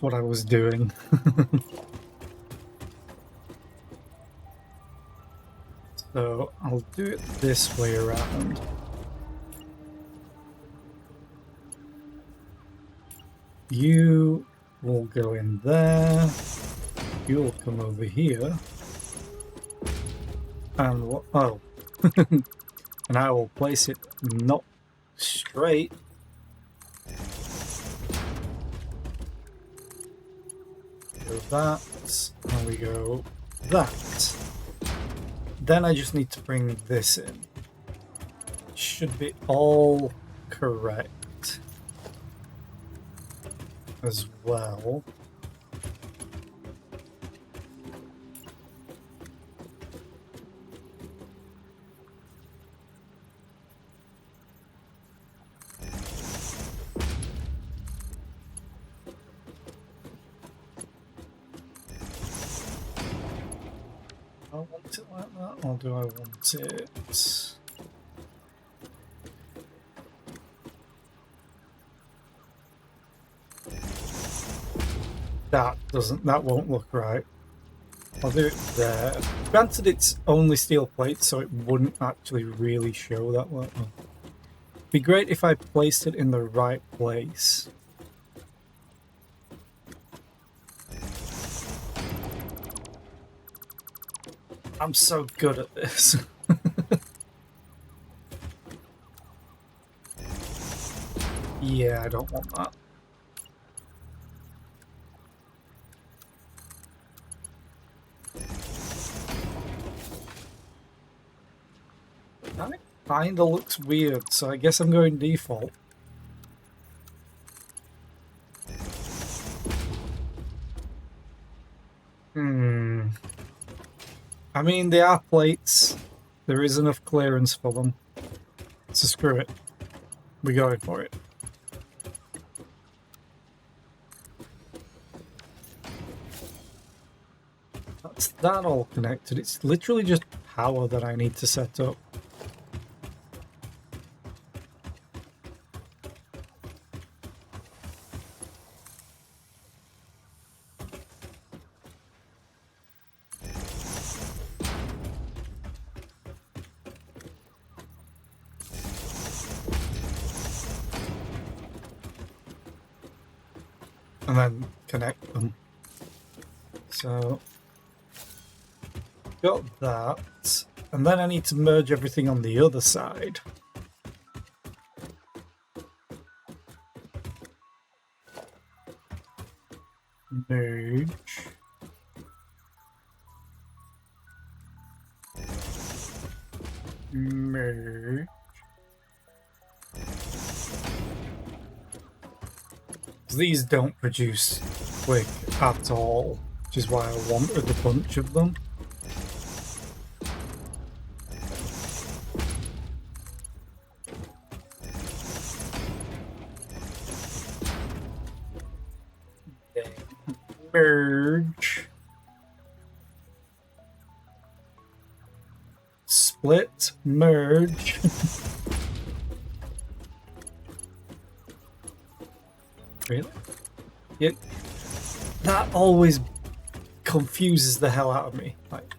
what I was doing. So I'll do it this way around. You will go in there. You'll come over here. And what? Oh. And I will place it not straight. Go that, and we go that. Then I just need to bring this in. Should be all correct as well. I want it like that, or do I want it? That won't look right. I'll do it there. Granted, it's only steel plates, so it wouldn't actually really show that well. It'd be great if I placed it in the right place. I'm so good at this. Yeah, I don't want that. That kinda looks weird, so I guess I'm going default. I mean, they are plates. There is enough clearance for them. So screw it. We're going for it. That's that all connected. It's literally just power that I need to set up. And then connect them. So, got that. And then I need to merge everything on the other side. Merge. Merge. these don't produce quick at all, which is why I wanted a bunch of them. Merge. Split, merge. Really? Yeah. That always confuses the hell out of me. Like,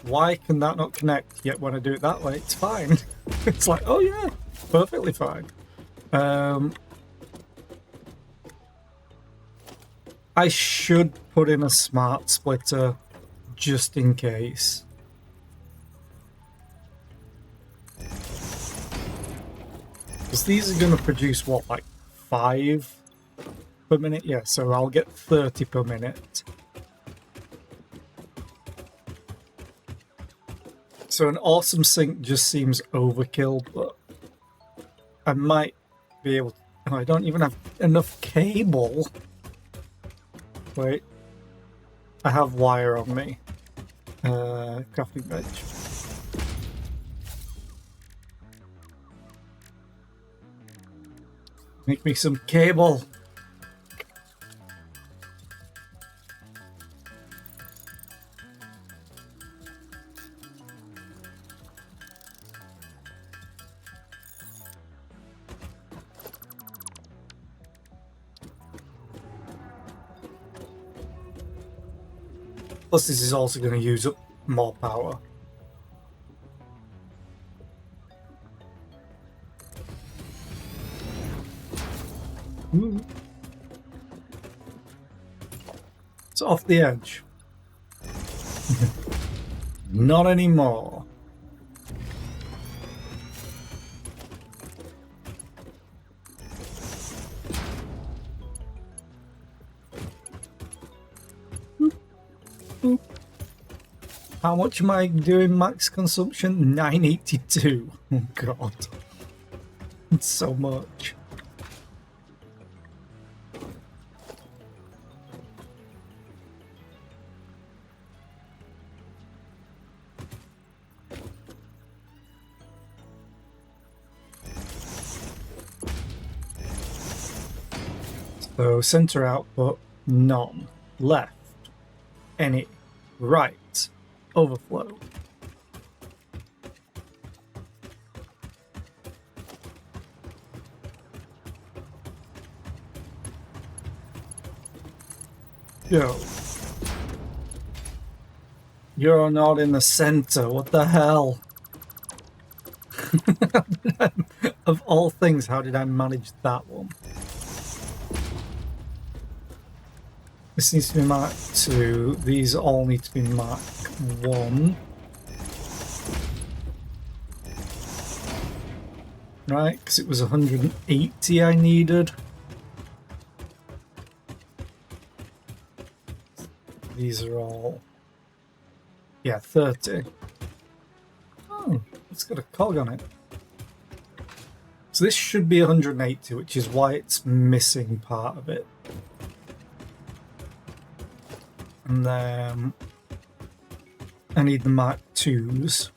why can that not connect? Yet when I do it that way, it's fine. It's like, oh yeah, perfectly fine. I should put in a smart splitter just in case. Because these are going to produce what, like 5 per minute? Yeah, so I'll get 30 per minute. So an awesome sink just seems overkill, but I might be able to... Oh, I don't even have enough cable. Wait. I have wire on me. Crafting bench. Make me some cable. Plus, this is also going to use up more power. Ooh. It's off the edge. Not anymore. How much am I doing max consumption? 982. Oh god. It's so much. So center output, none. Left, any. Right, overflow. Yo. You're not in the center, what the hell? Of all things, how did I manage that one? This needs to be Mark 2. These all need to be Mark 1. Right, because it was 180 I needed. These are all... Yeah, 30. Oh, it's got a cog on it. So this should be 180, which is why it's missing part of it. And then I need the Mark 2s.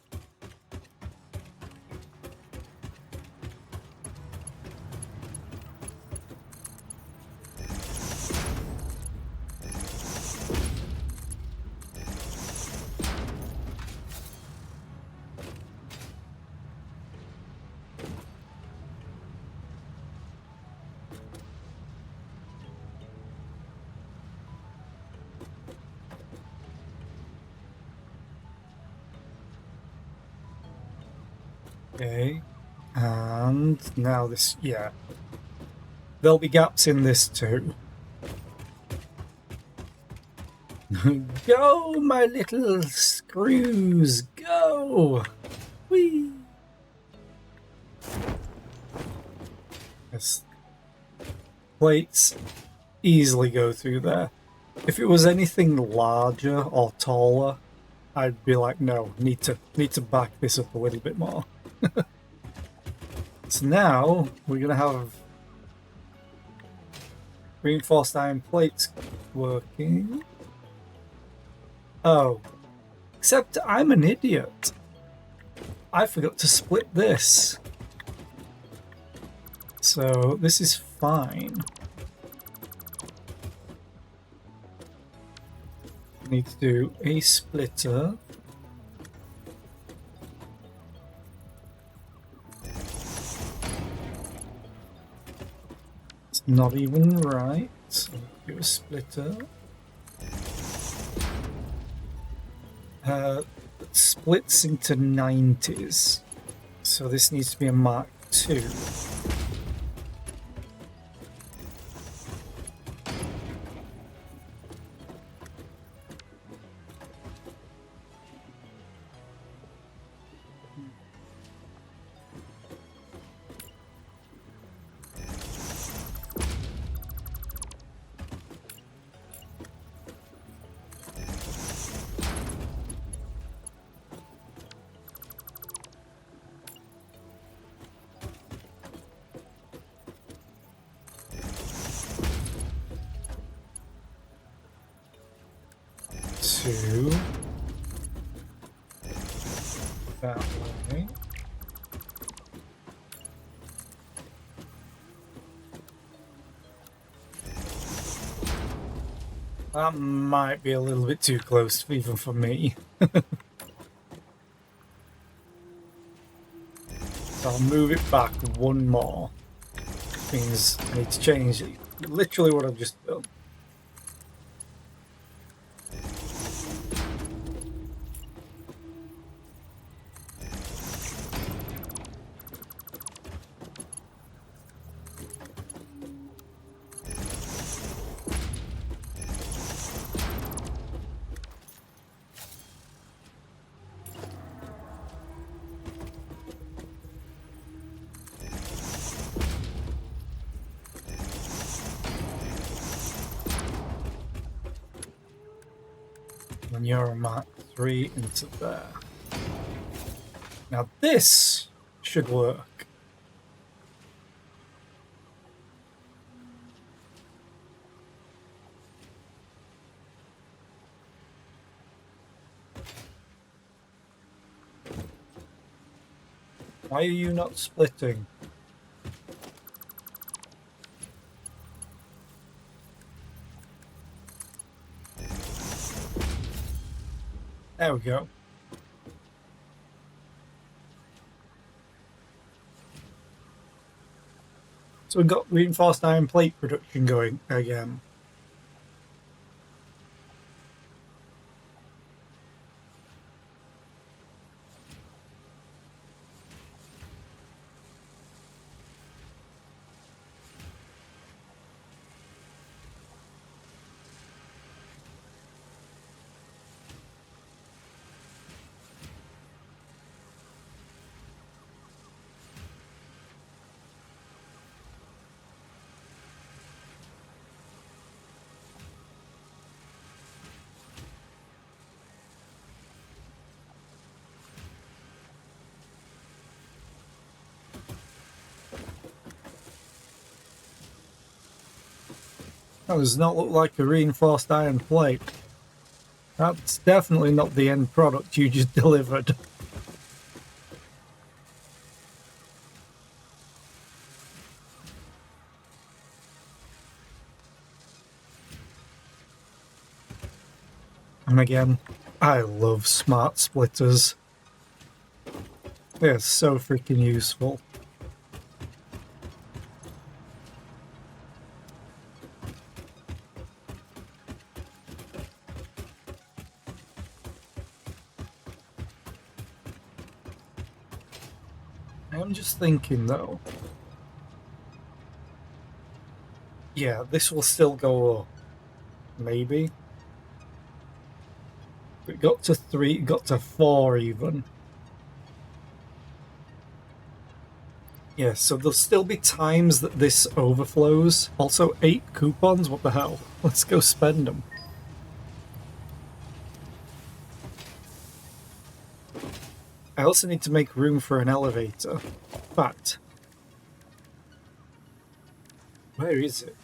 Okay, and now this, yeah. There'll be gaps in this too. Go, my little screws, go! Whee! Yes. Plates easily go through there. If it was anything larger or taller, I'd be like, no, need to back this up a little bit more. So now we're gonna have Reinforced iron plates working. Oh. Except I'm an idiot. I forgot to split this. So this is fine. Need to do a splitter. It's not even right. So do a splitter. It splits into 90s. So this needs to be a Mark II. Two. That way. That might be a little bit too close even for me. So I'll move it back one more. Means I need to change it. Literally what I've just done. And you're a Mark III into there. Now this should work. Why are you not splitting? There we go. So we've got reinforced iron plate production going again. That does not look like a reinforced iron plate. That's definitely not the end product you just delivered. And again, I love smart splitters. They're so freaking useful. I'm just thinking though. Yeah, this will still go up. Maybe. It got to 3, it got to 4 even. Yeah, so there'll still be times that this overflows. Also, 8 coupons? What the hell? Let's go spend them. I also need to make room for an elevator. But where is it?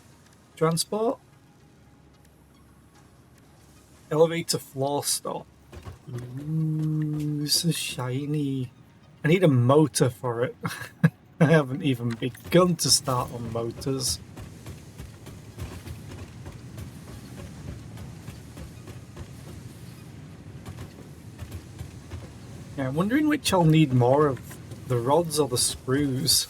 transport. Elevator floor stop. Ooh, this is shiny. I need a motor for it. I haven't even begun to start on motors. Yeah, I'm wondering which I'll need more of, the rods or the screws.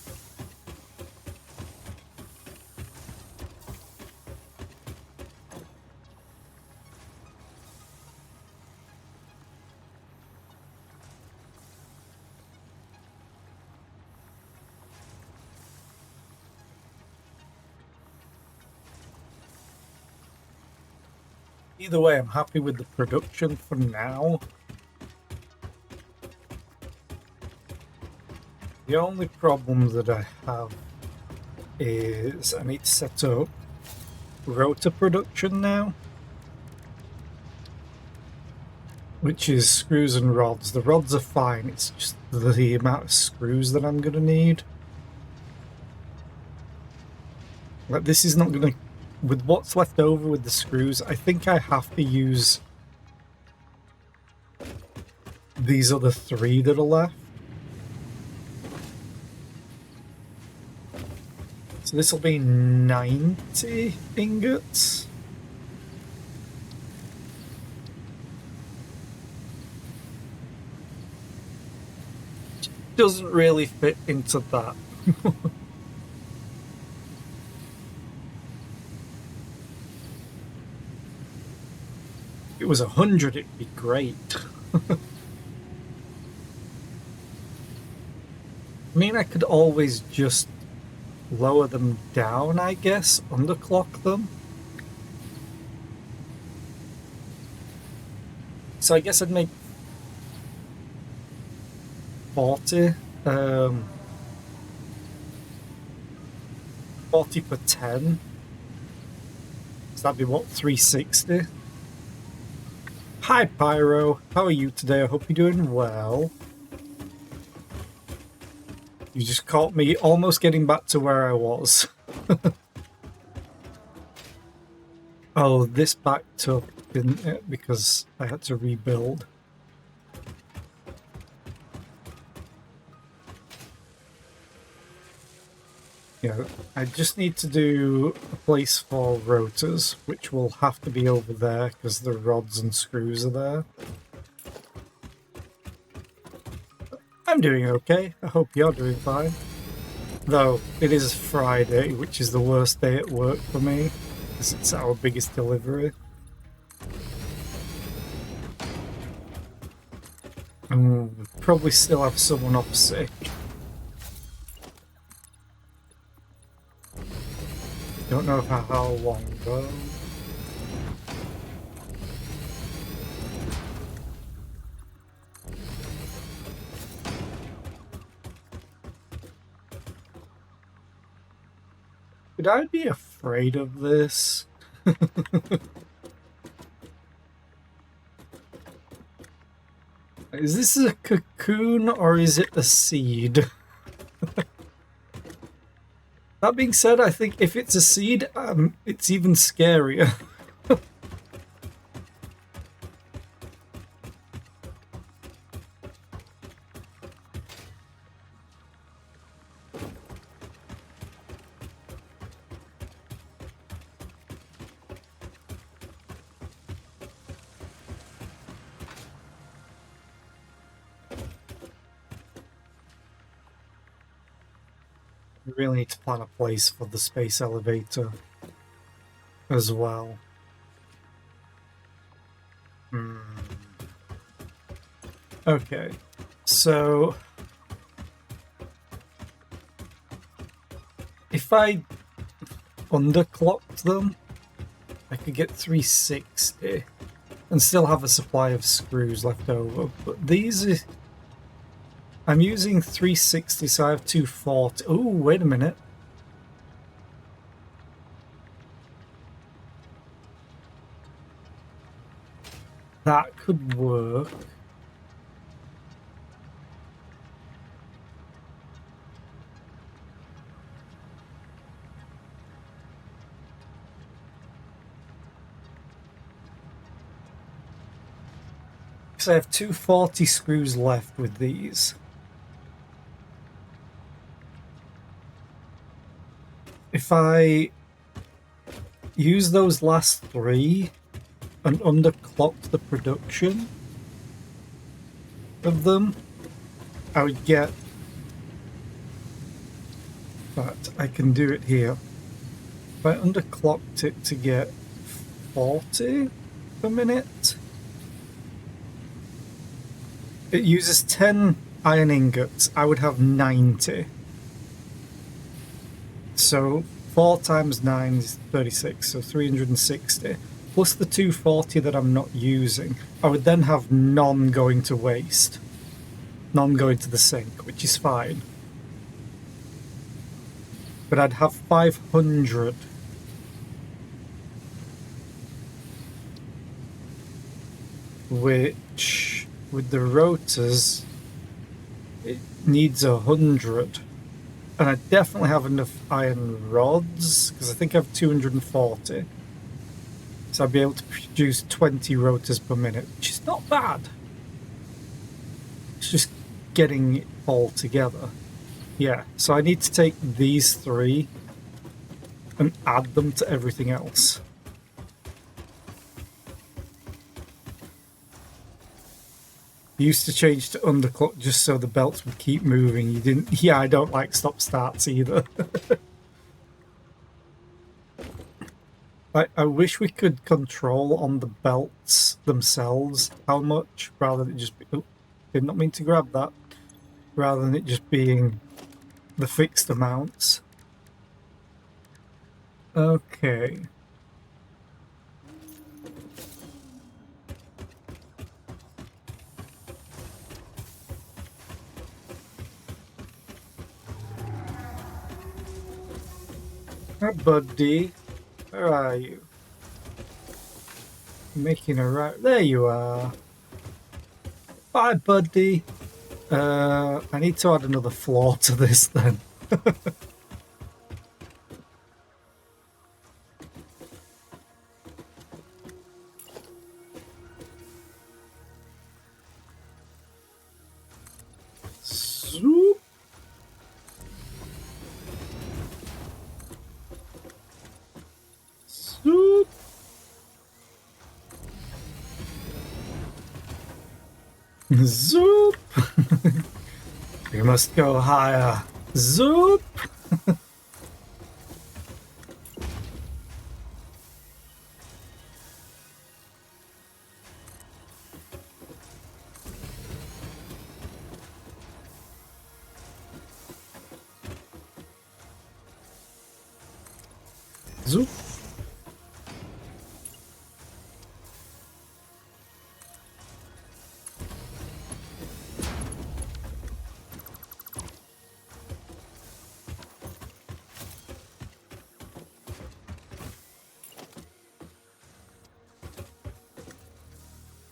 Either way, I'm happy with the production for now. The only problem that I have is I need to set up rotor production now, which is screws and rods. The rods are fine, it's just the amount of screws that I'm going to need. Like, this is not going to... With what's left over with the screws, I think I have to use these other 3 that are left. So this will be 90 ingots. Doesn't really fit into that. If it was 100, it'd be great. I mean, I could always just lower them down, I guess, underclock them. So I guess I'd make 40. 40 per 10. So that'd be what, 360? Hi Pyro, how are you today? I hope you're doing well. You just caught me almost getting back to where I was. Oh, this backed up, didn't it? Because I had to rebuild. Yeah, I just need to do a place for rotors, which will have to be over there because the rods and screws are there. I'm doing okay. I hope you're doing fine. Though it is Friday, which is the worst day at work for me, because it's our biggest delivery. And we'll probably still have someone off sick. Don't know for how long though. Would I be afraid of this? Is this a cocoon or is it a seed? That being said, I think if it's a seed, it's even scarier. We really need to plan a place for the space elevator as well. Okay, so if I underclocked them, I could get 360 and still have a supply of screws left over. But these are... I'm using 360, so I have 240. Oh, wait a minute. That could work. Because I have 240 screws left with these. If I use those last 3 and underclocked the production of them, I would get... But I can do it here. If I underclocked it to get 40 per minute, it uses 10 iron ingots. I would have 90. So 4 times 9 is 36, so 360. Plus the 240 that I'm not using. I would then have none going to waste. None going to the sink, which is fine. But I'd have 500. Which, with the rotors, it needs 100. And I definitely have enough iron rods, because I think I have 240. So I'd be able to produce 20 rotors per minute, which is not bad. It's just getting it all together. Yeah, so I need to take these 3 and add them to everything else. I used to change to underclock just so the belts would keep moving. You didn't... Yeah, I don't like stop-starts either. I wish we could control on the belts themselves how much, rather than it just be... Oh, did not mean to grab that. Rather than it just being the fixed amounts. Okay. Hi, buddy. Where are you? Making a right. There you are. Bye, buddy. I need to add another floor to this then. Zoop. Zoop. Zoop. We must go higher. Zoop. Zoop.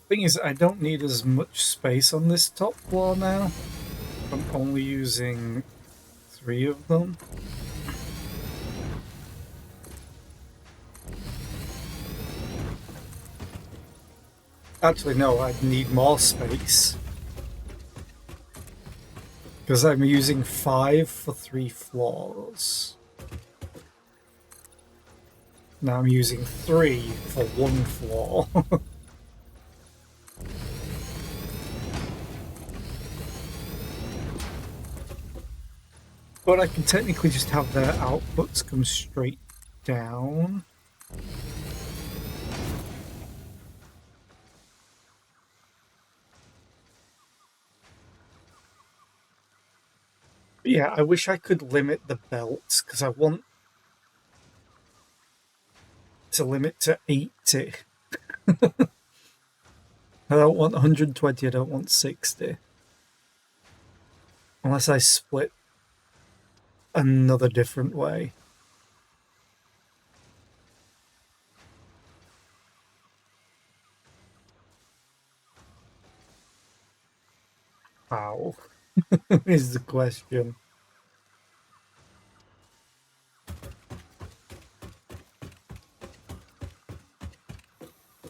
Thing is, I don't need as much space on this top floor now. I'm only using 3 of them. Actually, no, I need more space. Because I'm using 5 for 3 floors. Now I'm using 3 for 1 floor. But I can technically just have their outputs come straight down. But yeah, I wish I could limit the belts, because I want to limit to 80. I don't want 120, I don't want 60. Unless I split another different way. How? Is the question.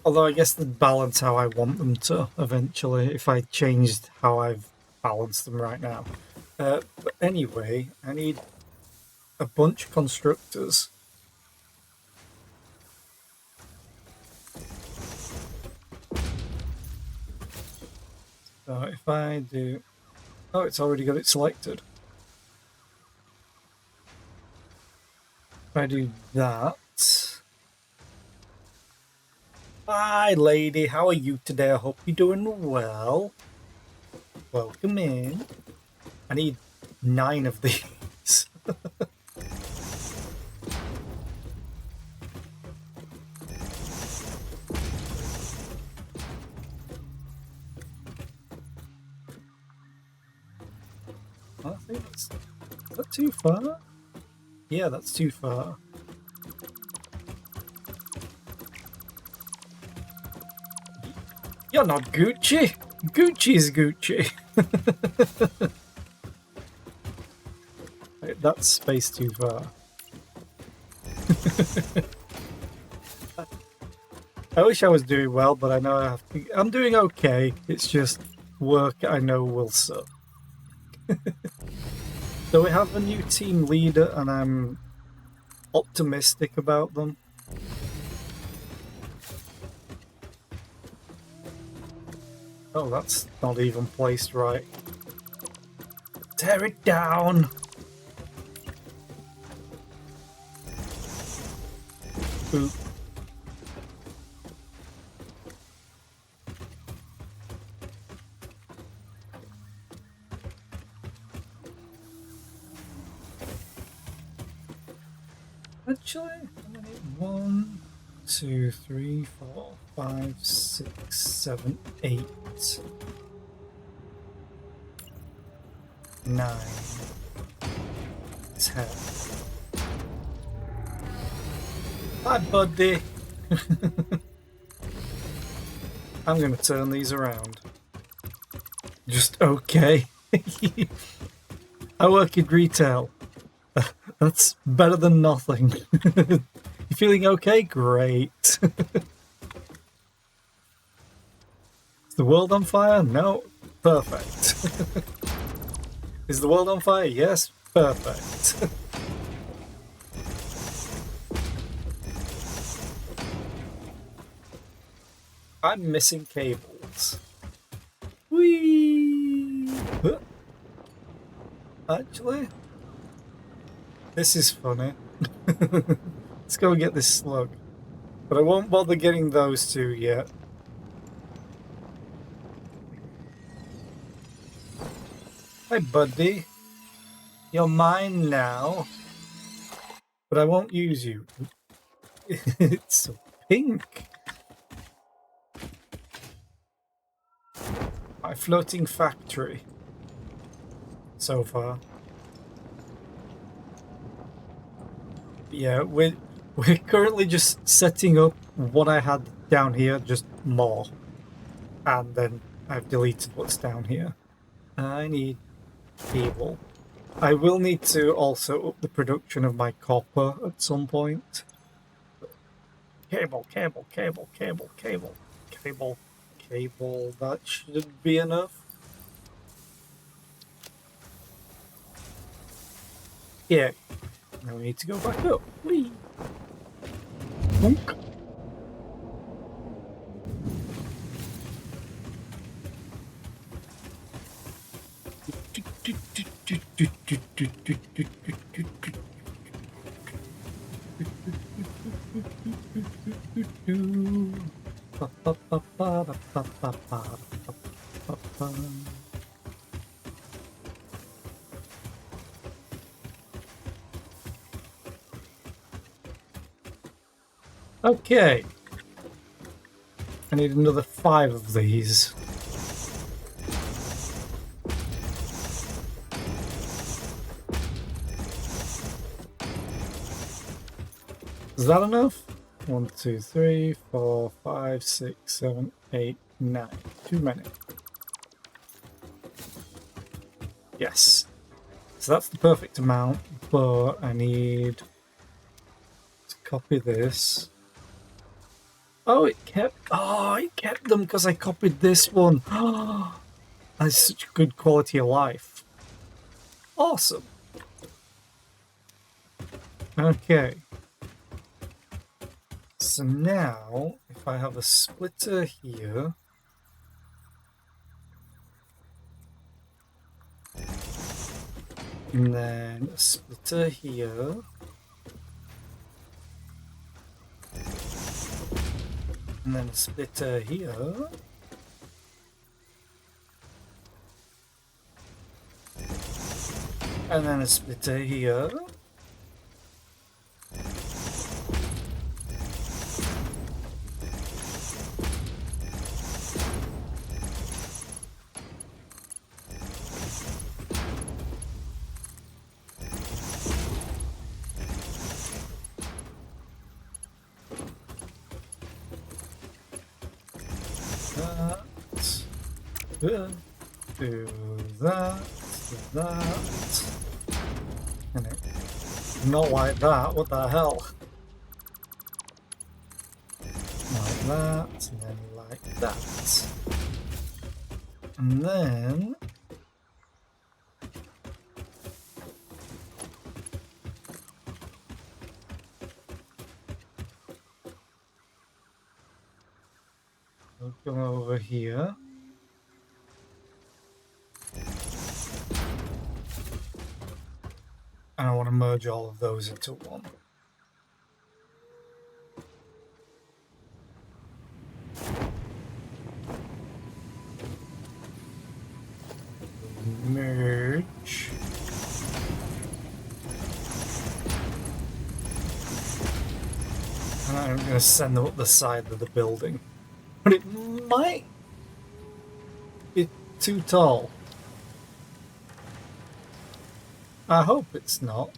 Although I guess they'd balance how I want them to eventually if I changed how I've balanced them right now. But anyway, I need a bunch of constructors. So if I do... Oh, it's already got it selected. If I do that... Hi, lady. How are you today? I hope you're doing well. Welcome in. I need 9 of these. I think that's... Is that too far? Yeah, that's too far. You're not Gucci. Gucci's Gucci. Wait, that's space too far. I wish I was doing well, but I know I have to... I'm doing okay. It's just work I know will suck. So we have a new team leader, and I'm optimistic about them. Oh, that's not even placed right. Tear it down! Oop. Actually, I'm gonna need 1, 2, 3, 4, 5, 6, 7, 8, 9, 10. Hi, buddy. I'm gonna turn these around. Just okay. I work in retail. That's better than nothing. You feeling okay? Great. Is the world on fire? No. Perfect. Is the world on fire? Yes. Perfect. I'm missing cables. Whee! Actually, this is funny. Let's go get this slug. But I won't bother getting those two yet. Hi, buddy. You're mine now. But I won't use you. It's so pink. My floating factory. So far. Yeah, we're currently just setting up what I had down here, just more. And then I've deleted what's down here. I need cable. I will need to also up the production of my copper at some point. Cable, cable, cable, cable, cable, cable, cable. That should be enough. Yeah. Now we need to go back up. Whee! Bonk. Okay. I need another 5 of these. Is that enough? 1, 2, 3, 4, 5, 6, 7, 8, 9. Too many. Yes. So that's the perfect amount, but I need to copy this. Oh, it kept them because I copied this one. Oh, that's such good quality of life. Awesome. Okay. So now, if I have a splitter here, and then a splitter here, and then a splitter here, and then a splitter here, that, do that, and it, not like that, what the hell? Like that, and then like that. And then we'll come over here. And I want to merge all of those into one. Merge. And I'm going to send them up the side of the building. But it might be too tall. I hope it's not.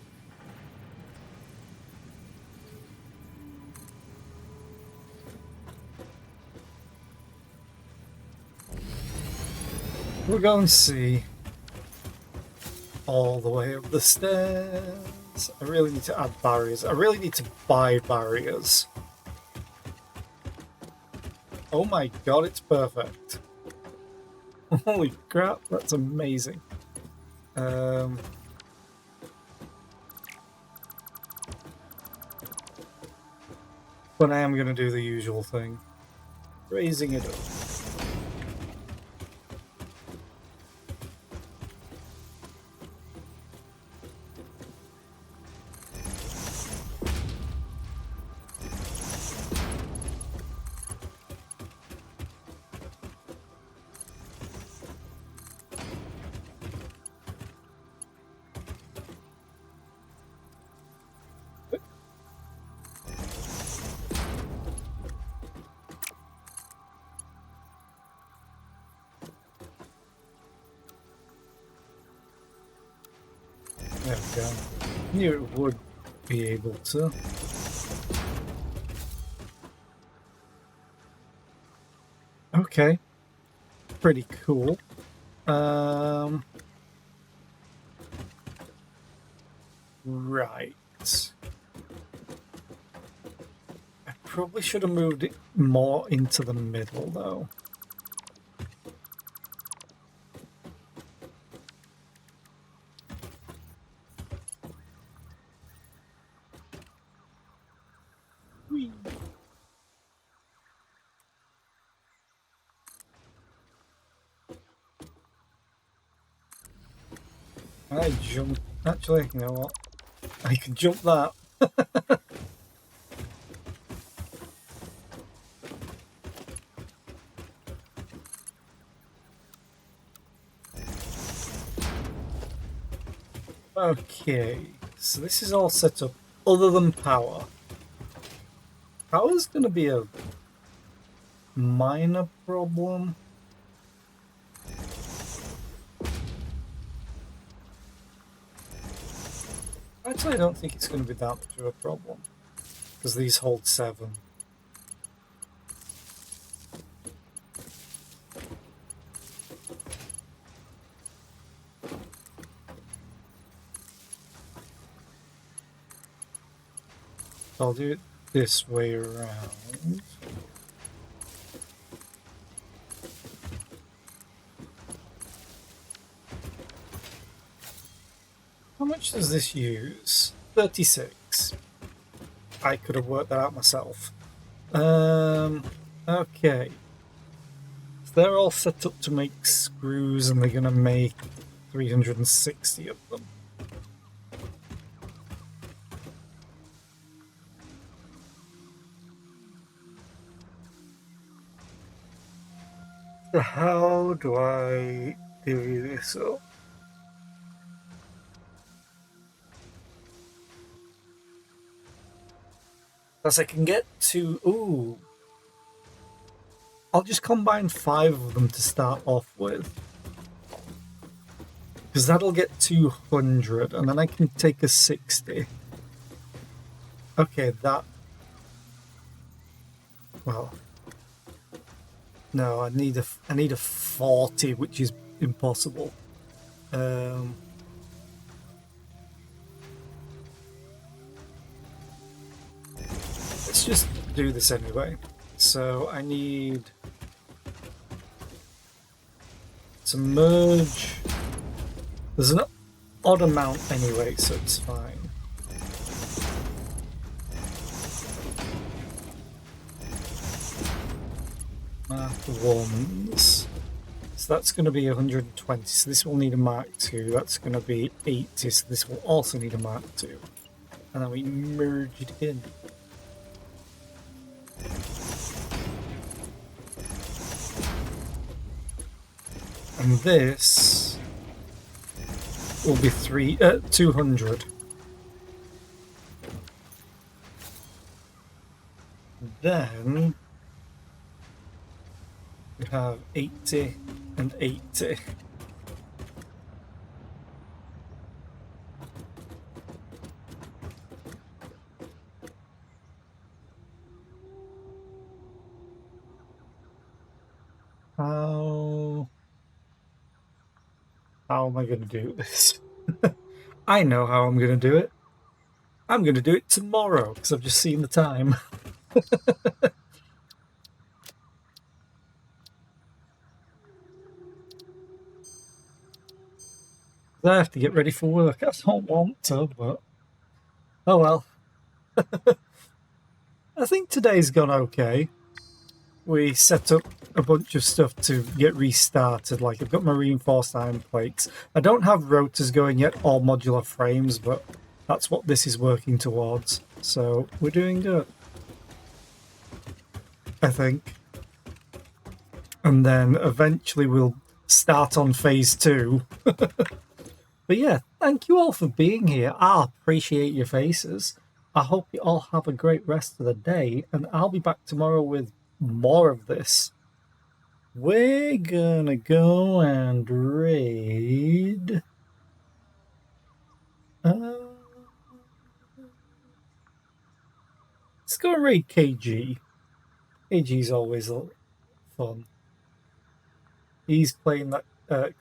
We're going to see all the way up the stairs. I really need to add barriers. I really need to buy barriers. Oh my god, it's perfect. Holy crap, that's amazing. But I am going to do the usual thing. Raising it up. There we go. Knew it would be able to. Okay. Pretty cool. Right. I probably should have moved it more into the middle, though. Whee. I jumped. Actually, you know what? I can jump that. Okay, so this is all set up other than power. Power's going to be a minor problem. Actually, I don't think it's going to be that much of a problem, because these hold 7. So I'll do it this way around. How much does this use? 36. I could have worked that out myself. Okay. So they're all set up to make screws, and they're going to make 360 of them. So how do I divvy this up? Because I can get to... Ooh. I'll just combine 5 of them to start off with. Because that'll get 200, and then I can take a 60. Okay, that... Well... No, I need a 40, which is impossible. Let's just do this anyway. So I need to merge. There's an odd amount anyway, so it's fine. Mark ones. So that's going to be 120. So this will need a Mark II. That's going to be 80. So this will also need a Mark II. And then we merge it in. And this will be 200. Then we have 80 and 80. How am I going to do this? I know how I'm going to do it. I'm going to do it tomorrow because I've just seen the time. I have to get ready for work. I don't want to, but oh well. I think today's gone okay. We set up a bunch of stuff to get restarted. Like, I've got my reinforced iron plates. I don't have rotors going yet or modular frames, but that's what this is working towards. So we're doing good, I think. And then eventually we'll start on phase 2. But yeah, thank you all for being here. I appreciate your faces. I hope you all have a great rest of the day, and I'll be back tomorrow with more of this. We're gonna go and raid... let's go and raid KG. KG's always fun. He's playing that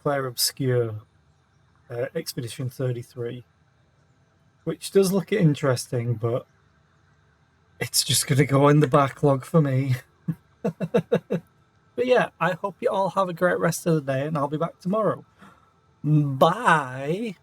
Claire Obscure Expedition 33, which does look interesting, but it's just going to go in the backlog for me. But yeah, I hope you all have a great rest of the day, and I'll be back tomorrow. Bye!